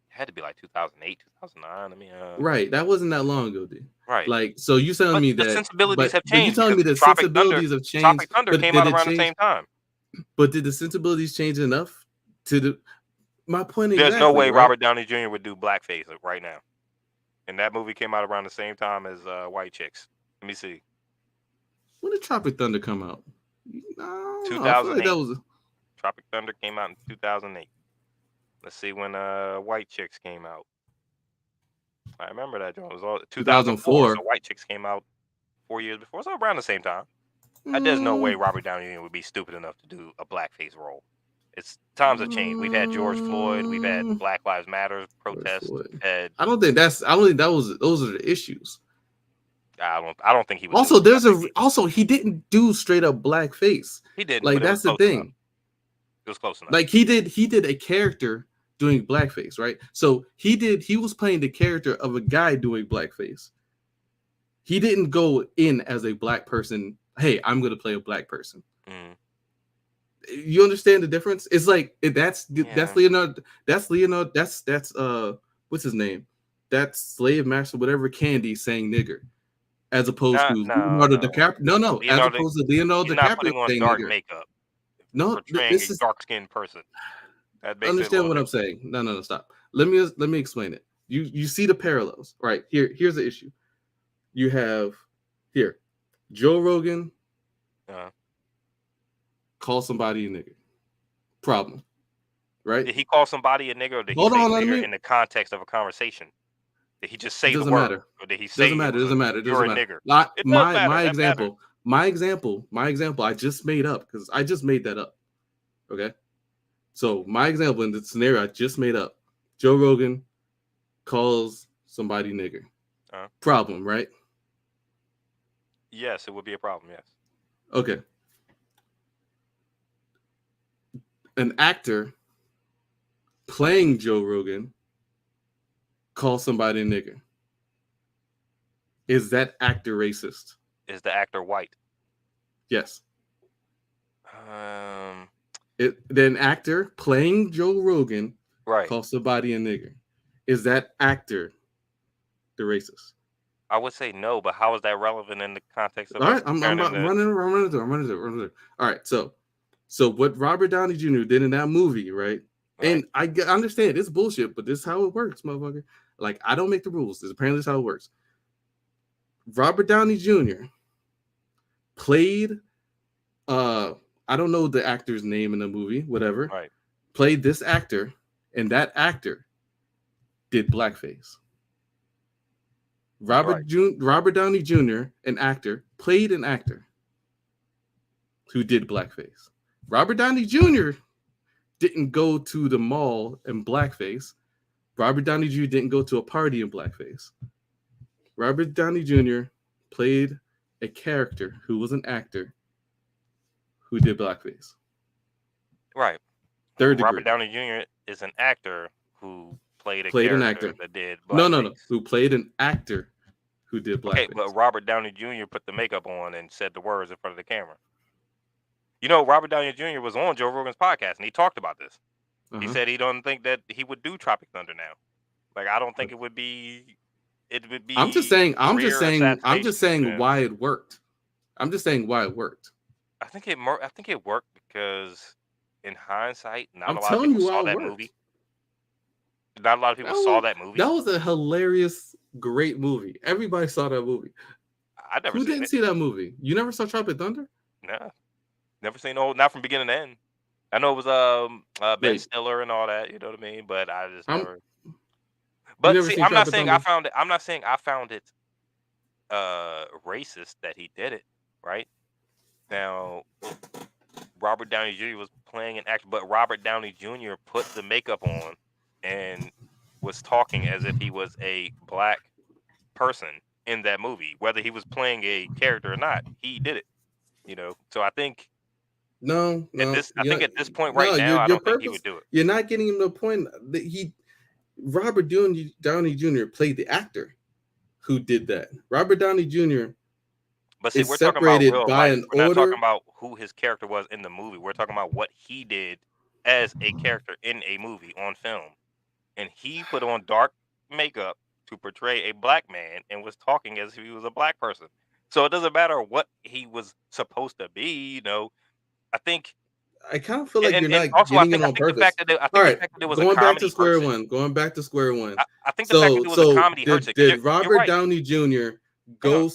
had to be like 2008, 2009. I mean, Right, that wasn't that long ago, dude. Right. Like, so you telling me the that sensibilities have but you changed. telling me because that Tropic sensibilities Thunder, have changed? Tropic Thunder but came did out it around the change- same time. But did the sensibilities change enough to do? My point There's exactly. no way right? Robert Downey Jr. would do blackface right now. And that movie came out around the same time as White Chicks. Let me see. When did Tropic Thunder come out? No, I feel 2008. like that was. Tropic Thunder came out in 2008. Let's see when White Chicks came out. I remember that, John. It was all 2004. So White Chicks came out 4 years before. So around the same time. There's no way Robert Downey Jr. would be stupid enough to do a blackface role. Times have changed. We've had George Floyd. We've had Black Lives Matter protests. I don't think those are the issues. I don't think he would. Also he didn't do straight up blackface. He didn't. Like, that's the thing. Enough. It was close enough. Like he did a character doing blackface, right? So he was playing the character of a guy doing blackface. He didn't go in as a black person. Hey, I'm going to play a black person. You understand the difference? It's like that's Leonardo. That's Leonardo. That's what's his name? That's Slave Master, whatever Candy saying nigger, as opposed to Leonardo DiCaprio. No, as opposed to Leonardo He's not DiCaprio putting on saying dark nigger. makeup. No, Portraying this a is dark-skinned person. That makes it a understand little what I'm different. saying. No, stop. Let me explain it. You see the parallels, right? Here's the issue. You have here Joe Rogan call somebody a nigger. Problem, right? Did he call somebody a nigger, or did he Hold say on, let nigger me. in the context of a conversation? Did he just say the Doesn't word, matter. or did he say Doesn't matter. Doesn't matter. you're Doesn't a matter. nigger? It does matter. My That matters. example. My example. I just made up because I just made that up. Okay. So my example in the scenario I just made up. Joe Rogan calls somebody nigger. Problem, right? Yes, it would be a problem. Yes. Okay. An actor playing Joe Rogan calls somebody a nigger. Is that actor racist? Is the actor white? Yes. Then actor playing Joe Rogan calls somebody a nigger. Is that actor the racist? I would say no, but how is that relevant in the context of All us right, I'm comparing running through. All right, so what Robert Downey Jr. did in that movie, right? And I understand it's bullshit, but this is how it works, motherfucker. Like, I don't make the rules. This apparently is how it works. Robert Downey Jr. played, I don't know the actor's name in the movie, whatever. Right. Played this actor, and that actor did blackface. Robert Downey Jr., an actor, played an actor who did blackface. Robert Downey Jr. didn't go to the mall in blackface. Robert Downey Jr. didn't go to a party in blackface. Robert Downey Jr. played a character who was an actor who did blackface. Right. Third degree. Robert Downey Jr. is an actor who played an actor that did blackface. No. Who played an actor who did blackface. Okay, but Robert Downey Jr. put the makeup on and said the words in front of the camera. You know, Robert Downey Jr. was on Joe Rogan's podcast, and he talked about this. He said he don't think that he would do Tropic Thunder now. Like, I don't think it would be. It would be. I'm just saying why it worked. I'm just saying why it worked. I think it worked because, in hindsight, not a lot of people saw that movie. Not a lot of people saw that movie. That was a hilarious, great movie. Everybody saw that movie. I never. Who didn't see that movie? You never saw Tropic Thunder? No, never seen. No, not from beginning to end. I know it was Ben Stiller and all that. You know what I mean? But I just never. But see, I'm not saying I found it. I'm not saying I found it racist that he did it. Right now, Robert Downey Jr. was playing an actor, but Robert Downey Jr. put the makeup on and was talking as if he was a black person in that movie, whether he was playing a character or not. He did it. You know, so I think. No. I think at this point right now, I don't think he would do it. You're not getting him to the point that Robert Downey Jr. played the actor who did that. Robert Downey Jr. But see, we're talking about real life. We're not talking about who his character was in the movie. We're talking about what he did as a character in a movie on film. And he put on dark makeup to portray a black man and was talking as if he was a black person. So it doesn't matter what he was supposed to be, you know. I think I kind of feel like you're not getting it on purpose. All right, going back to square one. I think the fact that it was a comedy hurts it. Did Robert Downey Jr. go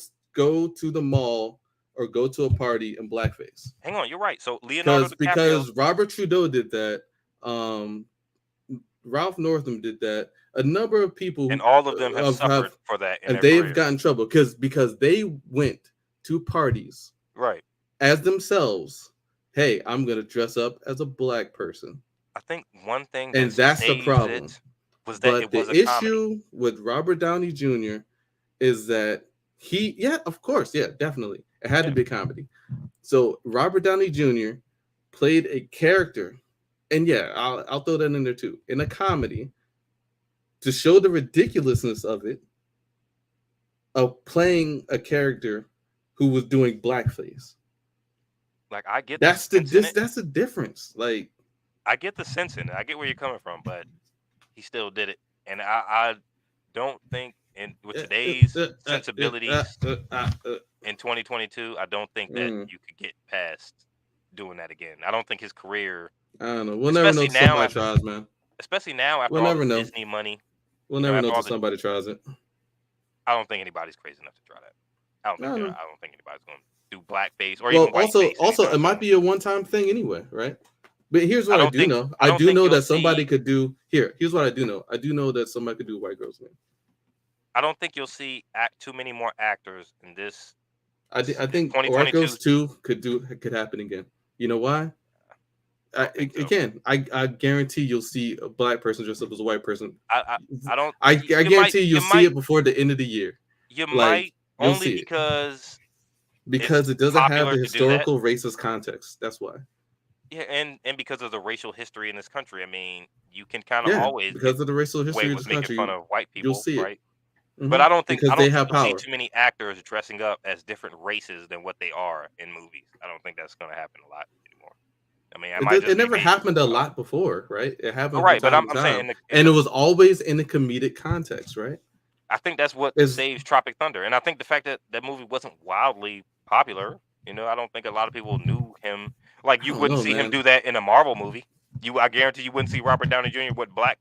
to the mall or go to a party in blackface? Hang on, you're right. So Leonardo DiCaprio, because Robert Trudeau did that, Ralph Northam did that. A number of people, and all of them have suffered for that, and they've gotten in trouble because they went to parties right as themselves. Hey, I'm gonna dress up as a black person. I think one thing, and that's the problem. Was that the issue with Robert Downey Jr. is that definitely, it had to be a comedy. So Robert Downey Jr. played a character, and I'll throw that in there too, in a comedy, to show the ridiculousness of it, of playing a character who was doing blackface. Like I get That's the sense in it. that's the difference. Like I get the sense in it. I get where you're coming from, but he still did it, and I don't think with today's sensibilities in 2022, I don't think that you could get past doing that again. I don't think his career, I don't know. We'll never know till somebody tries, man. especially now after We'll all never the know. Disney money, We'll never know after till all the, somebody tries it. I don't think anybody's crazy enough to try that. I don't think I don't I know. don't think anybody's going to do blackface or Well, even whiteface. also, anytime it might soon. be a one-time thing anyway, right? But here's what I don't do think know. I I don't do think know you'll that somebody see. could do. Here's what I do know. I do know that somebody could do White Girls, man. I don't think you'll see too many more actors in this. I think White 2022. Girls 2 could happen again. You know why? It can. I guarantee you'll see a black person dressed up as a white person. I don't. I You might. guarantee you'll You see might. it before the end of the year. You Like might you'll only see it because because it doesn't have popular the to do that. historical racist context. That's why. Yeah, and because of the racial history in this country. I mean, you can kind of Yeah, always get because of the racial away history of with this making fun country, of white you'll people, see it. right? But I don't think Because they have you'll see power. too many actors dressing up as different races than what they are in movies. I don't think that's going to happen a lot anymore. I mean, I might just It be never me. happened a lot before, right? It happened from Right, but time to I'm time, saying and it was always in the comedic context, right? I think that's what It's saves Tropic Thunder, and I think the fact that that movie wasn't wildly popular. I don't think a lot of people knew him. Like I you don't wouldn't know, see him man. do that in a Marvel movie. I guarantee you wouldn't see Robert Downey Jr. with black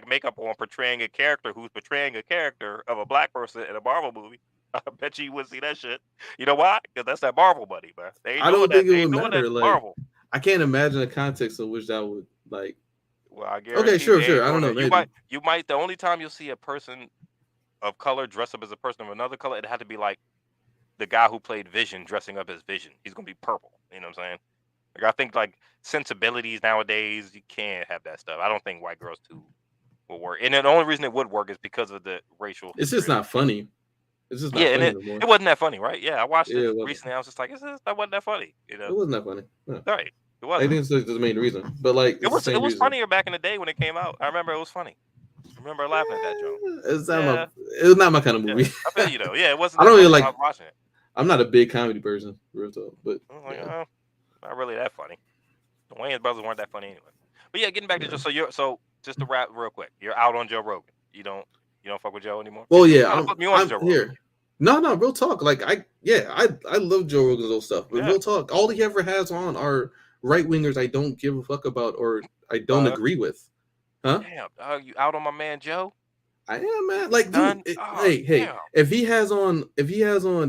makeup on portraying a character who's portraying a character of a black person in a Marvel movie. I bet you wouldn't see that shit. You know why? Because that's that Marvel money, man. They ain't I doing don't that. think it They ain't would doing that matter. in Like Marvel. I can't imagine a context in which that would like. Well, I Okay, guarantee sure, they ain't I don't doing know, that. You maybe. might. The only time you'll see a person of color dress up as a person of another color, it had to be like the guy who played Vision dressing up as Vision. He's gonna be purple. You know what I'm saying? Like I think like sensibilities nowadays, you can't have that stuff. I don't think White Girls 2 will work. And the only reason it would work is because of the racial It's history just of not funny. It's just it. Yeah, not and funny it, no more. it wasn't that funny, right? Yeah, I watched Yeah, it it wasn't. recently. I was just like, that wasn't that funny. It wasn't that funny. No. Right. It I wasn't. think it's the main reason, but like It it's the was same reason. funnier back in the day when it came out. I remember it was funny. I remember laughing at that joke. Yeah. It's not my kind of movie. I feel you though. Yeah, it wasn't I that don't funny even when like. I was watching it. I'm not a big comedy person, real talk, but I was like, oh, not really that funny. The Wayans brothers weren't that funny anyway. But yeah, getting back to Joe. So just to wrap real quick, you're out on Joe Rogan. You don't fuck with Joe anymore. Well, You yeah, kinda put me on I'm Joe Rogan. here. No, real talk. Like I love Joe Rogan's old stuff, but real talk, all he ever has on are right wingers I don't give a fuck about or I don't agree with. Huh? Damn, you out on my man Joe? I am, man. Like, Done? dude, Oh, hey, damn. if he has on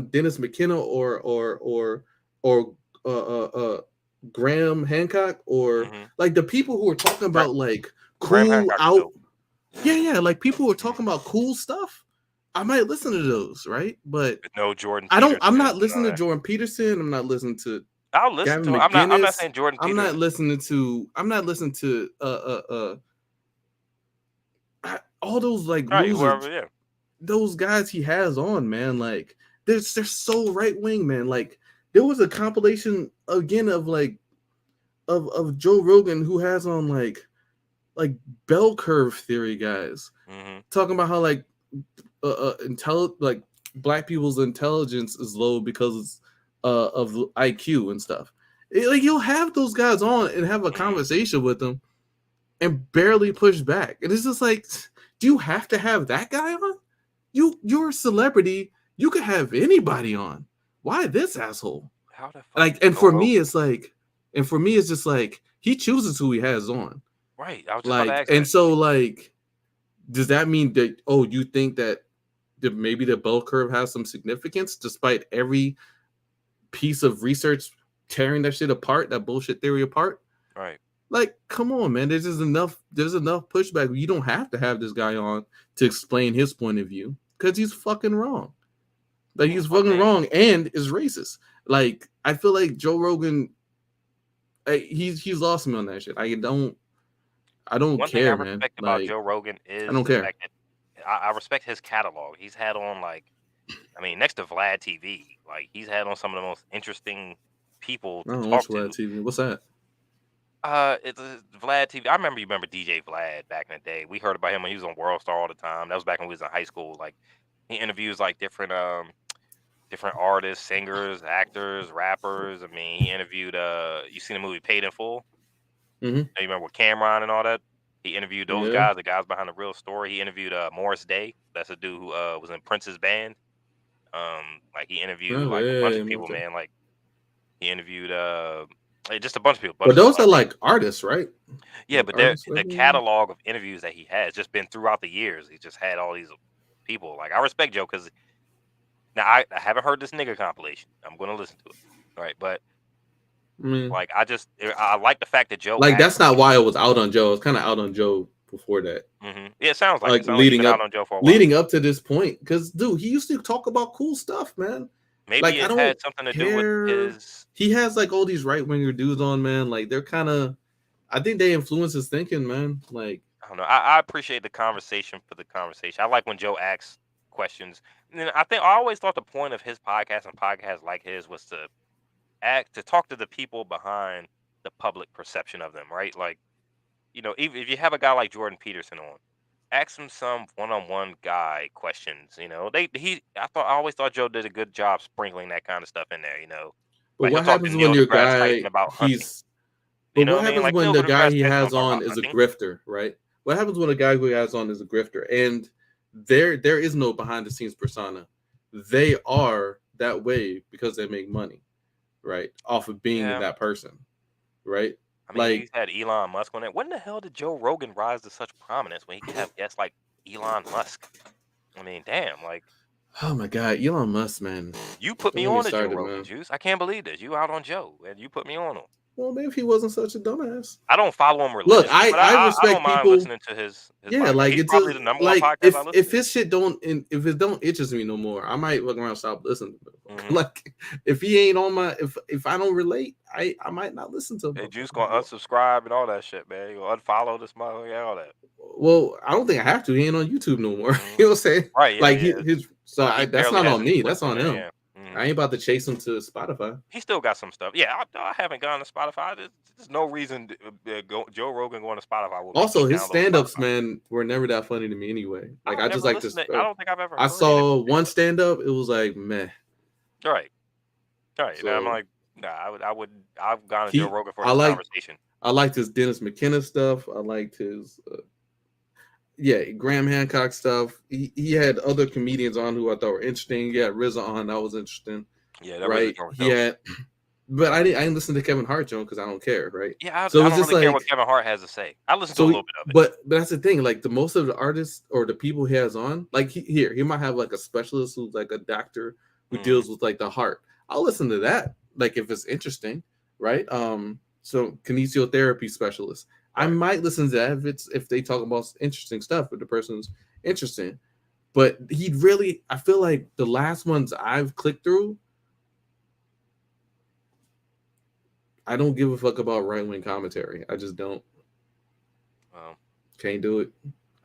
Dennis McKenna or Graham Hancock or like the people who are talking about like cool out, yeah, like people who are talking about cool stuff, I might listen to those, right? But no Jordan. I'm not listening to Jordan Peterson. I'm not listening to. I'll listen Gavin to him. I'm not McGinnis. saying Jordan I'm Peterson. not listening to all those like losers, those guys he has on, man. Like they're so right wing, man. Like there was a compilation again of like of Joe Rogan who has on like bell curve theory guys talking about how like like black people's intelligence is low because of IQ and stuff. Like you'll have those guys on and have a conversation with them and barely push back. And it's just like, do you have to have that guy on? You're a celebrity. You could have anybody on. Why this asshole? How the fuck? Like, and for me, it's just like he chooses who he has on. Right. I was just like, about to ask and that. so like, does that mean that you think that maybe the bell curve has some significance despite every piece of research tearing that shit apart, that bullshit theory apart? Right. Like, come on, man. There's enough pushback. You don't have to have this guy on to explain his point of view because he's fucking wrong. Like he's fucking wrong and is racist. Like, I feel like Joe Rogan, he's lost me on that shit. I don't One care, thing I man. respect about Like, Joe Rogan is I don't the care. fact that I respect his catalog. He's had on like, I mean, next to Vlad TV, like he's had on some of the most interesting people I to don't talk watch to. Vlad TV. What's that? It's Vlad TV. I remember DJ Vlad back in the day. We heard about him when he was on World Star all the time. That was back when we was in high school. Like he interviews like different different artists, singers, actors, rappers. I mean, he interviewed. You seen the movie Paid in Full? Mm-hmm. You remember with Cameron and all that? He interviewed those Yeah. guys, the guys behind the real story. He interviewed Morris Day. That's a dude who was in Prince's band. Like he interviewed Oh, like a bunch of yeah, people, man. Like he interviewed just a bunch of people. But those are like artists, right? Yeah, Like but artists, the right? catalog of interviews that he has just been throughout the years. He just had all these people. Like I respect Joe because now I haven't heard this nigga compilation. I'm gonna listen to it. All right, but I mean, like I like the fact that Joe like that's actually, not why it was out on Joe. It's kind of out on Joe before that. Yeah, it sounds like Like it sounds like he's leading been out up, on Joe for a while. leading up to this point, because dude, he used to talk about cool stuff, man. Maybe Like I it don't had something to do with care. his. He has like all these right winger dudes on, man. Like they're kind of, I think they influence his thinking, man. Like I don't know. I appreciate the conversation for the conversation. I like when Joe asks questions. And then I always thought the point of his podcast and podcasts like his was to talk to the people behind the public perception of them, right? Like, even if you have a guy like Jordan Peterson on, ask him some one-on-one guy questions. I always thought Joe did a good job sprinkling that kind of stuff in there. but Like he'll what talk to happens Neil when your deGrasse Tyson guy about hunting. he's You but know what what I mean? happens Like when Neil the guy deGrasse he Tyson has talk on about is a hunting. grifter, right? What happens when a guy who he has on is a grifter and there is no behind the scenes persona? They are that way because they make money, right? Off of being Yeah. that person, right? I mean, Like he's had Elon Musk on it. When the hell did Joe Rogan rise to such prominence when he could have guests like Elon Musk? I mean, damn, like oh my god, Elon Musk, man. you put me Don't get on to Joe started, Rogan, man. Juice. I can't believe this. You out on Joe and you put me on him. Well, maybe if he wasn't such a dumbass. I don't follow him Look, religiously, but I I respect don't mind people. listening to his Yeah, podcast. like He's it's probably the number one like podcast I listen if to. his shit if it don't itches me no more, I might look around and stop listening. Mhm. Like if he ain't on my if I don't relate, I might not listen to him. Hey, Juice gonna unsubscribe and all that shit, man. You gonna unfollow this motherfucker, all that. Well, I don't think I have to. He ain't on YouTube no more. You know what I'm saying? Right, yeah, Like yeah. his so He that's barely not has on any me. clips That's on in there, him. yeah. I ain't about to chase him to Spotify. He still got some stuff. Yeah, I haven't gone to Spotify. There's no reason Joe Rogan going to Spotify will make Also, me his download stand-ups, Spotify. man, were never that funny to me anyway. Like I I've just never like to. listened to, I don't think I've ever I heard saw anything. one stand-up. It was like meh. Right. And I'm So- like, nah, I've gone to Joe Rogan for his conversation. I liked his Dennis McKenna stuff. I liked his Graham Hancock stuff. He had other comedians on who I thought were interesting. He had RZA on, that was interesting. Yeah, that right. RZA was He dope. had, but I didn't listen to Kevin Hart, John, because I don't care, right? Yeah, so I it's don't just really care like- what Kevin Hart has to say. I listen to So a little bit of it. But that's the thing. Like the most of the artists or the people he has on, like he might have like a specialist who's like a doctor who deals with like the heart. I'll listen to that, like if it's interesting, right? So kinesiotherapy specialist. I might listen to that if they talk about interesting stuff, if the person's interesting. But I feel like the last ones I've clicked through, I don't give a fuck about right-wing commentary. I just don't. Well, Can't do it.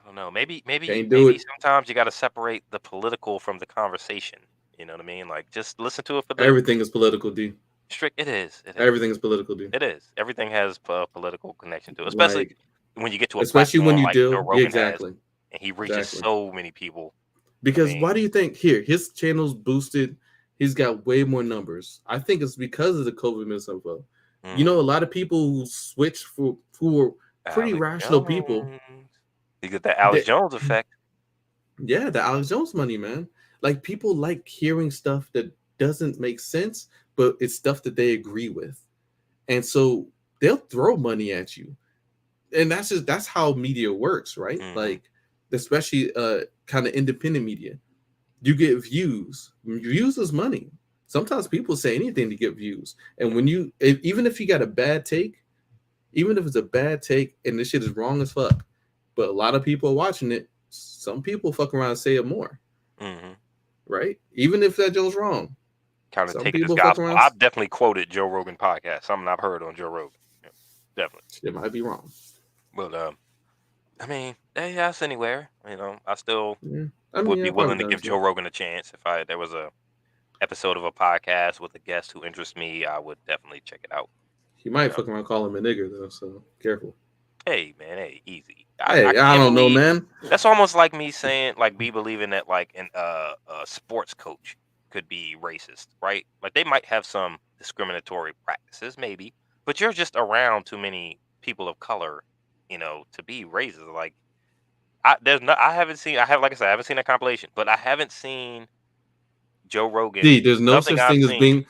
I don't know. Maybe Can't do it. sometimes you got to separate the political from the conversation. You know what I mean? Like just listen to it for the Everything is political, D. strict. It is. Everything is political, D. It is. Everything has a political connection to it, especially Like, when you get to a especially when platform you like deal Joe Rogan exactly. has, and he reaches Exactly. so many people. Because I mean, why do you think his channel's boosted? He's got way more numbers. I think it's because of the COVID misinfo. You know, a lot of people who switch who were pretty Alex rational people. You get that Alex Jones effect. Yeah, the Alex Jones money, man. Like people like hearing stuff that doesn't make sense, but it's stuff that they agree with. And so they'll throw money at you. And that's how media works, right? Like especially kind of independent media. You get views. Views is money. Sometimes people say anything to get views. And when even if you got a bad take, even if it's a bad take and this shit is wrong as fuck, but a lot of people are watching it, some people fuck around and say it more. Right? Even if that Joe's wrong. Kind of Some take it as people fuck gospel. around. I've definitely quoted Joe Rogan podcast. Something I've heard on Joe Rogan. Yeah, definitely. It might be wrong. But I mean, that's anywhere. You know, I still I mean, would be yeah, willing to probably give does, Joe yeah. Rogan a chance. If there was a episode of a podcast with a guest who interests me, I would definitely check it out. He might fuck around call him a nigger though, so careful. Hey man, hey, easy. Hey, I can't don't know, believe- man. That's almost like me saying, like me believing that like a sports coach could be racist, right? Like they might have some discriminatory practices, maybe, but you're just around too many people of color, to be racist. Like I haven't seen. Like I said, I haven't seen that compilation, but I haven't seen Joe Rogan. D, there's no Nothing such I've thing as seen. being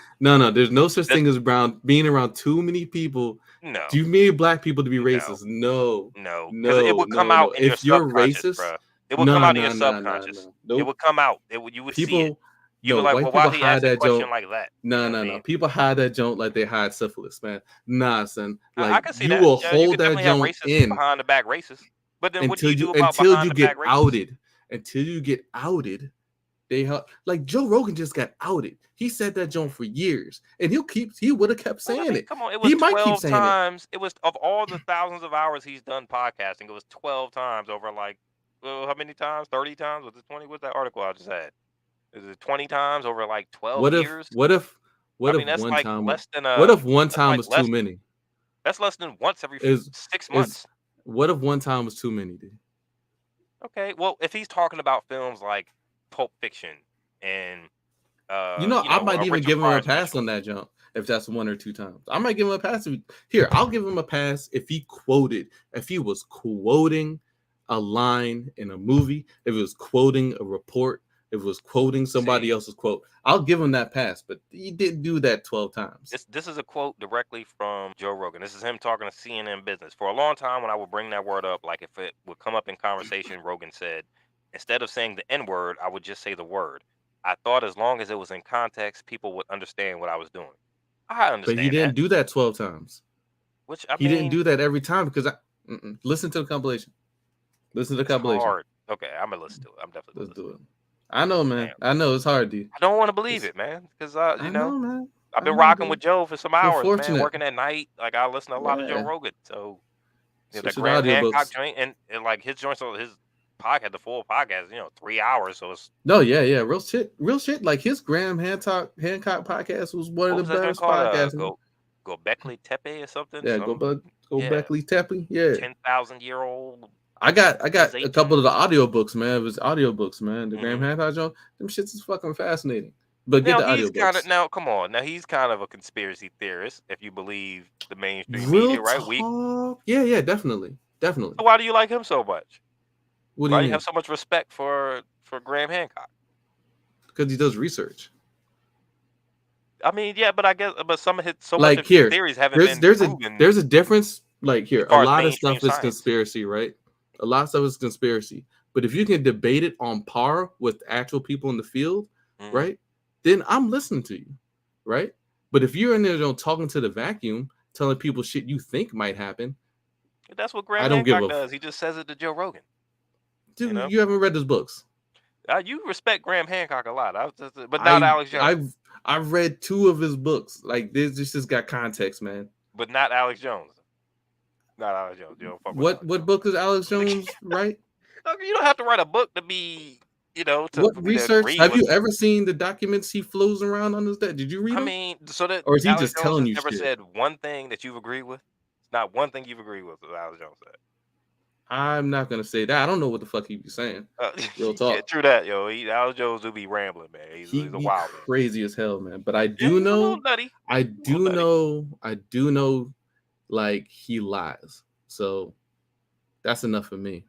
there's no such thing as being around too many people. No. Too many black people to be racist. No. No, because it would come out in your If you're subconscious, racist, bro. It would come out in your subconscious. Nope. It would come out. You would see it. People, You no, would like, white well, people why he hide asked a that question joke. like that? No. People hide that joke like they hide syphilis, man. Nah, son. I Like can see you that. will Yeah, you hold could that definitely have joke racist in behind the back racist. But then what do until you do about behind the get back racist? outed. Until you get outed, like Joe Rogan just got outed. He said that joke for years, and he would have kept saying it. Come on, it was He might keep 12 saying times. It was of all the thousands of hours he's done podcasting. It was 12 times over like how many times? 30 times? Was it 20? What's that article I just had? Is it 20 times over like 12 years? What if that's one like time? less than What if one that's time like was less, too many? That's less than once every 6 months. What if one time was too many, dude? Okay, well, if he's talking about films like Pulp Fiction and I might even give him a pass on that jump if that's 1 or 2 times. I might give him a pass. I'll give him a pass if he was quoting a line in a movie, if it was quoting a report, if it was quoting somebody else's quote. I'll give him that pass, but he didn't do that 12 times. This is a quote directly from Joe Rogan. This is him talking to CNN Business. For a long time, when I would bring that word up, like if it would come up in conversation, Rogan said, instead of saying the N word, I would just say the word. I thought as long as it was in context, people would understand what I was doing. I understand. But he didn't do that 12 times. He didn't do that every time because listen to the compilation. Listen to the compilation. Hard. Okay, I'm gonna listen to it. I'm definitely Let's do it. I know, man. I know it's hard, dude. I don't want to believe it, man, because I know, man. I've been rocking with Joe for some hours, man. fortunate. Working at night, like I listen to a lot of Joe Yeah. Rogan. So the Switch to Graham Hancock audiobooks. joint and like his joints, his podcast, the full podcast, 3 hours. So it's No, yeah, real shit. Like his Graham Hancock podcast was one what of was the that joint best called? podcasts. Gobekli Tepe or something. Yeah, Gobekli Tepe. Yeah, 10,000-year-old. I got a couple of the audiobooks, man. It was audiobooks, man. The Graham Hancock joint, them shits is fucking fascinating. But get the audiobooks. Now, come on. Now he's kind of a conspiracy theorist, if you believe the mainstream Real media, right? talk. Yeah, definitely. So why do you like him so much? What do Why you do mean? you have so much respect for Graham Hancock? Because he does research. I mean, yeah, but I guess, some of his Like much of here, his theories haven't been proven. there's a difference. Like here, a far as lot of mainstream stuff is science. conspiracy, right? A lot of stuff is conspiracy. But if you can debate it on par with actual people in the field, right? Then I'm listening to you, right? But if you're in there talking to the vacuum, telling people shit you think might happen, That's what Graham I don't give Hancock a does. He just says it to Joe Rogan. dude, you haven't read his books. You respect Graham Hancock a lot, but not Alex Jones. I've read 2 of his books. Like this just got context, man. But not Alex Jones. Not Alex Jones. You don't fuck with What book does Alex Jones write? You don't have to write a book to be, to What for me to research? agree Have you with. ever seen the documents he flows around on his desk? Did you read I them? mean, so that Or is he Alex just Jones telling has you never shit? said one thing that you've agreed with? It's not one thing you've agreed with that Alex Jones said. I'm not gonna say that. I don't know what the fuck he be saying. Real talk. Yeah, true that, yo. Alex Jones do be rambling, man. He's He a be wild man. crazy as hell, man. But I Yeah, do he's a know, little nutty. I do know, like he lies. So that's enough for me.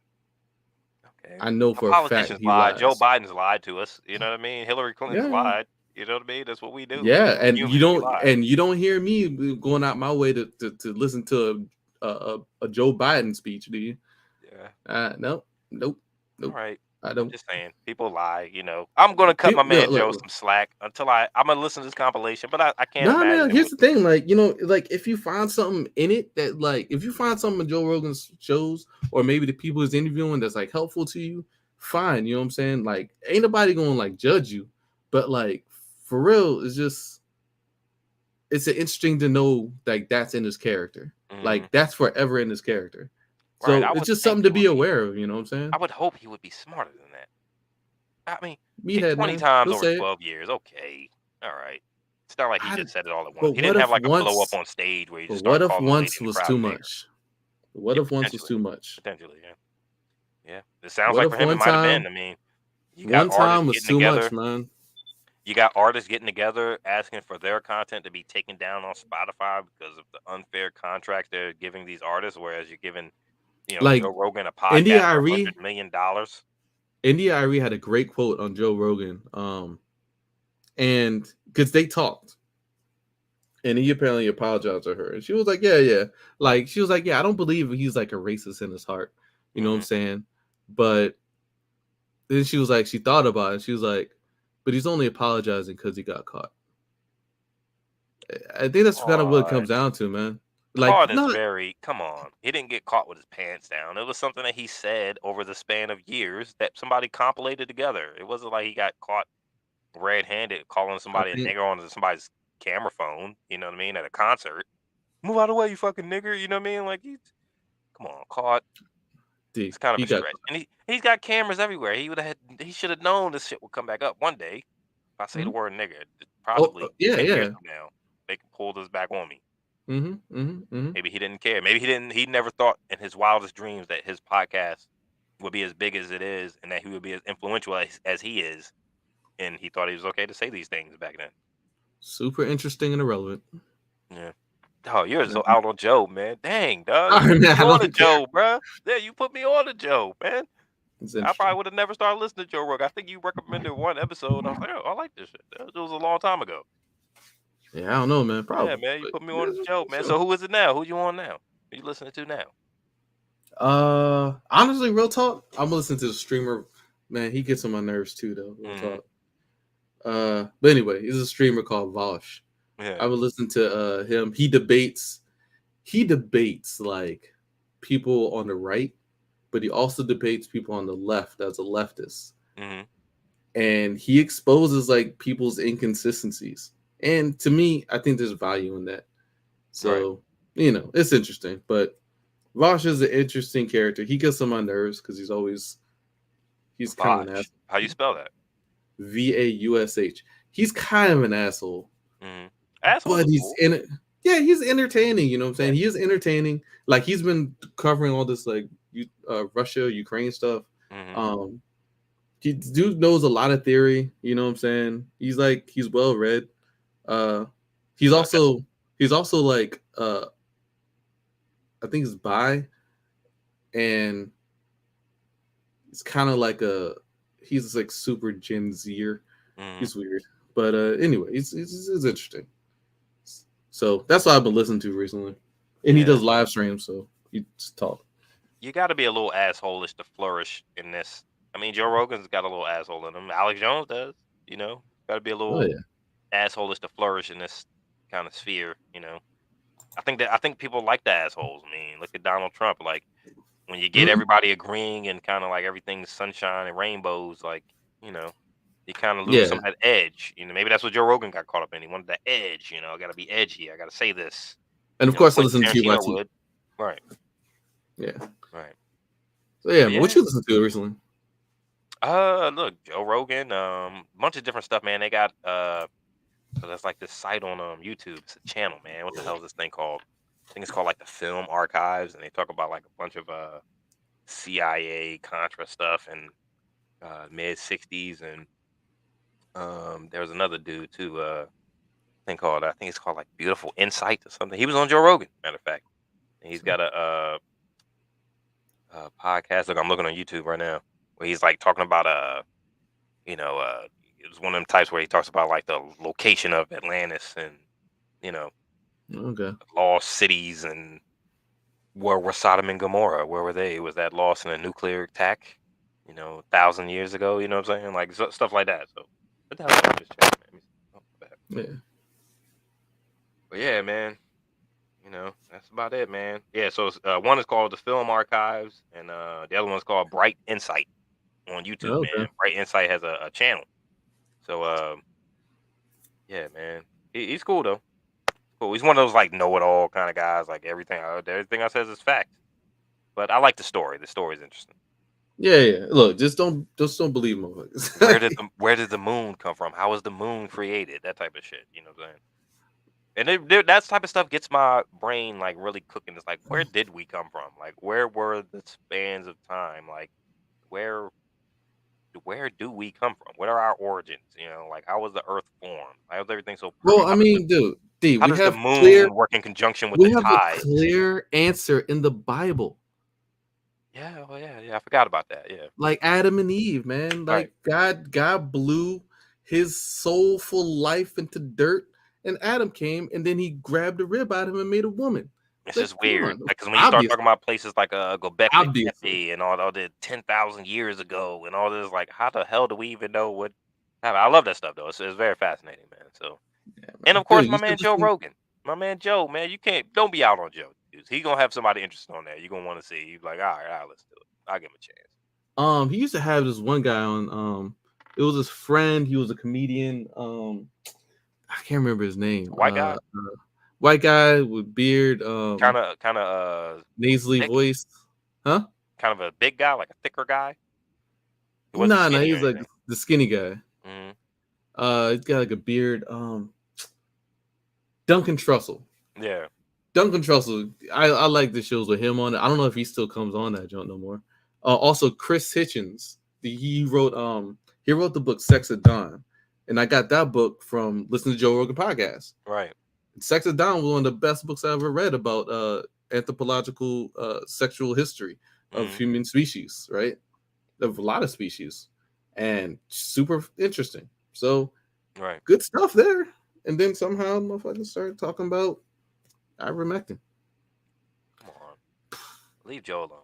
Okay. I know for a fact Politicians he lied. lies. Joe Biden's lied to us. You know what I mean? Hillary Clinton's Yeah. lied. You know what I mean? That's what we do. Yeah, and Humans, you we don't lie. hear me going out my way to listen to a Joe Biden speech, do you? Yeah. Nope. All right. I I'm don't. just saying, people lie. I'm gonna cut my man Joe Look. some slack until I'm gonna listen to this compilation. But I can't No, imagine. man. Here's the thing, like if you find something in it that, like, if you find something in Joe Rogan's shows or maybe the people he's interviewing that's like helpful to you, fine. You know what I'm saying? Like, ain't nobody gonna like judge you, but like for real, it's interesting to know like that's in his character. Like that's forever in his character. So Right, I would it's just think something to be aware of. You know what I'm saying? I would hope he would be smarter than that. I mean, Meathead, 20 man. times He'll over say it. 12 years. Okay, all right. It's not like he just said it all at but once. He what didn't have if like a blow up once- on stage where he just But what started if calling the lady once in the was crowd too a nigger. much? What if once was too much? Potentially, yeah. Yeah, it sounds What like if for him it one might have time- been. I mean, you got One time artists was getting too together. much, man. you got artists getting together asking for their content to be taken down on Spotify because of the unfair contracts they're giving these artists, whereas you're giving, Like Joe Rogan a India podcast for Irie, $100 million. India Irie had a great quote on Joe Rogan, and because they talked, and he apparently apologized to her, and she was like, yeah, like she was like, yeah, I don't believe he's like a racist in his heart, you know what I'm saying? But then she was like, she thought about it, she was like, but he's only apologizing because he got caught. I think that's kind of what it comes down to, man. Like, Caught is not come on. He didn't get caught with his pants down. It was something that he said over the span of years that somebody compilated together. It wasn't like he got caught red-handed calling I somebody a think nigger on somebody's camera phone, you know what I mean, at a concert. Move out of the way, you fucking nigger, you know what I mean? Like, come on, caught. It's kind of he a got stretch. And he's got cameras everywhere. He should have known this shit would come back up one day. If I say the Mhm. word nigger, probably yeah, 10 years yeah. from now, they can pull this back on me. Mm-hmm. Maybe he didn't care. Maybe he never thought in his wildest dreams that his podcast would be as big as it is and that he would be as influential as he is. And he thought he was okay to say these things back then. Super interesting and irrelevant. Yeah. Oh, you're so out on Joe, man. Dang, dog. Sorry, You man, put I me on to don't care. Joe, bruh. Yeah, you put me on to Joe, man. It's I interesting. probably would have never started listening to Joe Rogan. I think you recommended one episode. And I was like, oh, I like this shit. It was a long time ago. Yeah, I don't know, man. Yeah, Probably. man. You But put me yeah, on to Joe, man. sure. So who is it now? Who you on now? Who you listening to now? Honestly, real talk, I'm listening to the streamer. Man, he gets on my nerves too, though. Real talk. But anyway, he's a streamer called Vosh. Yeah. I would listen to him. He debates like people on the right, but he also debates people on the left as a leftist. Mm-hmm. And he exposes like people's inconsistencies. And to me, I think there's value in that. So, it's interesting. But Vosh is an interesting character. He gets on my nerves because he's kind of an Vosh. asshole. How you spell that? Vaush. He's kind of an asshole. Mm-hmm. Asshole. But he's cool. he's entertaining, you know what I'm saying? He is entertaining. Like he's been covering all this like Russia, Ukraine stuff. Mm-hmm. Dude knows a lot of theory, you know what I'm saying? He's well read. He's also like I think he's bi, and it's kind of like he's like super Gen Zer. Mm-hmm. He's weird. But anyway, it's interesting. So that's what I've been listening to recently. And he does live streams, so he just talk. You got to be a little assholish to flourish in this. I mean, Joe Rogan's got a little asshole in him. Alex Jones does, Got to be a little assholish to flourish in this kind of sphere, I think people like the assholes. I mean, look at Donald Trump. Like, when you get everybody agreeing and kind of like everything's sunshine and rainbows, like, you kind of lose some of that edge. Maybe that's what Joe Rogan got caught up in. He wanted that edge. I got to be edgy. I got to say this. And of course, I Quentin listen to Tarantino IITY. would. Right. Yeah. Right. So yeah, man, what you listen to recently? Look, Joe Rogan, bunch of different stuff, man. They got so that's like this site on YouTube. It's a channel, man. What the hell is this thing called? I think it's called like the Film Archives, and they talk about like a bunch of CIA Contra stuff in mid '60s, and there was another dude too. I think it's called like Beautiful Insight or something. He was on Joe Rogan, matter of fact. And he's got a podcast. Look, I'm looking on YouTube right now, where he's like talking about it was one of them types where he talks about like the location of Atlantis and lost cities and where were Sodom and Gomorrah? Where were they? Was that lost in a nuclear attack? 1,000 years ago. You know what I'm saying? Like stuff like that. So what the hell? I just checked, man. Yeah. But yeah, man. That's about it, man. Yeah. So one is called the Film Archives, and the other one's called Bright Insight on YouTube. Okay. Man, Bright Insight has a channel. So yeah, man, he's cool though. Cool. He's one of those like know-it-all kind of guys. Like everything I says is fact. But I like the story. The story's interesting. Yeah. Look, just don't believe motherfuckers. Where did the moon come from? How was the moon created? That type of shit. You know what I'm saying? And that type of stuff gets my brain like really cooking. It's like, where did we come from? Like, where were the spans of time? Like, where where do we come from? What are our origins? You know, like how was the Earth formed? How is everything so Well, perfect? I mean, dude, D, How we does the have moon work in conjunction with the a tides? clear answer in the Bible. Yeah, well, yeah. I forgot about that. Yeah, Like Adam and Eve, man. right. Like God blew his soulful life into dirt, and Adam came, and then he grabbed a rib out of him and made a woman. It's Like, just come weird, on. because when you start Obviously, talking about places like Göbekli obviously. Tepe and all the 10,000 years ago and all this, like how the hell do we even know what happened? I love that stuff though. It's very fascinating, man. So, and of course, Dude, my you man should Joe listen. Rogan, my man Joe, man, don't be out on Joe. He gonna have somebody interested on there. You gonna want to see. He's like, all right, let's do it. I'll give him a chance. He used to have this one guy on. It was his friend. He was a comedian. I can't remember his name. White guy, White guy with beard. kind of Nasally thick, voice. Huh? kind of a big guy, like a thicker guy. He wasn't Nah, skinny he or was like anything. the skinny guy. Hmm. He's got like a beard. Duncan Trussell. Yeah. Duncan Trussell. I like the shows with him on it. I don't know if he still comes on that joint no more. Also Chris Hitchens. He wrote the book Sex at Dawn, and I got that book from listening to Joe Rogan podcast. Right. Sex at Dawn was one of the best books I ever read about anthropological sexual history of human species, right? Of a lot of species, and super interesting. So, right, good stuff there. And then somehow, motherfuckers started talking about ivermectin. Come on, leave Joe alone.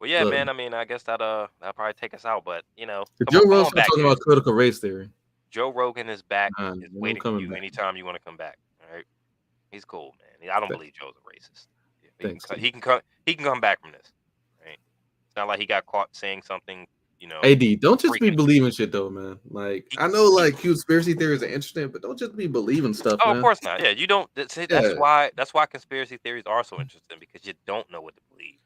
Well, yeah, Look, man. I mean, I guess that'll probably take us out, but Joe come Rogan on back talking here. about critical race theory. Joe Rogan is back. Man, Is no waiting for coming you back. anytime you want to come back. All right, he's cool, man. I don't believe Joe's a racist. Thanks, He can come back from this. Right? It's not like he got caught saying something. AD, don't just be freaking. believing shit though, man. Like I know, like conspiracy theories are interesting, but don't just be believing stuff, Oh, man. of course not. Yeah, you don't. That's Yeah. why conspiracy theories are so interesting, because you don't know what to believe.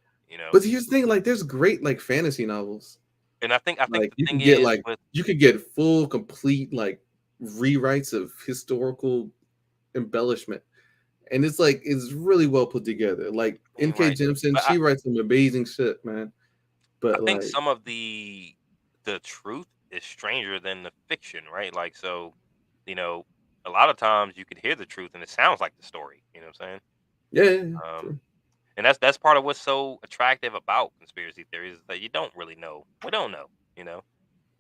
But here's the thing, like there's great like fantasy novels. And I think Like the you thing can get is like with you could get full, complete like rewrites of historical embellishment. And it's like it's really well put together. Like N.K. right, Jemisin, but she writes some amazing shit, man. I But think like some of the truth is stranger than the fiction, right? Like, so, a lot of times you can hear the truth and it sounds like the story. You know what I'm saying? yeah. And that's part of what's so attractive about conspiracy theories, is that you don't really know. We don't know,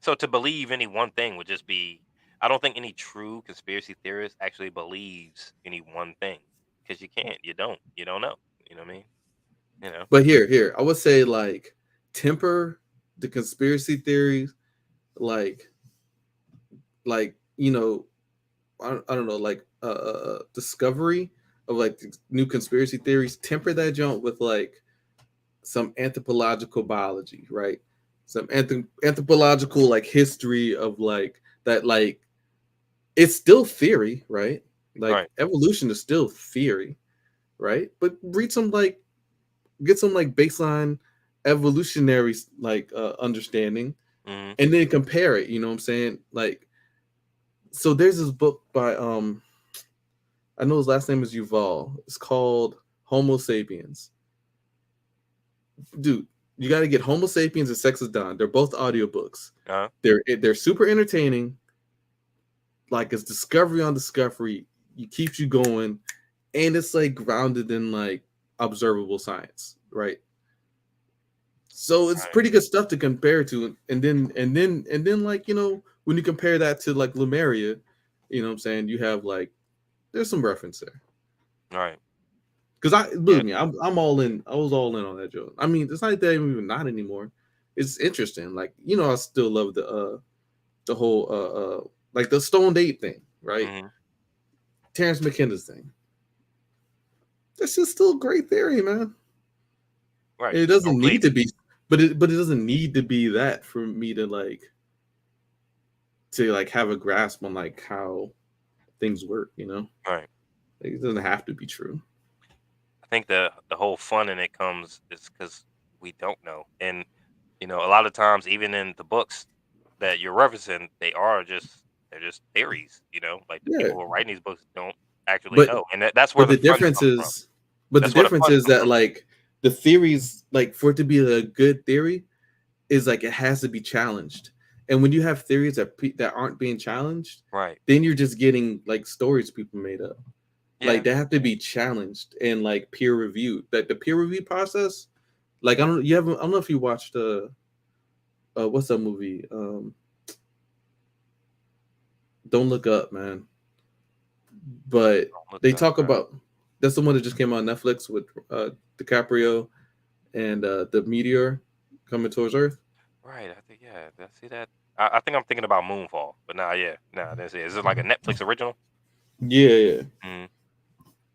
So to believe any one thing would just be. I don't think any true conspiracy theorist actually believes any one thing, because you can't. You don't know. You know what I mean? But here, I would say like temper the conspiracy theories, like I don't know, like discovery of like the new conspiracy theories. Temper that jump with like some anthropological biology, right? Some anthropological like history of like that, like it's still theory, right? Like Right. evolution is still theory, right? But read some like get some like baseline evolutionary like understanding, Mhm. and then compare it. You know what I'm saying? Like, so there's this book by I know his last name is Yuval. It's called Homo Sapiens. Dude, you got to get Homo Sapiens and Sex is Done. They're both audiobooks. Uh-huh. They're super entertaining. Like it's discovery on discovery. It keeps you going, and it's like grounded in like observable science, right? So it's pretty good stuff to compare to, and then like when you compare that to like Lemuria, you know what I'm saying, you have like there's some reference there. Right. Because believe me, I'm all in. I was all in on that joke. I mean, it's not that I'm even not anymore. It's interesting. Like I still love the whole like the Stone Date thing, right? Mm-hmm. Terrence McKenna's thing. That's just still a great theory, man. Right. And it doesn't need to be, but it doesn't need to be that for me to like have a grasp on like how things work, Right. Like, it doesn't have to be true. I think the whole fun in it comes is because we don't know, and a lot of times, even in the books that you're referencing, they're just theories. Like the people who are writing these books don't actually know, and that's where the the fun difference comes from. is. But the difference is that like the theories, like for it to be a good theory, is like it has to be challenged. And when you have theories that aren't being challenged, Right. then you're just getting like stories people made up. Yeah. Like they have to be challenged and like peer reviewed. Like the peer review process, like I don't know if you watched what's that movie? Don't Look Up, man. But they talk about that's the one that just came on Netflix with DiCaprio and the meteor coming towards Earth. Right. I think Did I see that? I think I'm thinking about Moonfall, but I didn't see it. Is it like a Netflix original? Yeah. Mhm.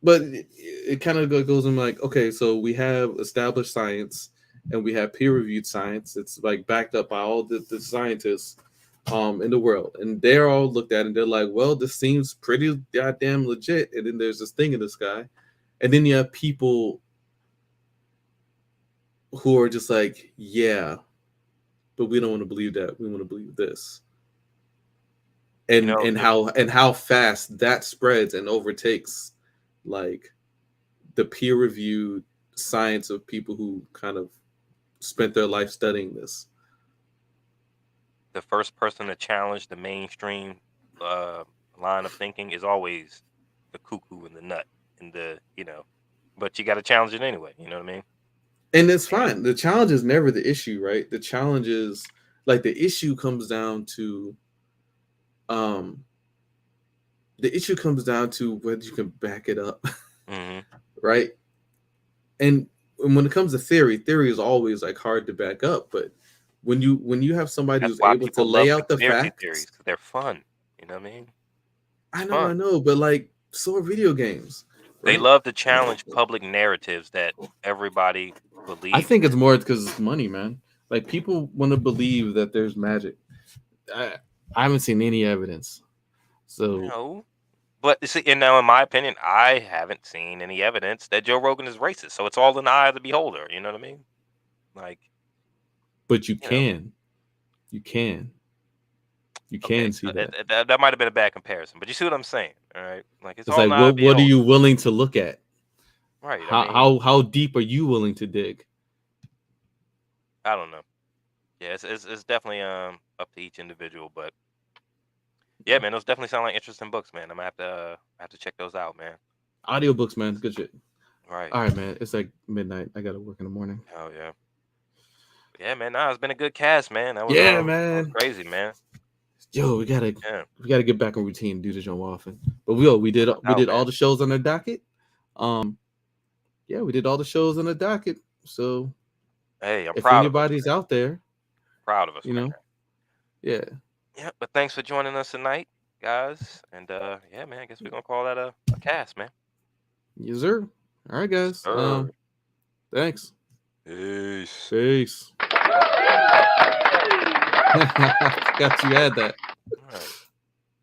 But it kind of goes in like, okay, so we have established science and we have peer-reviewed science. It's like backed up by all the scientists in the world, and they're all looked at and they're like, well, this seems pretty goddamn legit. And then there's this thing in the sky, and then you have people who are just like, yeah, but we don't want to believe that. We want to believe this. And how fast that spreads and overtakes like the peer-reviewed science of people who kind of spent their life studying this. The first person to challenge the mainstream line of thinking is always the cuckoo and the nut and but you got to challenge it anyway. You know what I mean? And it's fine. The challenge is never the issue, right? The challenge is like the issue comes down to whether you can back it up. Mm-hmm. Right? And when it comes to theory is always like hard to back up, but when you have somebody who's able to lay out the facts, theories, they're fun. You know what I mean? I know, but like so are video games. They right? love to challenge public narratives that everybody believes. I think it's more because it's money, man. Like people want to believe that there's magic. I haven't seen any evidence. So No. But see, and now in my opinion, I haven't seen any evidence that Joe Rogan is racist. So it's all in the eye of the beholder. You know what I mean? Like, but you can see that. That might have been a bad comparison, but you see what I'm saying, all right? Like It's like what are you willing to look at? Right. How deep are you willing to dig? I don't know. Yeah, it's definitely up to each individual, but yeah, man, those definitely sound like interesting books, man. I'm gonna have to check those out, man. Audiobooks, man, good shit. Right. All right, man. It's like midnight. I gotta work in the morning. Oh yeah. Yeah, man. Nah, it's been a good cast, man. That was, man. That was crazy, man. Yo, we gotta get back in routine, do the show often. But we did all the shows on the docket. Yeah, we did all the shows on the docket. So hey, I'm if proud anybody's out there, proud of us, you know. Yeah. Yeah, but thanks for joining us tonight, guys. And yeah, man, I guess we're gonna call that a cast, man. Yes, sir. All right, guys. Thanks. Peace. Got you had that. All right.